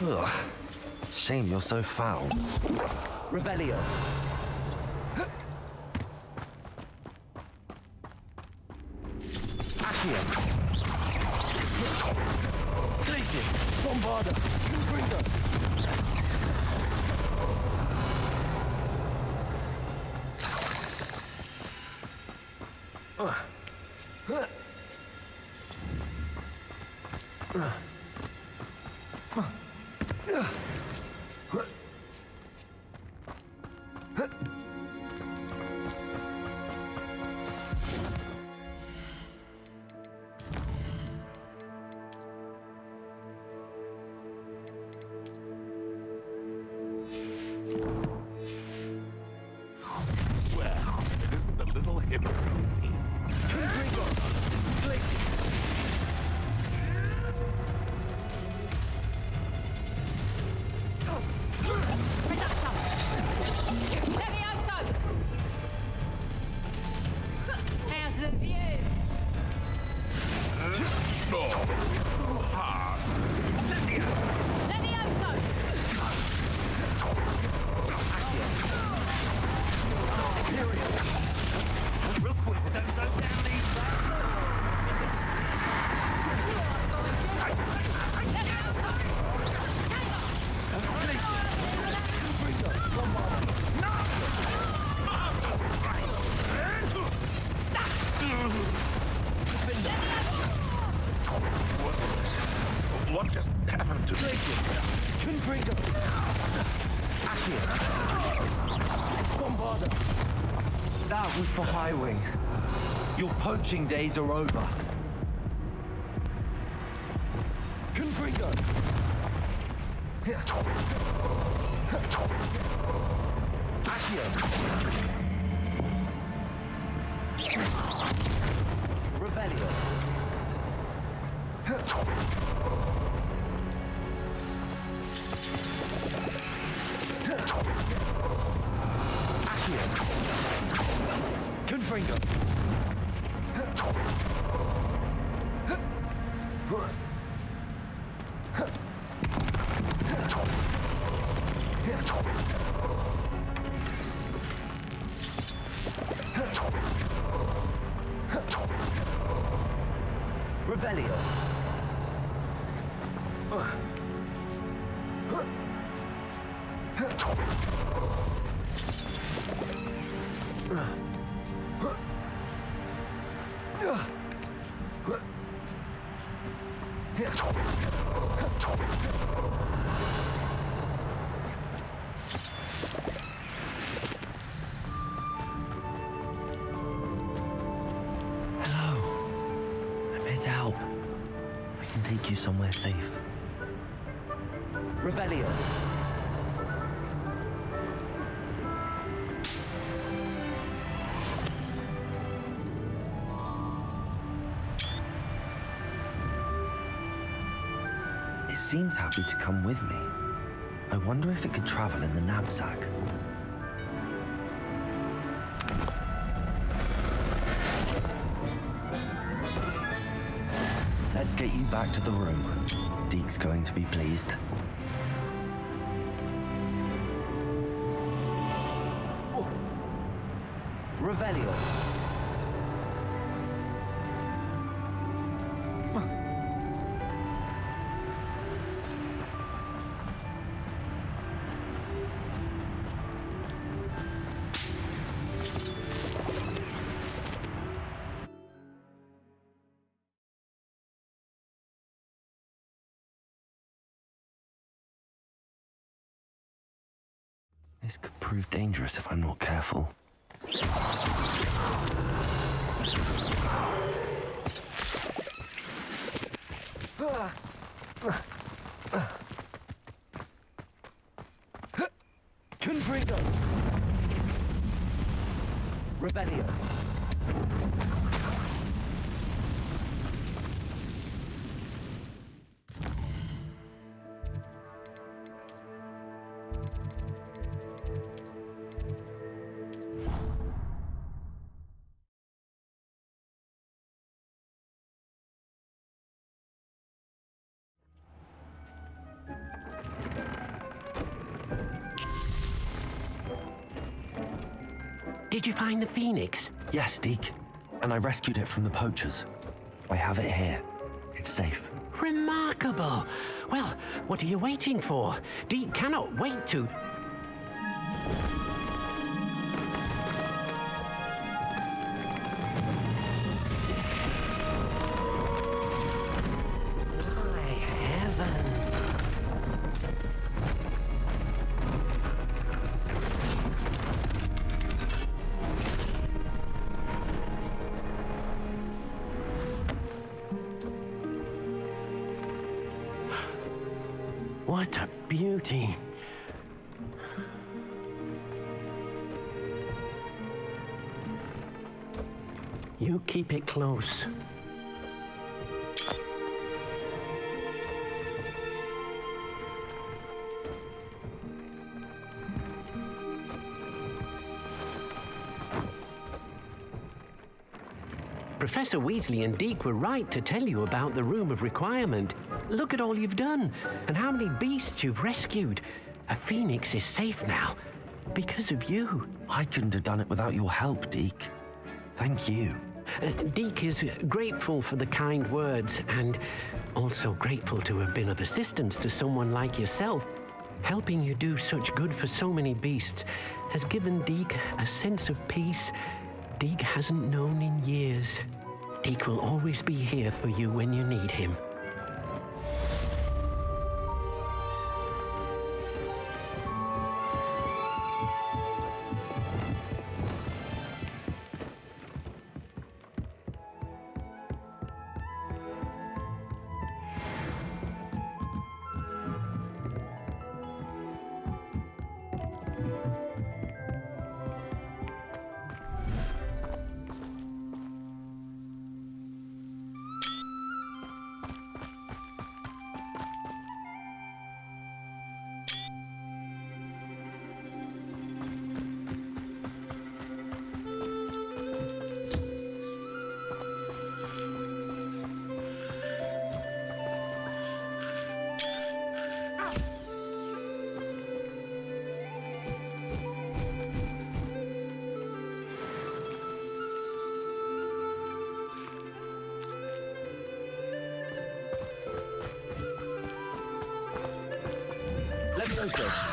Ugh. Shame you're so foul. Revelio. Accio. Glacius. Bombarda. Confringo. Well, it isn't a little hypocrite. Confringo! Accio! Bombarda! That was for Highwing. Your poaching days are over. Confringo! Accio! Revelio! Accio! Confringo! Revelio! Help. I can take you somewhere safe. Revelio. It seems happy to come with me. I wonder if it could travel in the knapsack. Let's get you back to the room. Deke's going to be pleased. Revelio. This could prove dangerous if I'm not careful. Confringo! Revelio! Did you find the phoenix? Yes, Deke. And I rescued it from the poachers. I have it here. It's safe. Remarkable. Well, what are you waiting for? Deke cannot wait to... My heavens. What a beauty. You keep it close. Professor Weasley and Deke were right to tell you about the Room of Requirement. Look at all you've done, and how many beasts you've rescued. A phoenix is safe now, because of you. I couldn't have done it without your help, Deke. Thank you. Deke is grateful for the kind words, and also grateful to have been of assistance to someone like yourself. Helping you do such good for so many beasts has given Deke a sense of peace Deke hasn't known in years. Deke will always be here for you when you need him. Levioso!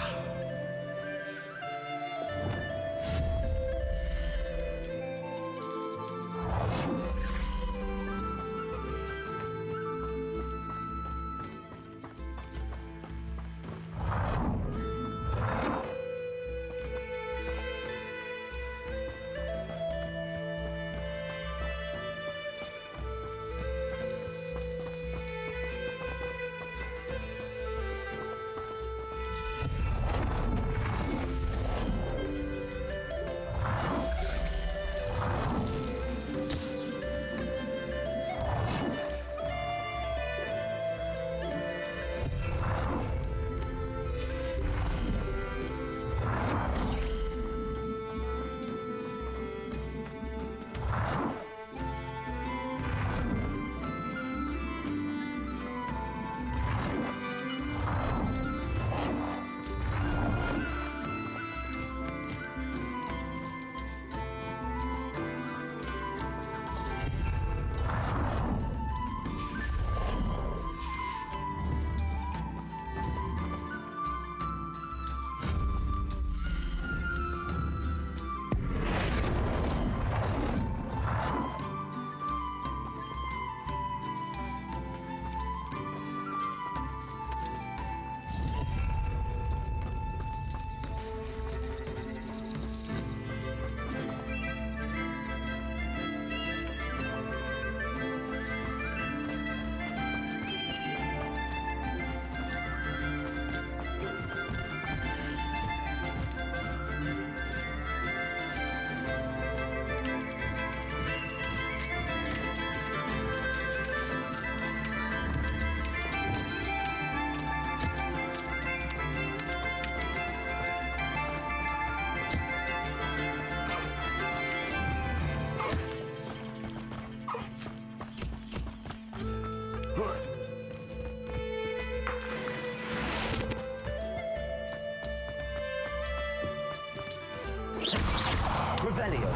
Revelio.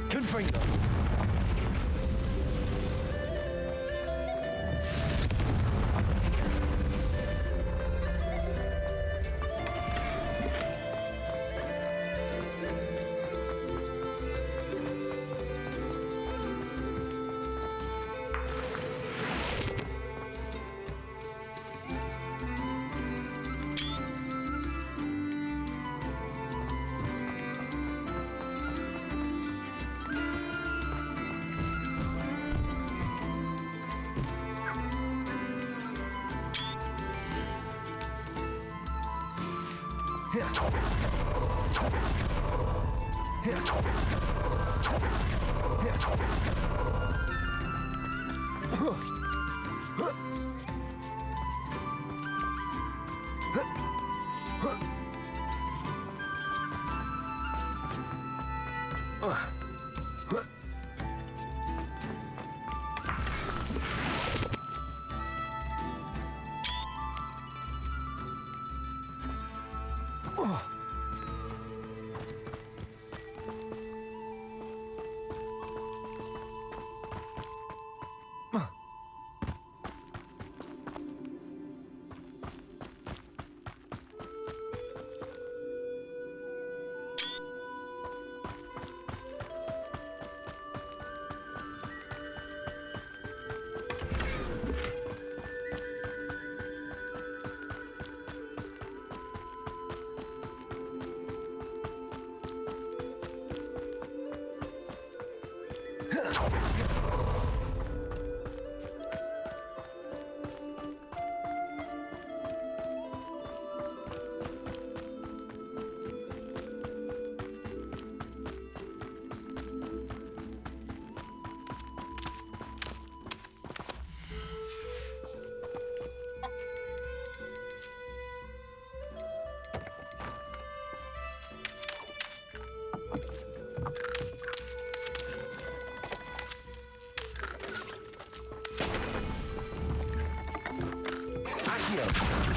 Confringo.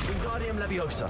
Wingardium Leviosa.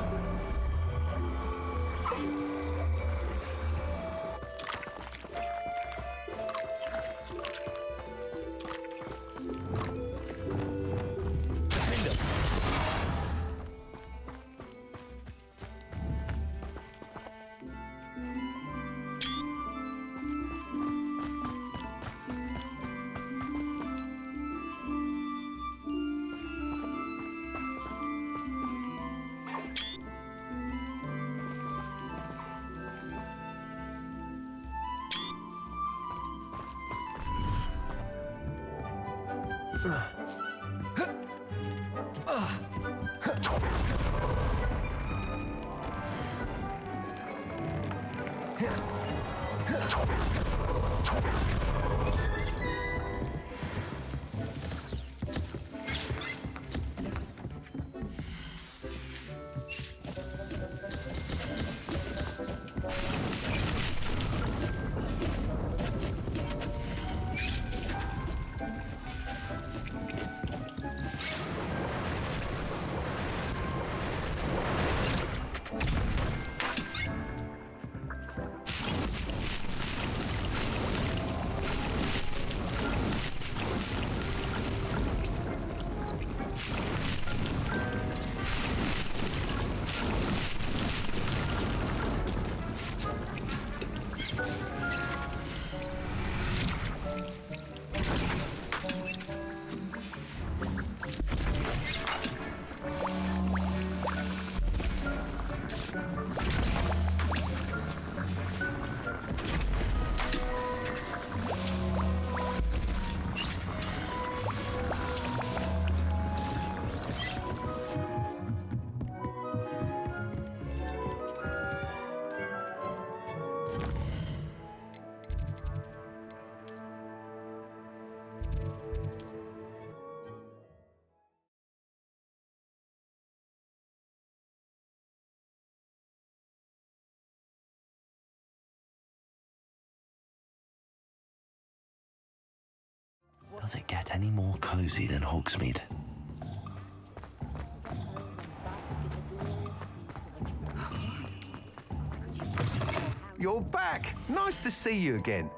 Does it get any more cozy than Hogsmeade? You're back! Nice to see you again.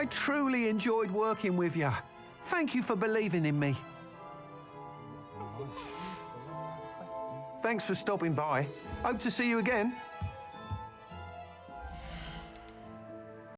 I truly enjoyed working with you. Thank you for believing in me. Thanks for stopping by. Hope to see you again.